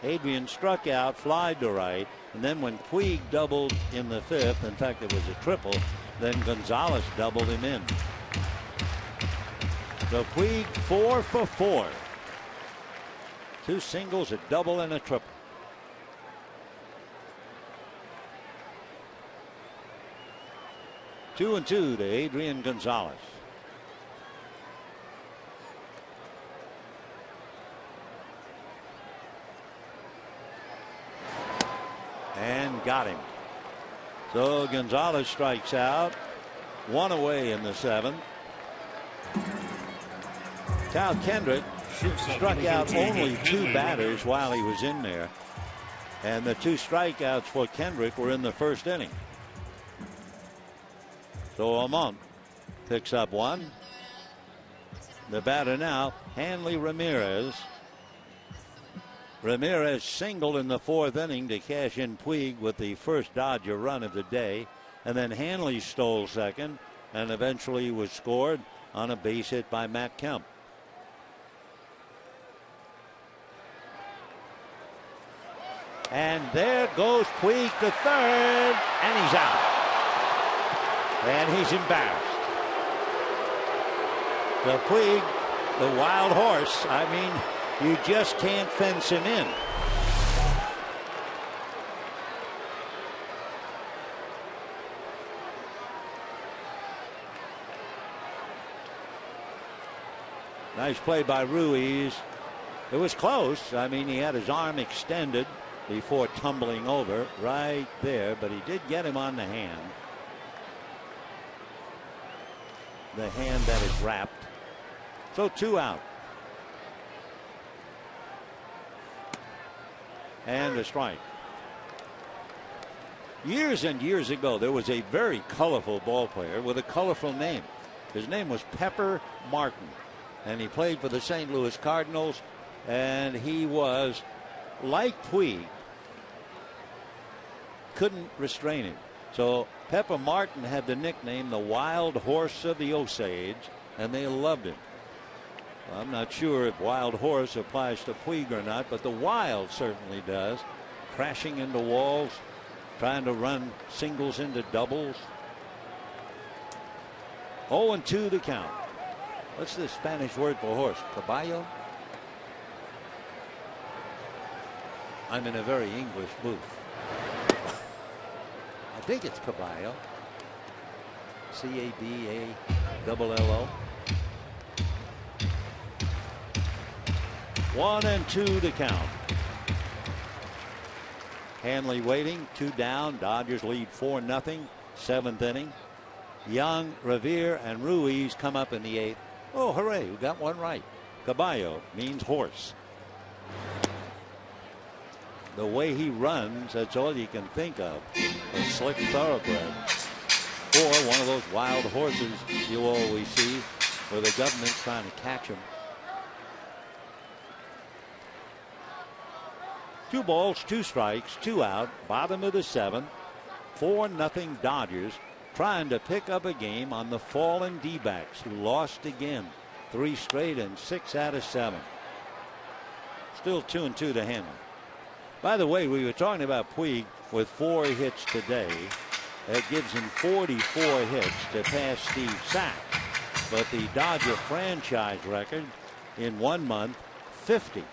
Adrian struck out, flied to right, and then when Puig doubled in the 5th, in fact it was a triple, then Gonzalez doubled him in. So Puig 4 for 4. 2 singles, a double, and a triple. Two and 2 to Adrian Gonzalez. And got him. So Gonzalez strikes out. 1 away in the 7th. Kyle Kendrick struck out only 2 batters while he was in there, and the 2 strikeouts for Kendrick were in the 1st inning. So Almont picks up 1. The batter now, Hanley Ramirez. Ramirez singled in the 4th inning to cash in Puig with the first Dodger run of the day, and then Hanley stole second. and eventually was scored on a base hit by Matt Kemp. And there goes Puig to third, and he's out. And he's embarrassed. The Puig, the wild horse, I mean, you just can't fence him in. Nice play by Ruiz. It was close. I mean, he had his arm extended before tumbling over right there, but he did get him on the hand. The hand that is wrapped. So 2 out. And a strike. Years and years ago, there was a very colorful ball player with a colorful name. His name was Pepper Martin, and he played for the St. Louis Cardinals, and he was like Puig. Couldn't restrain him. So Pepper Martin had the nickname the Wild Horse of the Osage, and they loved him. Well, I'm not sure if Wild Horse applies to Puig or not, but the Wild certainly does. Crashing into walls, trying to run singles into doubles. 0-2 to count. What's the Spanish word for horse? Caballo? I'm in a very English booth. I think it's caballo. C-A-B-A-L-L-O. 1-2 to count. Hanley waiting, 2 down. Dodgers lead 4-0. 7th inning. Young, Revere, and Ruiz come up in the 8th. Oh, hooray, we got one right. Caballo means horse. The way he runs, that's all you can think of. A slick thoroughbred. Or one of those wild horses you always see where the government's trying to catch him. 2 balls, 2 strikes, 2 out, bottom of the 7th. 4-0 Dodgers, trying to pick up a game on the fallen D-backs who lost again. 3 straight and 6 out of 7. Still 2-2 to Hanley. By the way, we were talking about Puig with 4 hits today. That gives him 44 hits to pass Steve Sack. But the Dodger franchise record in 1 month, 50.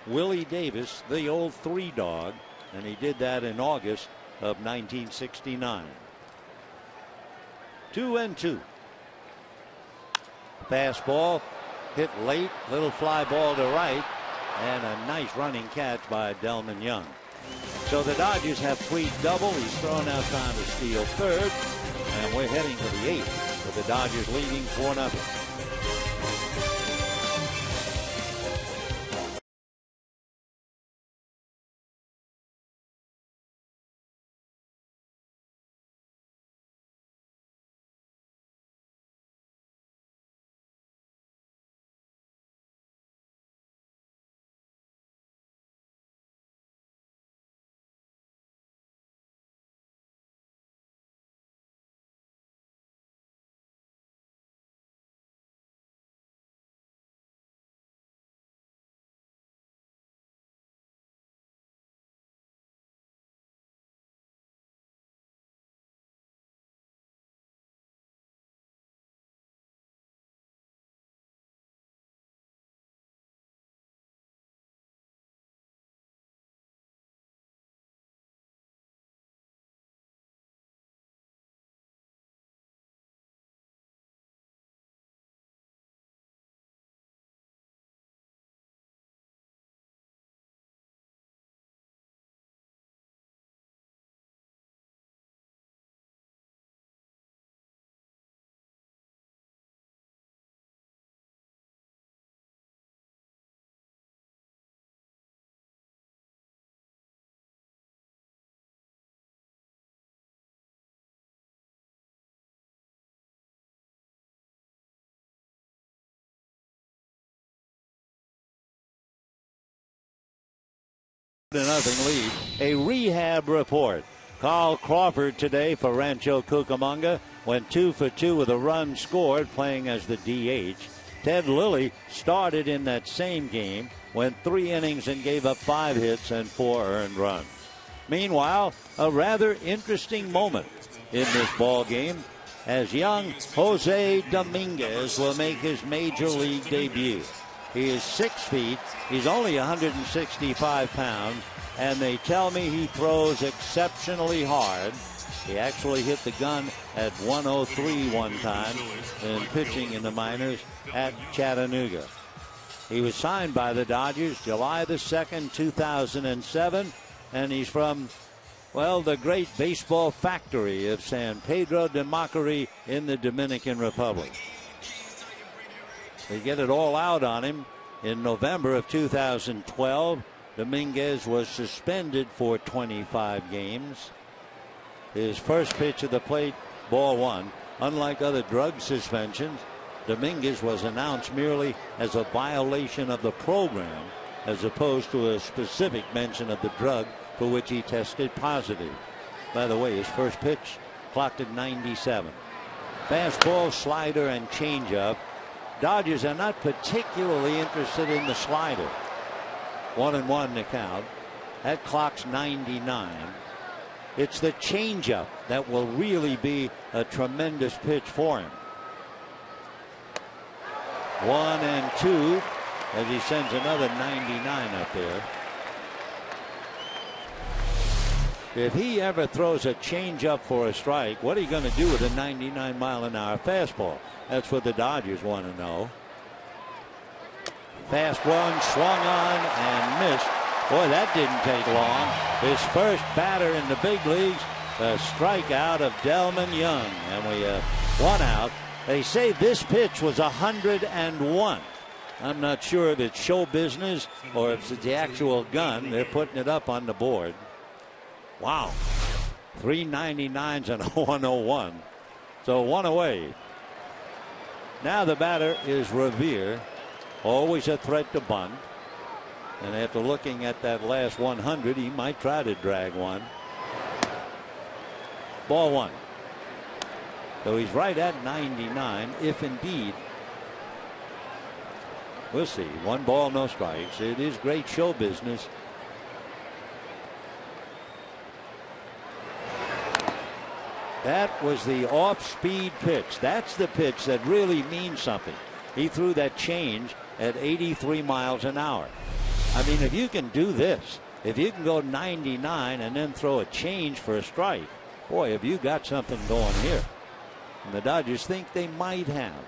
Willie Davis, the old 3-dog, and he did that in August of 1969. 2-2. Fastball hit late, little fly ball to right, and a nice running catch by Delman Young. So the Dodgers have Puig double. He's thrown out trying to steal third, and we're heading to the 8th with the Dodgers leading 4-0. Nothing lead. A rehab report. Carl Crawford today for Rancho Cucamonga went 2 for 2 with a run scored playing as the DH. Ted Lilly started in that same game, went 3 innings and gave up 5 hits and 4 earned runs. Meanwhile, a rather interesting moment in this ball game as young Jose Dominguez will make his major league debut. He is 6 feet, he's only 165 pounds, and they tell me he throws exceptionally hard. He actually hit the gun at 103 one time in pitching in the minors at Chattanooga. He was signed by the Dodgers July the 2nd, 2007, and he's from, well, the great baseball factory of San Pedro de Macorís in the Dominican Republic. They get it all out on him in November of 2012. Dominguez was suspended for 25 games. His first pitch of the plate, ball 1. Unlike other drug suspensions, Dominguez was announced merely as a violation of the program as opposed to a specific mention of the drug for which he tested positive. By the way, his first pitch clocked at 97. Fastball, slider, and changeup. Dodgers are not particularly interested in the slider. 1-1 the count. That clock's 99. It's the changeup that will really be a tremendous pitch for him. 1-2 as he sends another 99 up there. If he ever throws a changeup for a strike, what are you going to do with a 99-mile-an-hour fastball? That's what the Dodgers want to know. Fast one, swung on and missed. Boy, that didn't take long. His first batter in the big leagues, a strikeout of Delman Young, and we one out. They say this pitch was 101. I'm not sure if it's show business or if it's the actual gun. They're putting it up on the board. Wow. 3 99s and a 101. So one away. Now the batter is Revere. Always a threat to bunt. And after looking at that last 100, he might try to drag one. Ball 1. So he's right at 99, if indeed. We'll see. 1 ball, no strikes. It is great show business. That was the off-speed pitch. That's the pitch that really means something. He threw that change at 83 miles an hour. I mean, if you can do this, if you can go 99 and then throw a change for a strike, boy, have you got something going here. And the Dodgers think they might have.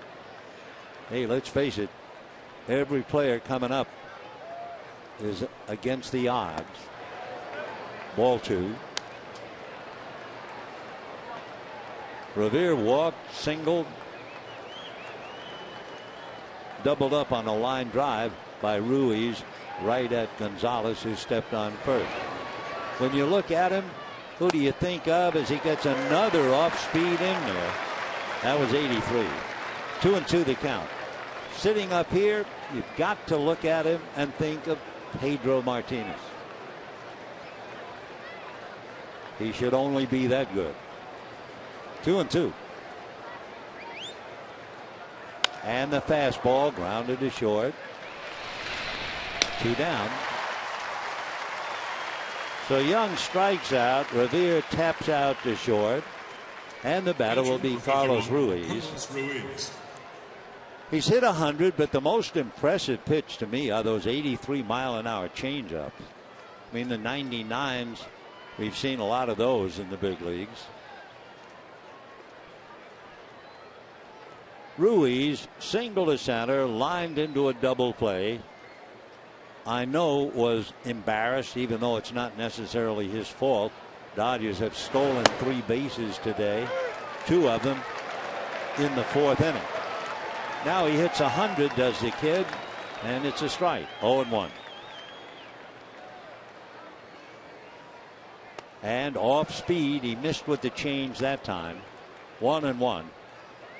Hey, let's face it, every player coming up is against the odds. Ball 2. Revere walked, singled, doubled up on a line drive by Ruiz right at Gonzalez, who stepped on first. When you look at him, who do you think of as he gets another off speed in there? That was 83. 2-2 the count. Sitting up here, you've got to look at him and think of Pedro Martinez. He should only be that good. 2-2. And the fastball grounded to short. 2 down. So Young strikes out. Revere taps out to short. And the batter will be Carlos Ruiz. He's hit 100, but the most impressive pitch to me are those 83-mile-an-hour changeups. I mean, the 99s, we've seen a lot of those in the big leagues. Ruiz, single to center, lined into a double play. I know was embarrassed, even though it's not necessarily his fault. Dodgers have stolen 3 bases today, 2 of them in the 4th inning. Now he hits 100, does the kid, and it's a strike. 0-1. And off speed, he missed with the change that time. 1-1.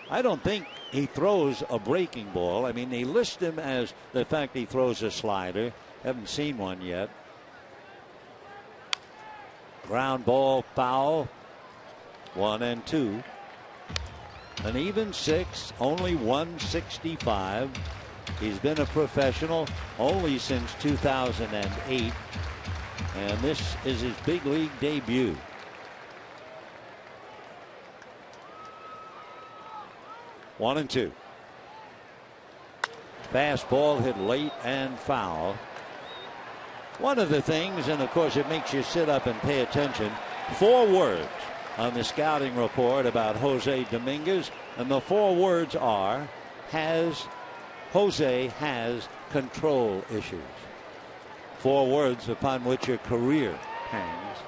I don't think he throws a breaking ball. I mean, they list him as the fact he throws a slider. Haven't seen one yet. Ground ball foul. 1-2. An even 6, only 165. He's been a professional only since 2008. And this is his big league debut. 1-2. Fastball hit late and foul. One of the things, and of course it makes you sit up and pay attention, 4 words on the scouting report about Jose Dominguez, and the 4 words are Jose has control issues. 4 words upon which your career hangs.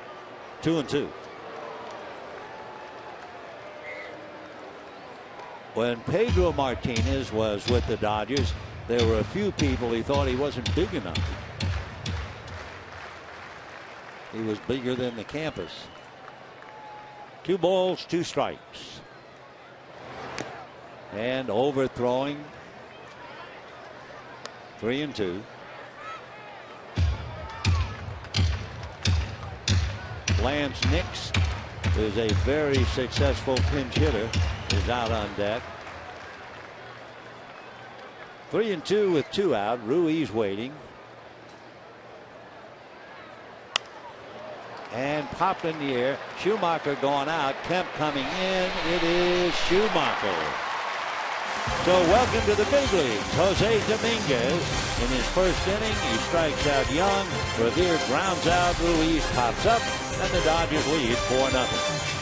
2-2. When Pedro Martinez was with the Dodgers, there were a few people he thought he wasn't big enough. He was bigger than the campus. 2 balls, 2 strikes. And overthrowing. 3-2. Lance Nix, who's a very successful pinch hitter, is out on deck. 3-2 with 2 out. Ruiz waiting. And popped in the air. Schumacher going out. Kemp coming in. It is Schumacher. So welcome to the big leagues. Jose Dominguez in his first inning. He strikes out Young. Revere grounds out. Ruiz pops up. And the Dodgers lead 4-0.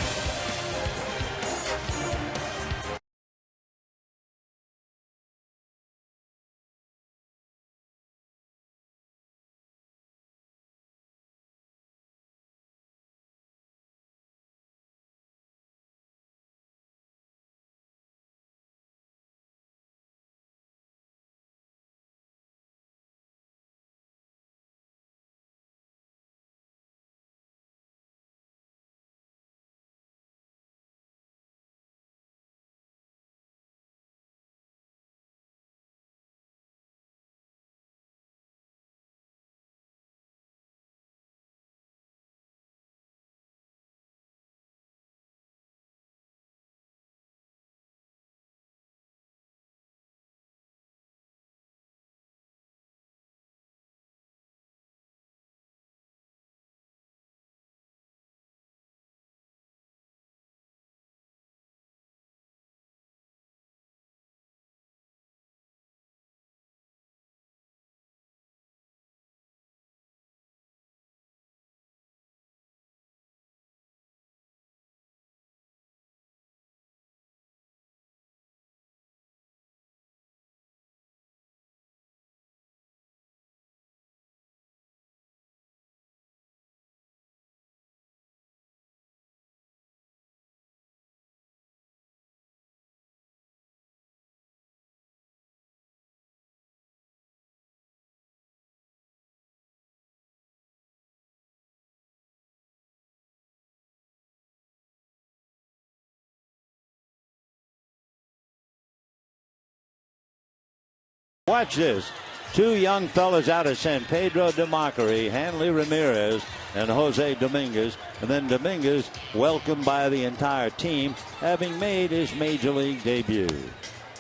Watch this. 2 young fellas out of San Pedro de Macorís, Hanley Ramirez and Jose Dominguez. And then Dominguez welcomed by the entire team, having made his major league debut.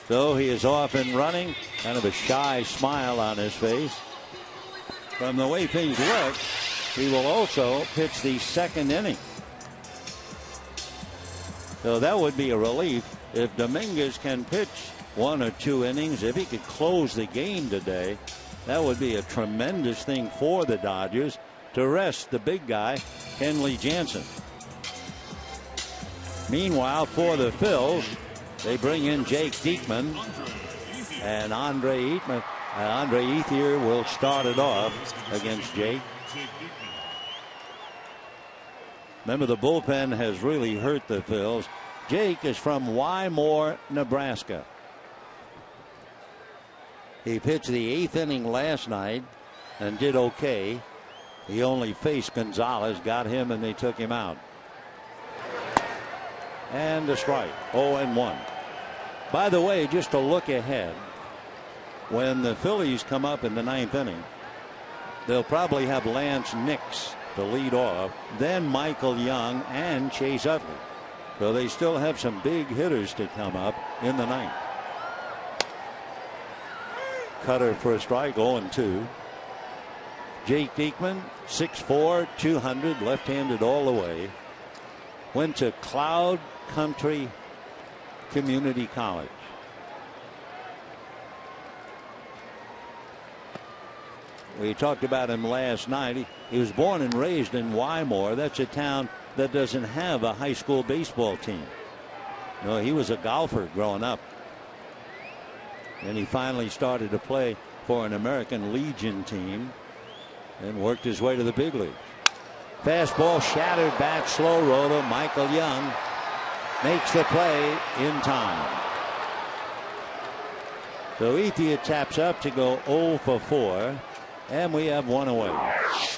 So he is off and running, kind of a shy smile on his face. From the way things look, he will also pitch the 2nd inning. So that would be a relief if Dominguez can pitch 1 or 2 innings. If he could close the game today, that would be a tremendous thing for the Dodgers to rest the big guy, Kenley Jansen. Meanwhile, for the Phils, they bring in Jake Diekman, and Andre Ethier will start it off against Jake. Remember, the bullpen has really hurt the Phils. Jake is from Wymore, Nebraska. He pitched the 8th inning last night and did okay. He only faced Gonzalez, got him, and they took him out. And a strike. 0-1. By the way, just to look ahead, when the Phillies come up in the 9th inning, they'll probably have Lance Nix to lead off, then Michael Young and Chase Utley. So they still have some big hitters to come up in the ninth. Cutter for a strike, 0-2. Jake Diekman, 6'4", 200, left-handed all the way. Went to Cloud Country Community College. We talked about him last night. He was born and raised in Wymore. That's a town that doesn't have a high school baseball team. No, he was a golfer growing up. And he finally started to play for an American Legion team and worked his way to the big leagues. Fastball shattered back, slow roller. Michael Young makes the play in time. So Ethia taps up to go 0 for 4. And we have one away.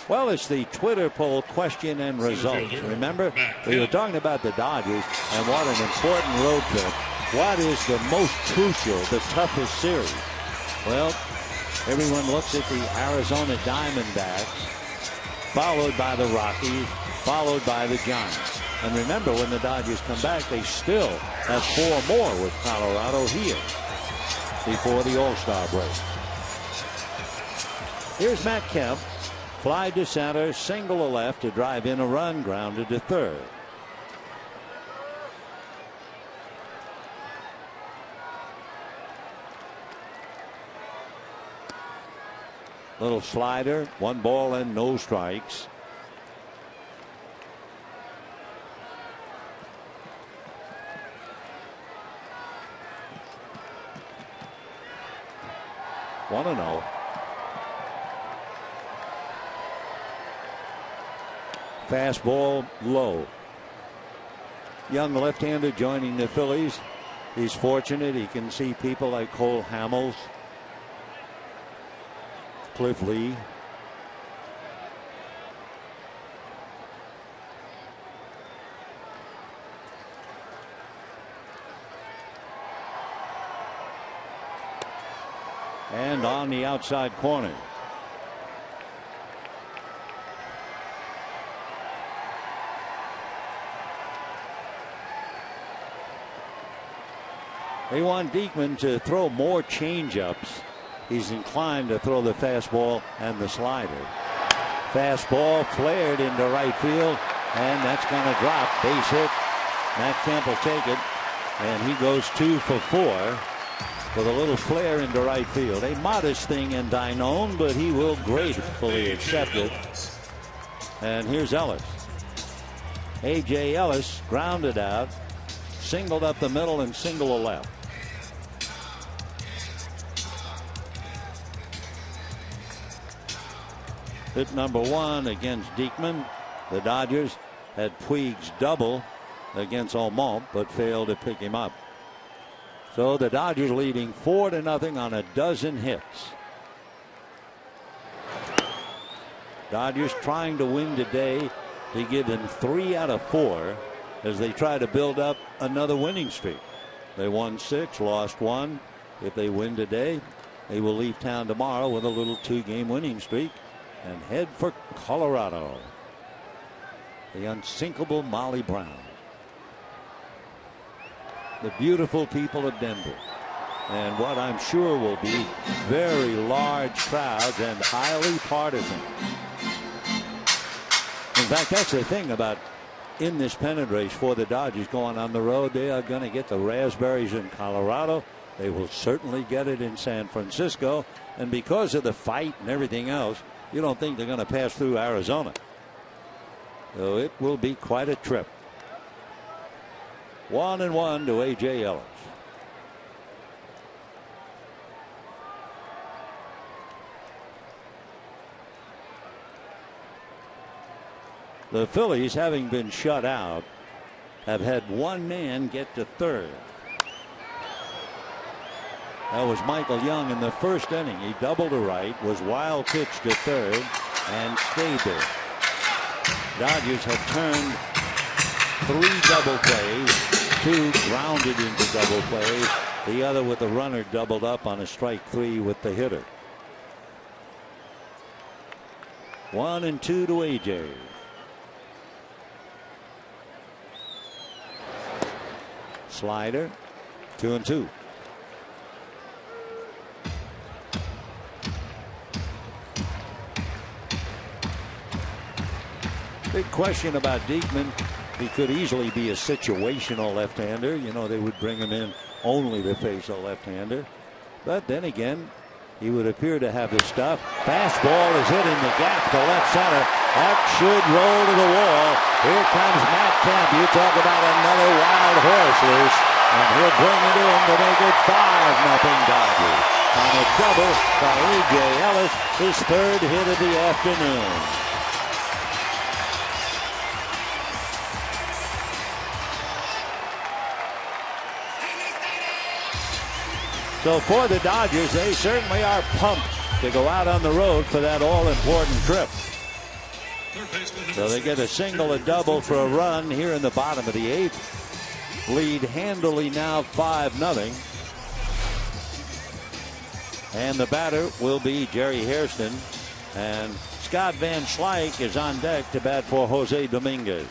Well, it's the Twitter poll question and results. Remember, we were talking about the Dodgers and what an important road trip. What is the most crucial, the toughest series? Well, everyone looks at the Arizona Diamondbacks, followed by the Rockies, followed by the Giants. And remember, when the Dodgers come back, they still have 4 more with Colorado here before the All-Star break. Here's Matt Kemp. Fly to center, single to left to drive in a run, grounded to third. Little slider, 1 ball and no strikes. One and 0. Fastball low. Young left-hander joining the Phillies. He's fortunate he can see people like Cole Hamels, Cliff Lee. And on the outside corner. They want Diekman to throw more changeups. He's inclined to throw the fastball and the slider. Fastball flared into right field, and that's going to drop. Base hit. Matt Kemp will take it, and he goes 2 for 4 with a little flare into right field. A modest thing in Dinone, but he will gratefully accept it. And here's Ellis. A.J. Ellis grounded out, singled up the middle and single to left. Hit number 1 against Diekman. The Dodgers had Puig's double against Almont, but failed to pick him up. So the Dodgers leading 4-0 on a dozen hits. Dodgers trying to win today to give them 3 out of 4 as they try to build up another winning streak. They won 6, lost 1. If they win today, they will leave town tomorrow with a little 2-game winning streak and head for Colorado. The unsinkable Molly Brown. The beautiful people of Denver. And what I'm sure will be very large crowds and highly partisan. In fact, that's the thing about in this pennant race for the Dodgers going on the road. They are going to get the raspberries in Colorado. They will certainly get it in San Francisco. And because of the fight and everything else, you don't think they're going to pass through Arizona. So it will be quite a trip. 1-1 to A.J. Ellis. The Phillies, having been shut out, have had 1 man get to third. That was Michael Young in the first inning. He doubled to right, was wild pitch to third, and stayed there. Dodgers have turned 3 double plays, 2 grounded into double plays, the other with the runner doubled up on a strike 3 with the hitter. 1-2 to A.J. Slider. 2-2. Big question about Diekman. He could easily be a situational left-hander. You know, they would bring him in only to face a left-hander. But then again, he would appear to have the stuff. Fastball is hitting the gap to left center. That should roll to the wall. Here comes Matt Kemp. You talk about another wild horse loose. And he'll bring it in to make it 5-0 Dodgers. On a double by A.J. Ellis, his third hit of the afternoon. So for the Dodgers, they certainly are pumped to go out on the road for that all-important trip. So they get a single, a double for a run here in the bottom of the 8th. Lead handily now 5-0. And the batter will be Jerry Hairston. And Scott Van Slyke is on deck to bat for Jose Dominguez.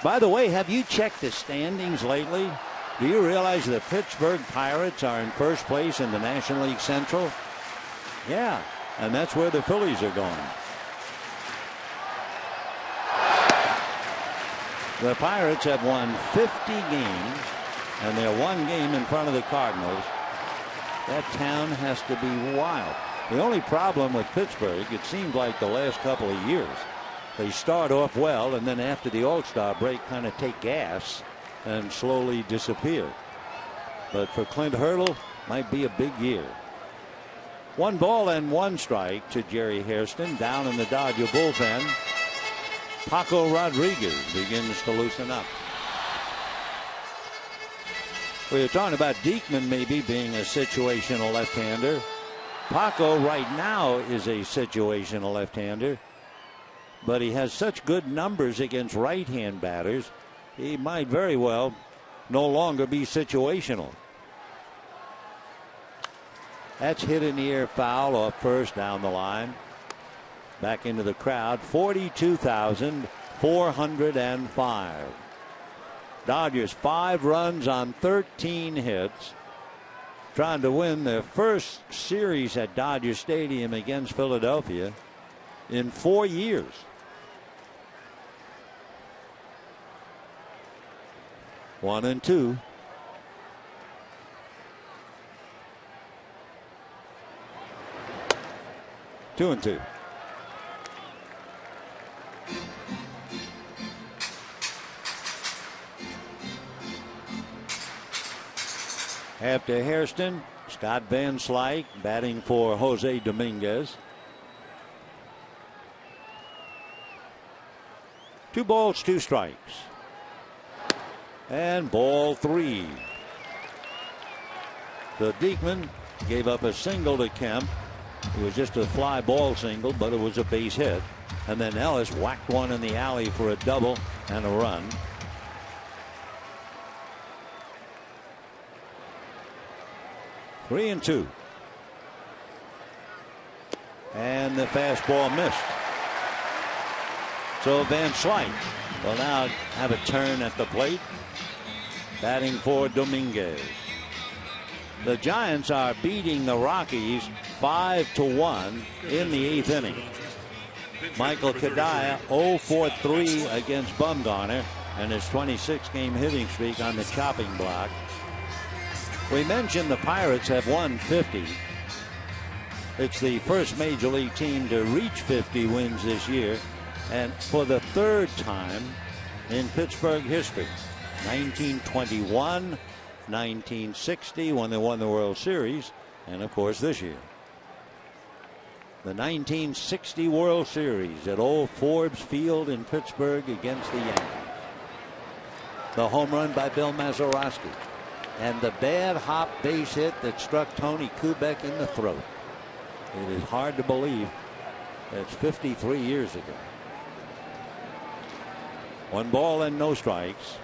By the way, have you checked the standings lately? Do you realize the Pittsburgh Pirates are in first place in the National League Central? Yeah, and that's where the Phillies are going. The Pirates have won 50 games, and they're one game in front of the Cardinals. That town has to be wild. The only problem with Pittsburgh, it seems like the last couple of years, they start off well, and then after the All-Star break kind of take gas and slowly disappear. But for Clint Hurdle, might be a big year. 1 ball and 1 strike to Jerry Hairston. Down in the Dodger bullpen, Paco Rodriguez begins to loosen up. We were talking about Diekman maybe being a situational left-hander. Paco right now is a situational left-hander, but he has such good numbers against right-hand batters. He might very well no longer be situational. That's hit in the air, foul off first, down the line. Back into the crowd. 42,405. Dodgers 5 runs on 13 hits. Trying to win their first series at Dodger Stadium against Philadelphia in 4 years. One and two. Two and two. After Hairston, Scott Van Slyke batting for Jose Dominguez. 2 balls, 2 strikes. And ball 3. The Diekman gave up a single to Kemp. It was just a fly ball single, but it was a base hit. And then Ellis whacked one in the alley for a double and a run. Three and two. And the fastball missed. So Van Slyke will now have a turn at the plate, batting for Dominguez. The Giants are beating the Rockies 5-1 in the 8th inning. Michael Kadaya 0-for-3 against Bumgarner and his 26-game hitting streak on the chopping block. We mentioned the Pirates have won 50. It's the first major league team to reach 50 wins this year, and for the 3rd time in Pittsburgh history. 1921, 1960 when they won the World Series, and of course this year. The 1960 World Series at Old Forbes Field in Pittsburgh against the Yankees. The home run by Bill Mazeroski, and the bad hop base hit that struck Tony Kubek in the throat. It is hard to believe that's 53 years ago. 1 ball and no strikes.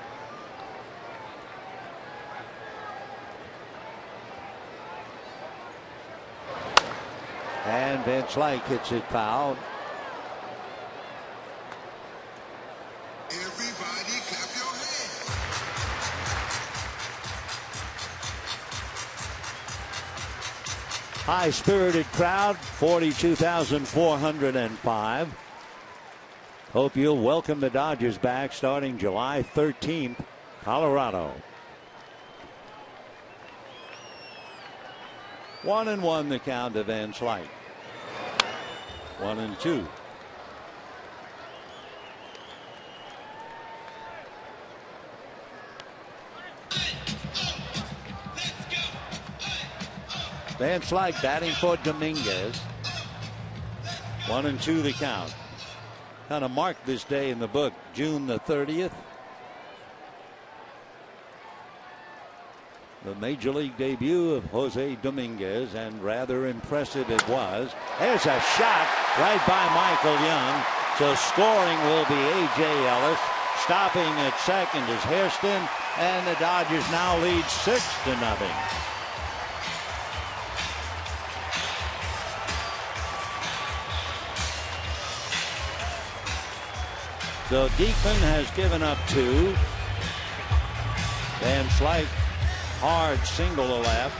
And Van Slyke hits it foul. Everybody clap your hands. high-spirited crowd, 42,405. Hope you'll welcome the Dodgers back starting July 13th, Colorado. 1-1 the count to Van Slyke. 1-2. Van Slyke batting for Dominguez. 1-2 the count. Kind of marked this day in the book, June the 30th. The major league debut of Jose Dominguez, and rather impressive it was. There's a shot right by Michael Young. So scoring will be A.J. Ellis. Stopping at second is Hairston, and the Dodgers now lead 6-0. So Diekman has given up 2. Van Slyke, hard single to left.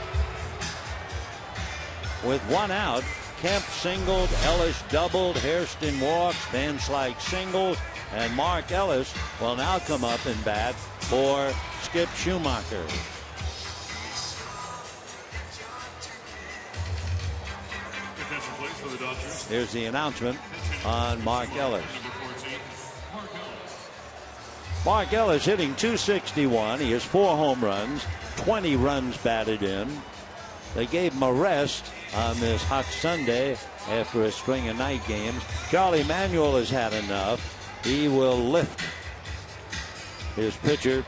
With 1 out, Kemp singled, Ellis doubled, Hairston walks, Van Slyke singles, and Mark Ellis will now come up and bat for Skip Schumacher. Here's the announcement on Mark Ellis. Mark Ellis hitting .261. He has 4 home runs, 20 runs batted in. They gave him a rest on this hot Sunday after a string of night games. Charlie Manuel has had enough. He will lift his pitcher,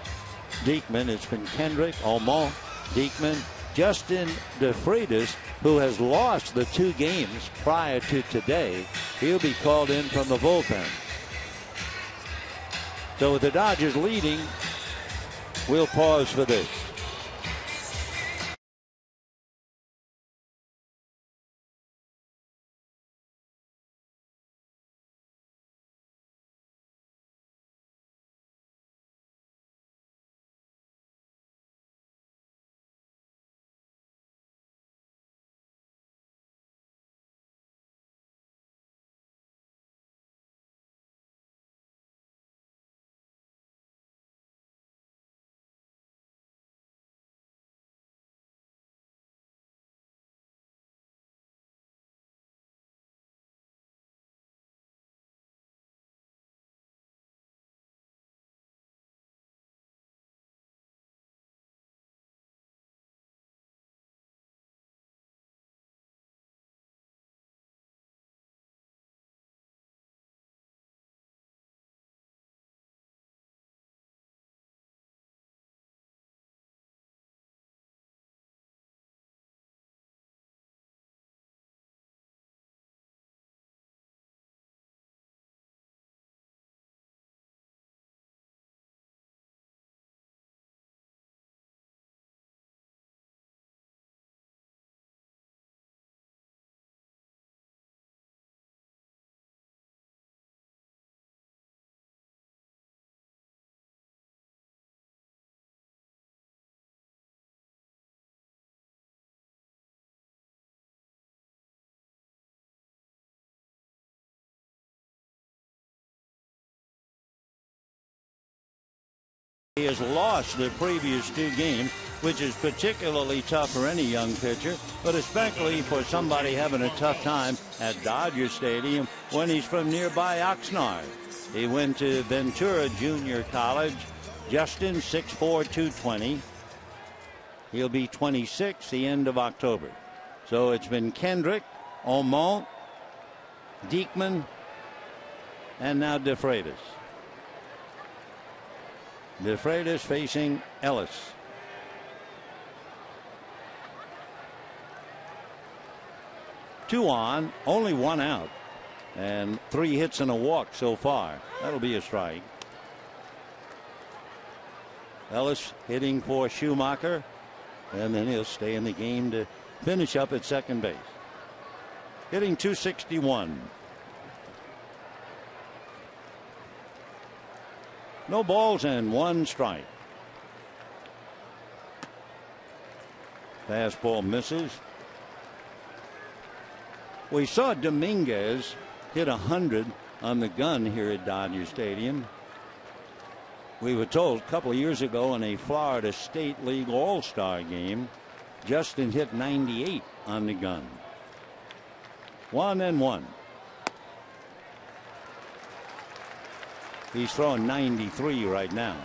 Diekman. It's been Kendrick, Almont, Diekman, Justin DeFreitas, who has lost the 2 games prior to today. He'll be called in from the bullpen. So with the Dodgers leading, we'll pause for this. He has lost the previous 2 games, which is particularly tough for any young pitcher, but especially for somebody having a tough time at Dodger Stadium when he's from nearby Oxnard. He went to Ventura Junior College. Justin, 6'4", 220. He'll be 26 the end of October. So it's been Kendrick, Almont, Diekman, and now DeFreitas. DeFreitas facing Ellis. Two on, only 1 out, and 3 hits and a walk so far. That'll be a strike. Ellis hitting for Schumacher, and then he'll stay in the game to finish up at second base. Hitting .261. No balls and 1 strike. Fastball misses. We saw Dominguez hit 100 on the gun here at Dodger Stadium. We were told a couple of years ago in a Florida State League All-Star game, Justin hit 98 on the gun. 1-1. He's throwing 93 right now.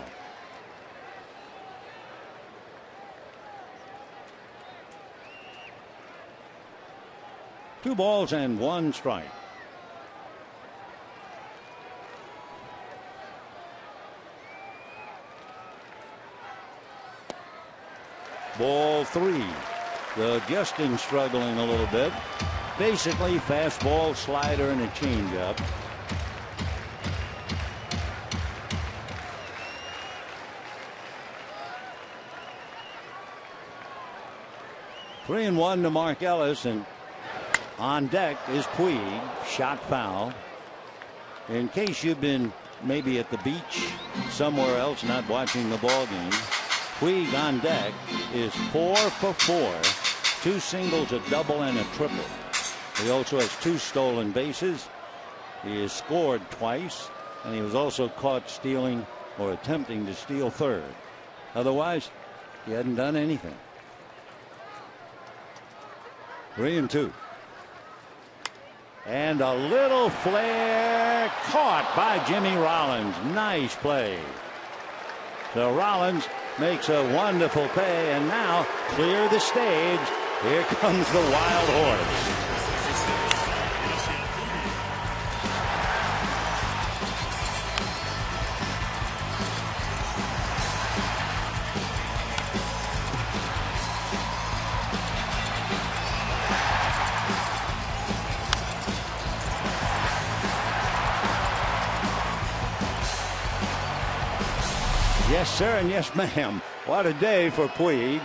Two balls and one strike. Ball three. The Justin struggling a little bit. Basically fastball, slider, and a changeup. Three and one to Mark Ellis, and on deck is Puig. Shot foul. In case you've been maybe at the beach somewhere else not watching the ball game, Puig on deck is 4 for 4. 2 singles, a double, and a triple. He also has 2 stolen bases. He has scored twice, and he was also caught stealing or attempting to steal third. Otherwise, he hadn't done anything. 3-2. And a little flare caught by Jimmy Rollins. Nice play. So Rollins makes a wonderful play, and now clear the stage. Here comes the wild horse. Yes, sir, and yes, ma'am. What a day for Puig.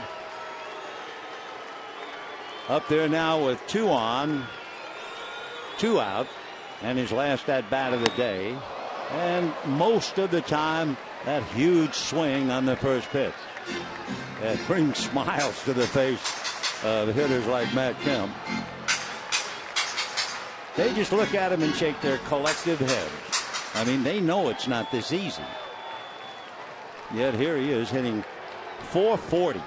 Up there now with 2 on, 2 out, and his last at bat of the day. And most of the time, that huge swing on the first pitch. That brings smiles to the face of hitters like Matt Kemp. They just look at him and shake their collective heads. I mean, they know it's not this easy. Yet here he is hitting .440.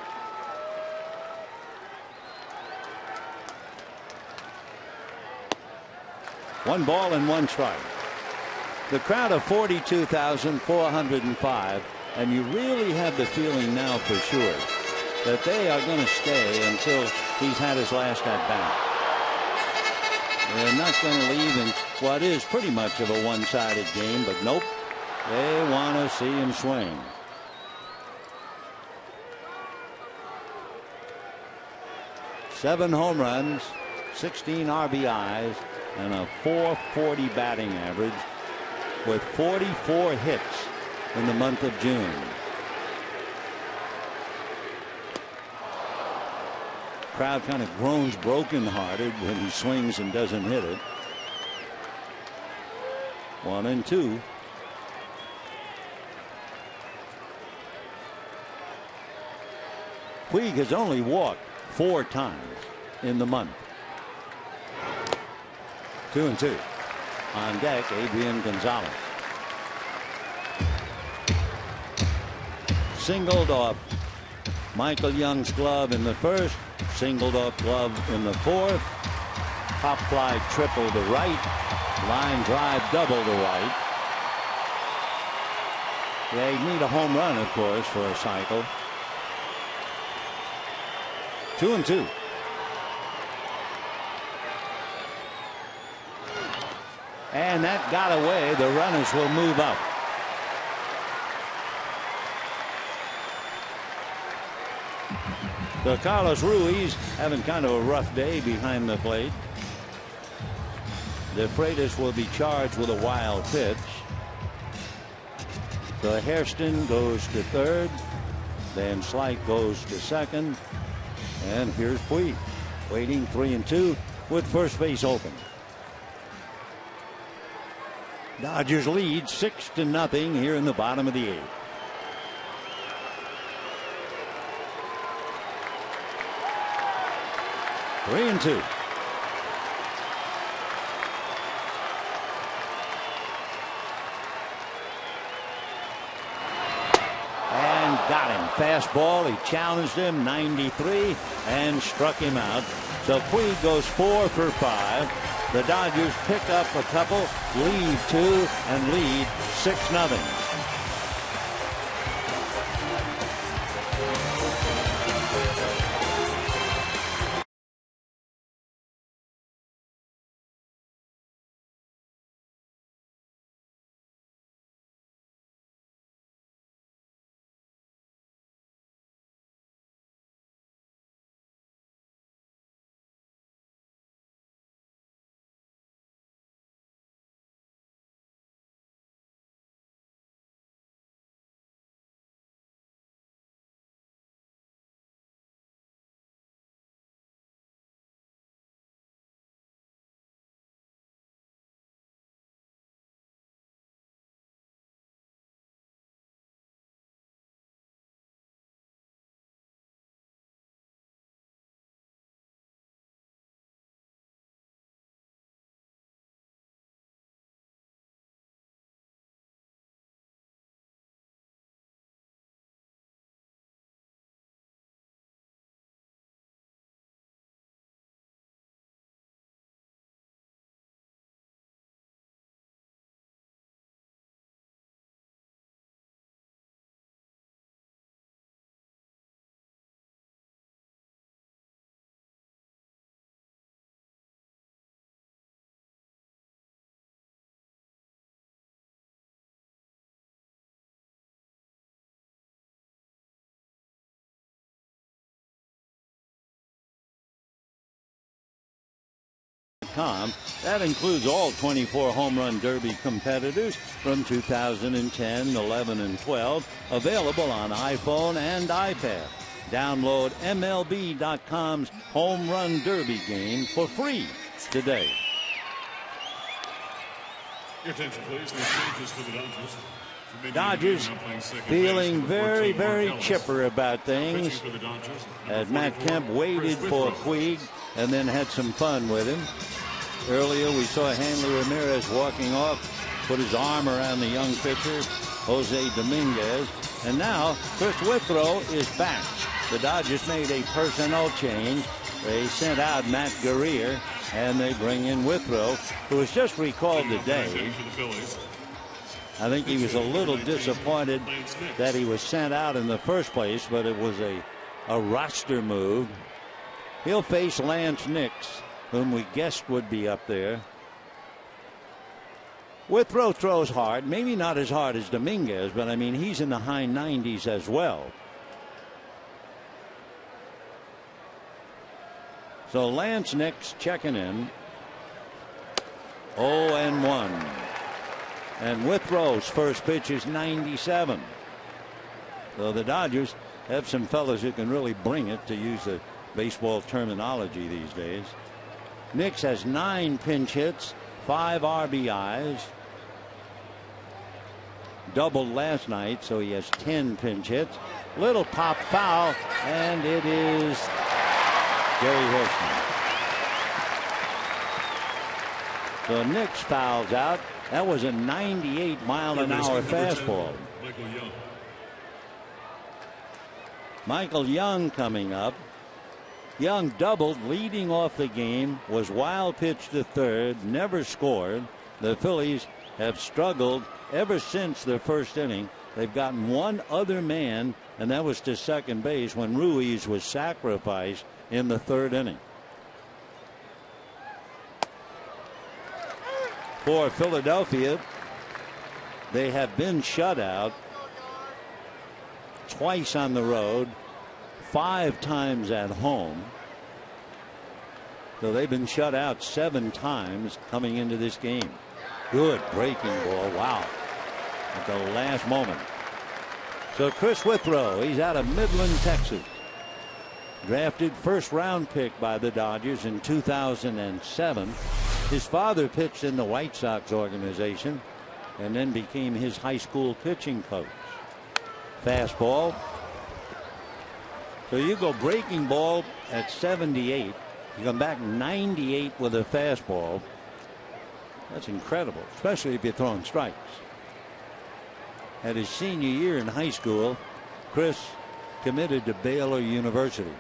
One ball and one strike. The crowd of 42,405, and you really have the feeling now for sure that they are going to stay until he's had his last at bat. They're not going to leave in what is pretty much of a one-sided game, but nope, they want to see him swing. Seven home runs, 16 RBIs, and a .440 batting average with 44 hits in the month of June. Crowd kind of groans brokenhearted when he swings and doesn't hit it. 1-2. Puig has only walked 4 times in the month. 2-2. On deck, Adrian Gonzalez. Singled off Michael Young's glove in the first. Singled off glove in the fourth. Pop fly triple to right. Line drive double to right. Yeah, you need a home run, of course, for a cycle. 2-2. And that got away. The runners will move up. So Carlos Ruiz having kind of a rough day behind the plate. De Freitas will be charged with a wild pitch. So Hairston goes to third. Van Slyke goes to second. And here's Puig waiting 3-2 with first base open. Dodgers lead 6-0 here in the bottom of the 8th. got him. Fastball, he challenged him, 93, and struck him out. So Puig goes 4 for 5. The Dodgers pick up a couple, lead 2, and lead 6-0. That includes all 24 home run derby competitors from 2010, 11, and 12, available on iPhone and iPad. Download MLB.com's Home Run Derby game for free today. Your attention, please. The changes for the Dodgers. Dodgers feeling very, very chipper about things as Matt Kemp waited for Puig and then had some fun with him. Earlier we saw Hanley Ramirez walking off, put his arm around the young pitcher, Jose Dominguez. And now Chris Withrow is back. The Dodgers made a personnel change. They sent out Matt Guerrier and they bring in Withrow, who was just recalled today. I think he was a little disappointed that he was sent out in the first place, but it was a roster move. He'll face Lance Nix, whom we guessed would be up there. Withrow throws hard, maybe not as hard as Dominguez, but I mean, he's in the high 90s as well. So Lance Nix checking in. 0-1. And Withrow's first pitch is 97. So the Dodgers have some fellas who can really bring it, to use the baseball terminology these days. Nix has 9 pinch hits, 5 RBIs. Doubled last night, so he has 10 pinch hits. Little pop foul, and it is Gary Hilton. So Nix fouls out. That was a 98-mile-an-hour fastball. Michael Young coming up. Young doubled, leading off the game, was wild pitch to third, never scored. The Phillies have struggled ever since their first inning. They've gotten one other man, and that was to second base when Ruiz was sacrificed in the third inning. For Philadelphia, they have been shut out twice on the road, 5 times at home. So they've been shut out 7 times coming into this game. Good breaking ball. Wow. At the last moment. So Chris Withrow, he's out of Midland, Texas. Drafted first-round pick by the Dodgers in 2007. His father pitched in the White Sox organization and then became his high school pitching coach. Fastball. So you go breaking ball at 78. You come back 98 with a fastball. That's incredible, especially if you're throwing strikes. At his senior year in high school, Chris committed to Baylor University.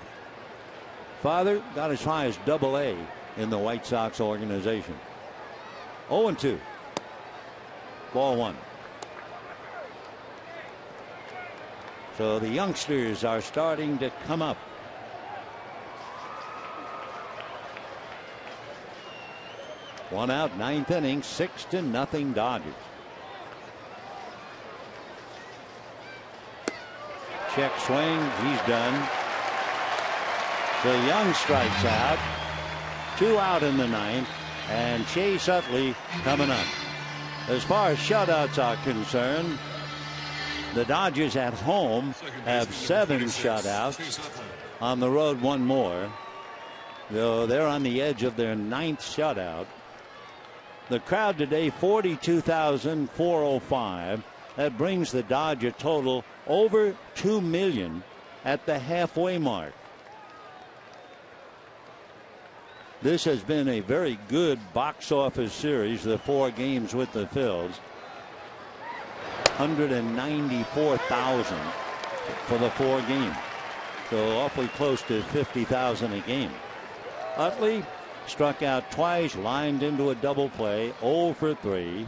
Father got as high as AA in the White Sox organization. 0-2. Ball one. So the youngsters are starting to come up. One out, ninth inning, 6-0 Dodgers. Check swing, he's done. So Young strikes out. 2 out in the ninth, and Chase Utley coming up. As far as shutouts are concerned, the Dodgers at home have 7 shutouts. On the road, 1 more. Though they're on the edge of their 9th shutout. The crowd today, 42,405. That brings the Dodger total over 2 million at the halfway mark. This has been a very good box office series, the 4 games with the Phils. 194,000 for the 4 games. So awfully close to 50,000 a game. Utley struck out twice, lined into a double play, 0 for 3.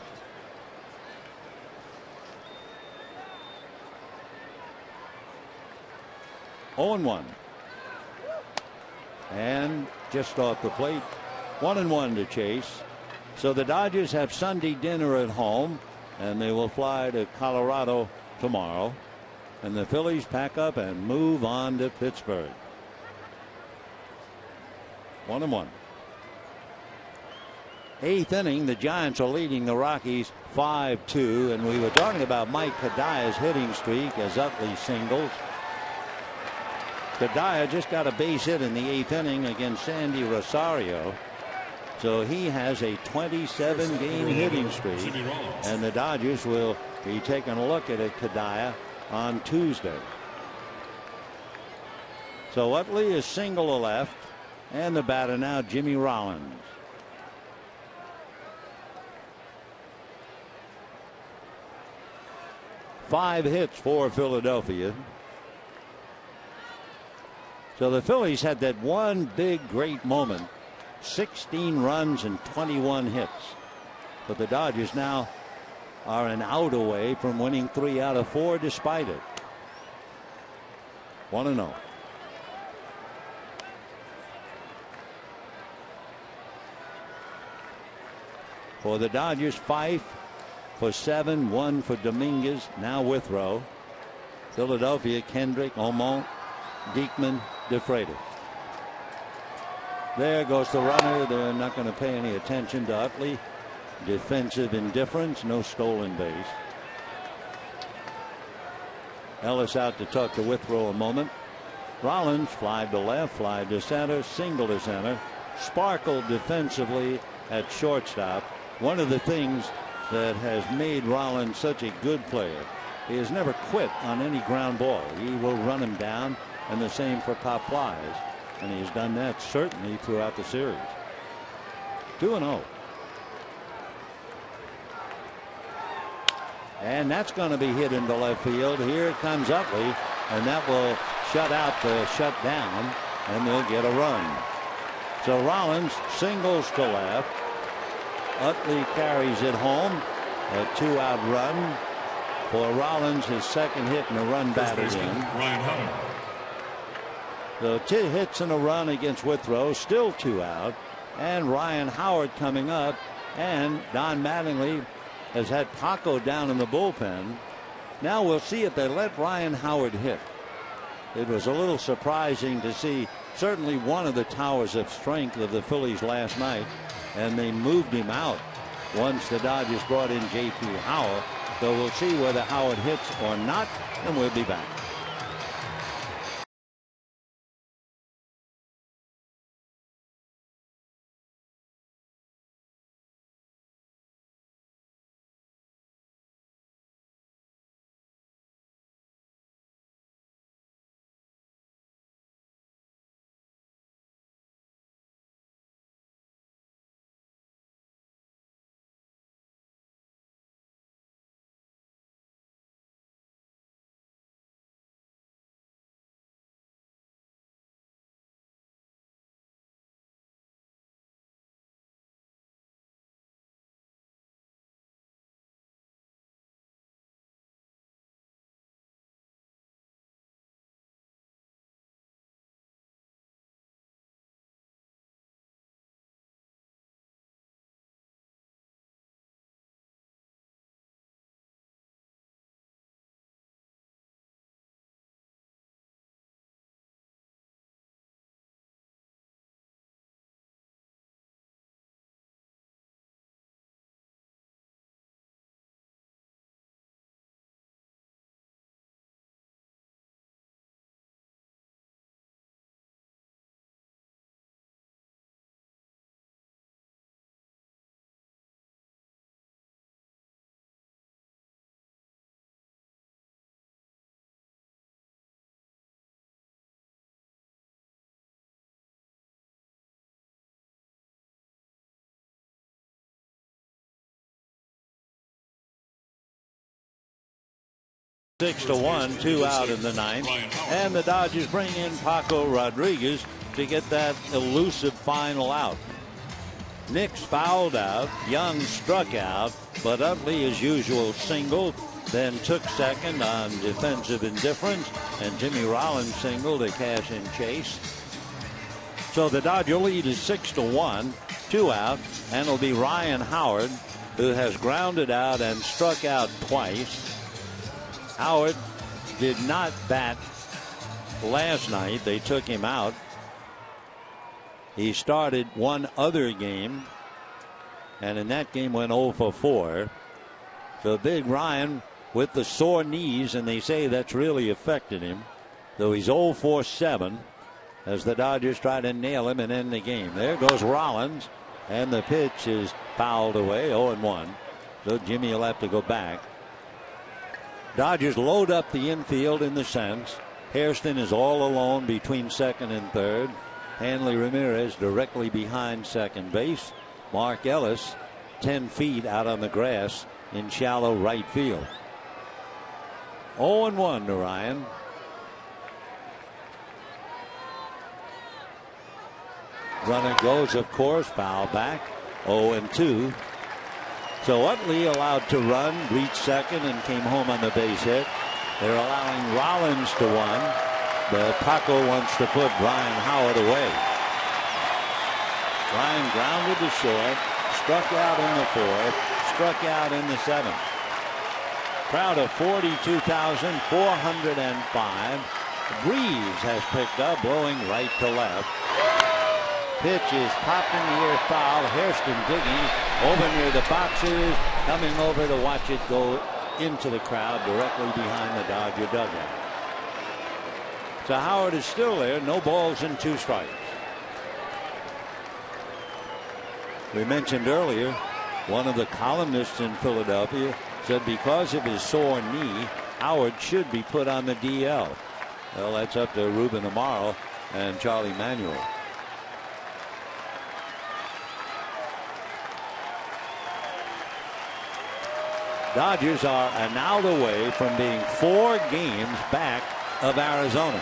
Oh and 1. And just off the plate, 1-1 to Chase. So the Dodgers have Sunday dinner at home, and they will fly to Colorado tomorrow. And the Phillies pack up and move on to Pittsburgh. 1-1. 8th inning, the Giants are leading the Rockies 5-2, and we were talking about Mike Hadiah's hitting streak as Utley singles. Hadiah just got a base hit in the 8th inning against Sandy Rosario. So he has a 27-game hitting streak, and the Dodgers will be taking a look at it, Hadiah, on Tuesday. So Utley is single to left, and the batter now, Jimmy Rollins. Five hits for Philadelphia. So the Phillies had that one big great moment, 16 runs and 21 hits. But the Dodgers now are an out away from winning 3 out of 4 despite it. 1-0. For the Dodgers, Fife for 7, 1 for Dominguez, now Withrow. Philadelphia, Kendrick, Omont, Diekman, DeFreitas. There goes the runner. They're not going to pay any attention to Utley. Defensive indifference, no stolen base. Ellis out to talk to Withrow a moment. Rollins fly to left, fly to center, single to center. Sparkled defensively at shortstop. One of the things that has made Rollins such a good player, he has never quit on any ground ball. He will run him down, and the same for pop flies, and he's done that certainly throughout the series. 2-0. And that's going to be hit into left field. Here comes Utley, and that will shut out the shutdown, and they'll get a run. So Rollins singles to left. Utley carries it home. A 2-out run for Rollins, his second hit and a run batted in. Ryan Howard. The 2 hits and a run against Withrow, still 2 out, and Ryan Howard coming up, and Don Mattingly has had Paco down in the bullpen. Now we'll see if they let Ryan Howard hit. It was a little surprising to see certainly one of the towers of strength of the Phillies last night, and they moved him out once the Dodgers brought in J.P. Howard. So we'll see whether Howard hits or not, and we'll be back. 6-1, 2 out in the ninth. And the Dodgers bring in Paco Rodriguez to get that elusive final out. Nix fouled out. Young struck out. But Utley, as usual, singled. Then took second on defensive indifference. And Jimmy Rollins singled to cash in chase. So the Dodger lead is 6-1, 2 out. And it'll be Ryan Howard, who has grounded out and struck out twice. Howard did not bat last night. They took him out. He started one other game, and in that game went 0 for 4. So Big Ryan with the sore knees, and they say that's really affected him. Though he's 0 for 7 as the Dodgers try to nail him and end the game. There goes Rollins, and the pitch is fouled away, 0-1. So Jimmy will have to go back. Dodgers load up the infield in the sense. Hairston is all alone between second and third. Hanley Ramirez directly behind second base. Mark Ellis 10 feet out on the grass in shallow right field. 0-1 to Ryan. Runner goes, of course, foul back. 0-2. So Utley allowed to run, reached second, and came home on the base hit. They're allowing Rollins to run, but Paco wants to put Ryan Howard away. Ryan grounded to short, struck out in the fourth, struck out in the seventh. Crowd of 42,405. Breeze has picked up, blowing right to left. Pitch is popped in the air, foul. Hairston digging over near the boxes, coming over to watch it go into the crowd directly behind the Dodger dugout. So Howard is still there, no balls and 2 strikes. We mentioned earlier, one of the columnists in Philadelphia said because of his sore knee, Howard should be put on the DL. Well, that's up to Ruben Amaro and Charlie Manuel. Dodgers are an out away from being 4 games back of Arizona.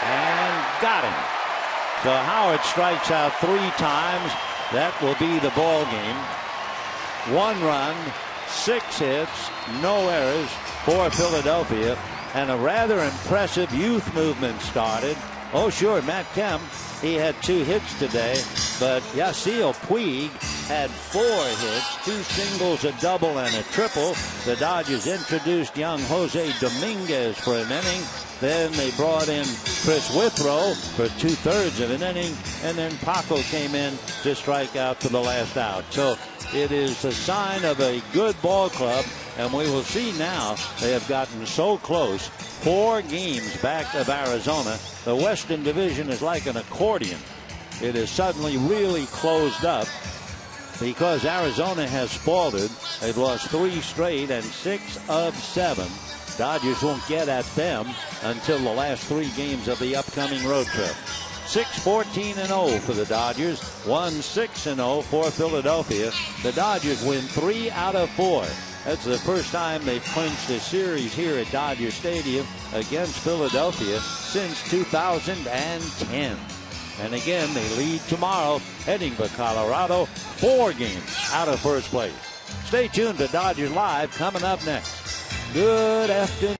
And got him. So Howard strikes out 3 times. That will be the ball game. 1 run, 6 hits, no errors for Philadelphia, and a rather impressive youth movement started. Oh, sure, Matt Kemp, he had 2 hits today, but Yasiel Puig had 4 hits, 2 singles, a double, and a triple. The Dodgers introduced young Jose Dominguez for an inning. Then they brought in Chris Withrow for 2/3 of an inning, and then Paco came in to strike out for the last out. So it is a sign of a good ball club, and we will see now they have gotten so close. 4 games back of Arizona. The Western Division is like an accordion. It is suddenly really closed up because Arizona has faltered. They've lost 3 straight and 6 of 7. Dodgers won't get at them until the last 3 games of the upcoming road trip. 6-14-0 for the Dodgers, 1-6-0 for Philadelphia. The Dodgers win 3 out of 4. That's the first time they've clinched a series here at Dodger Stadium against Philadelphia since 2010. And again, they lead tomorrow, heading for Colorado, 4 games out of first place. Stay tuned to Dodgers Live coming up next. Good afternoon.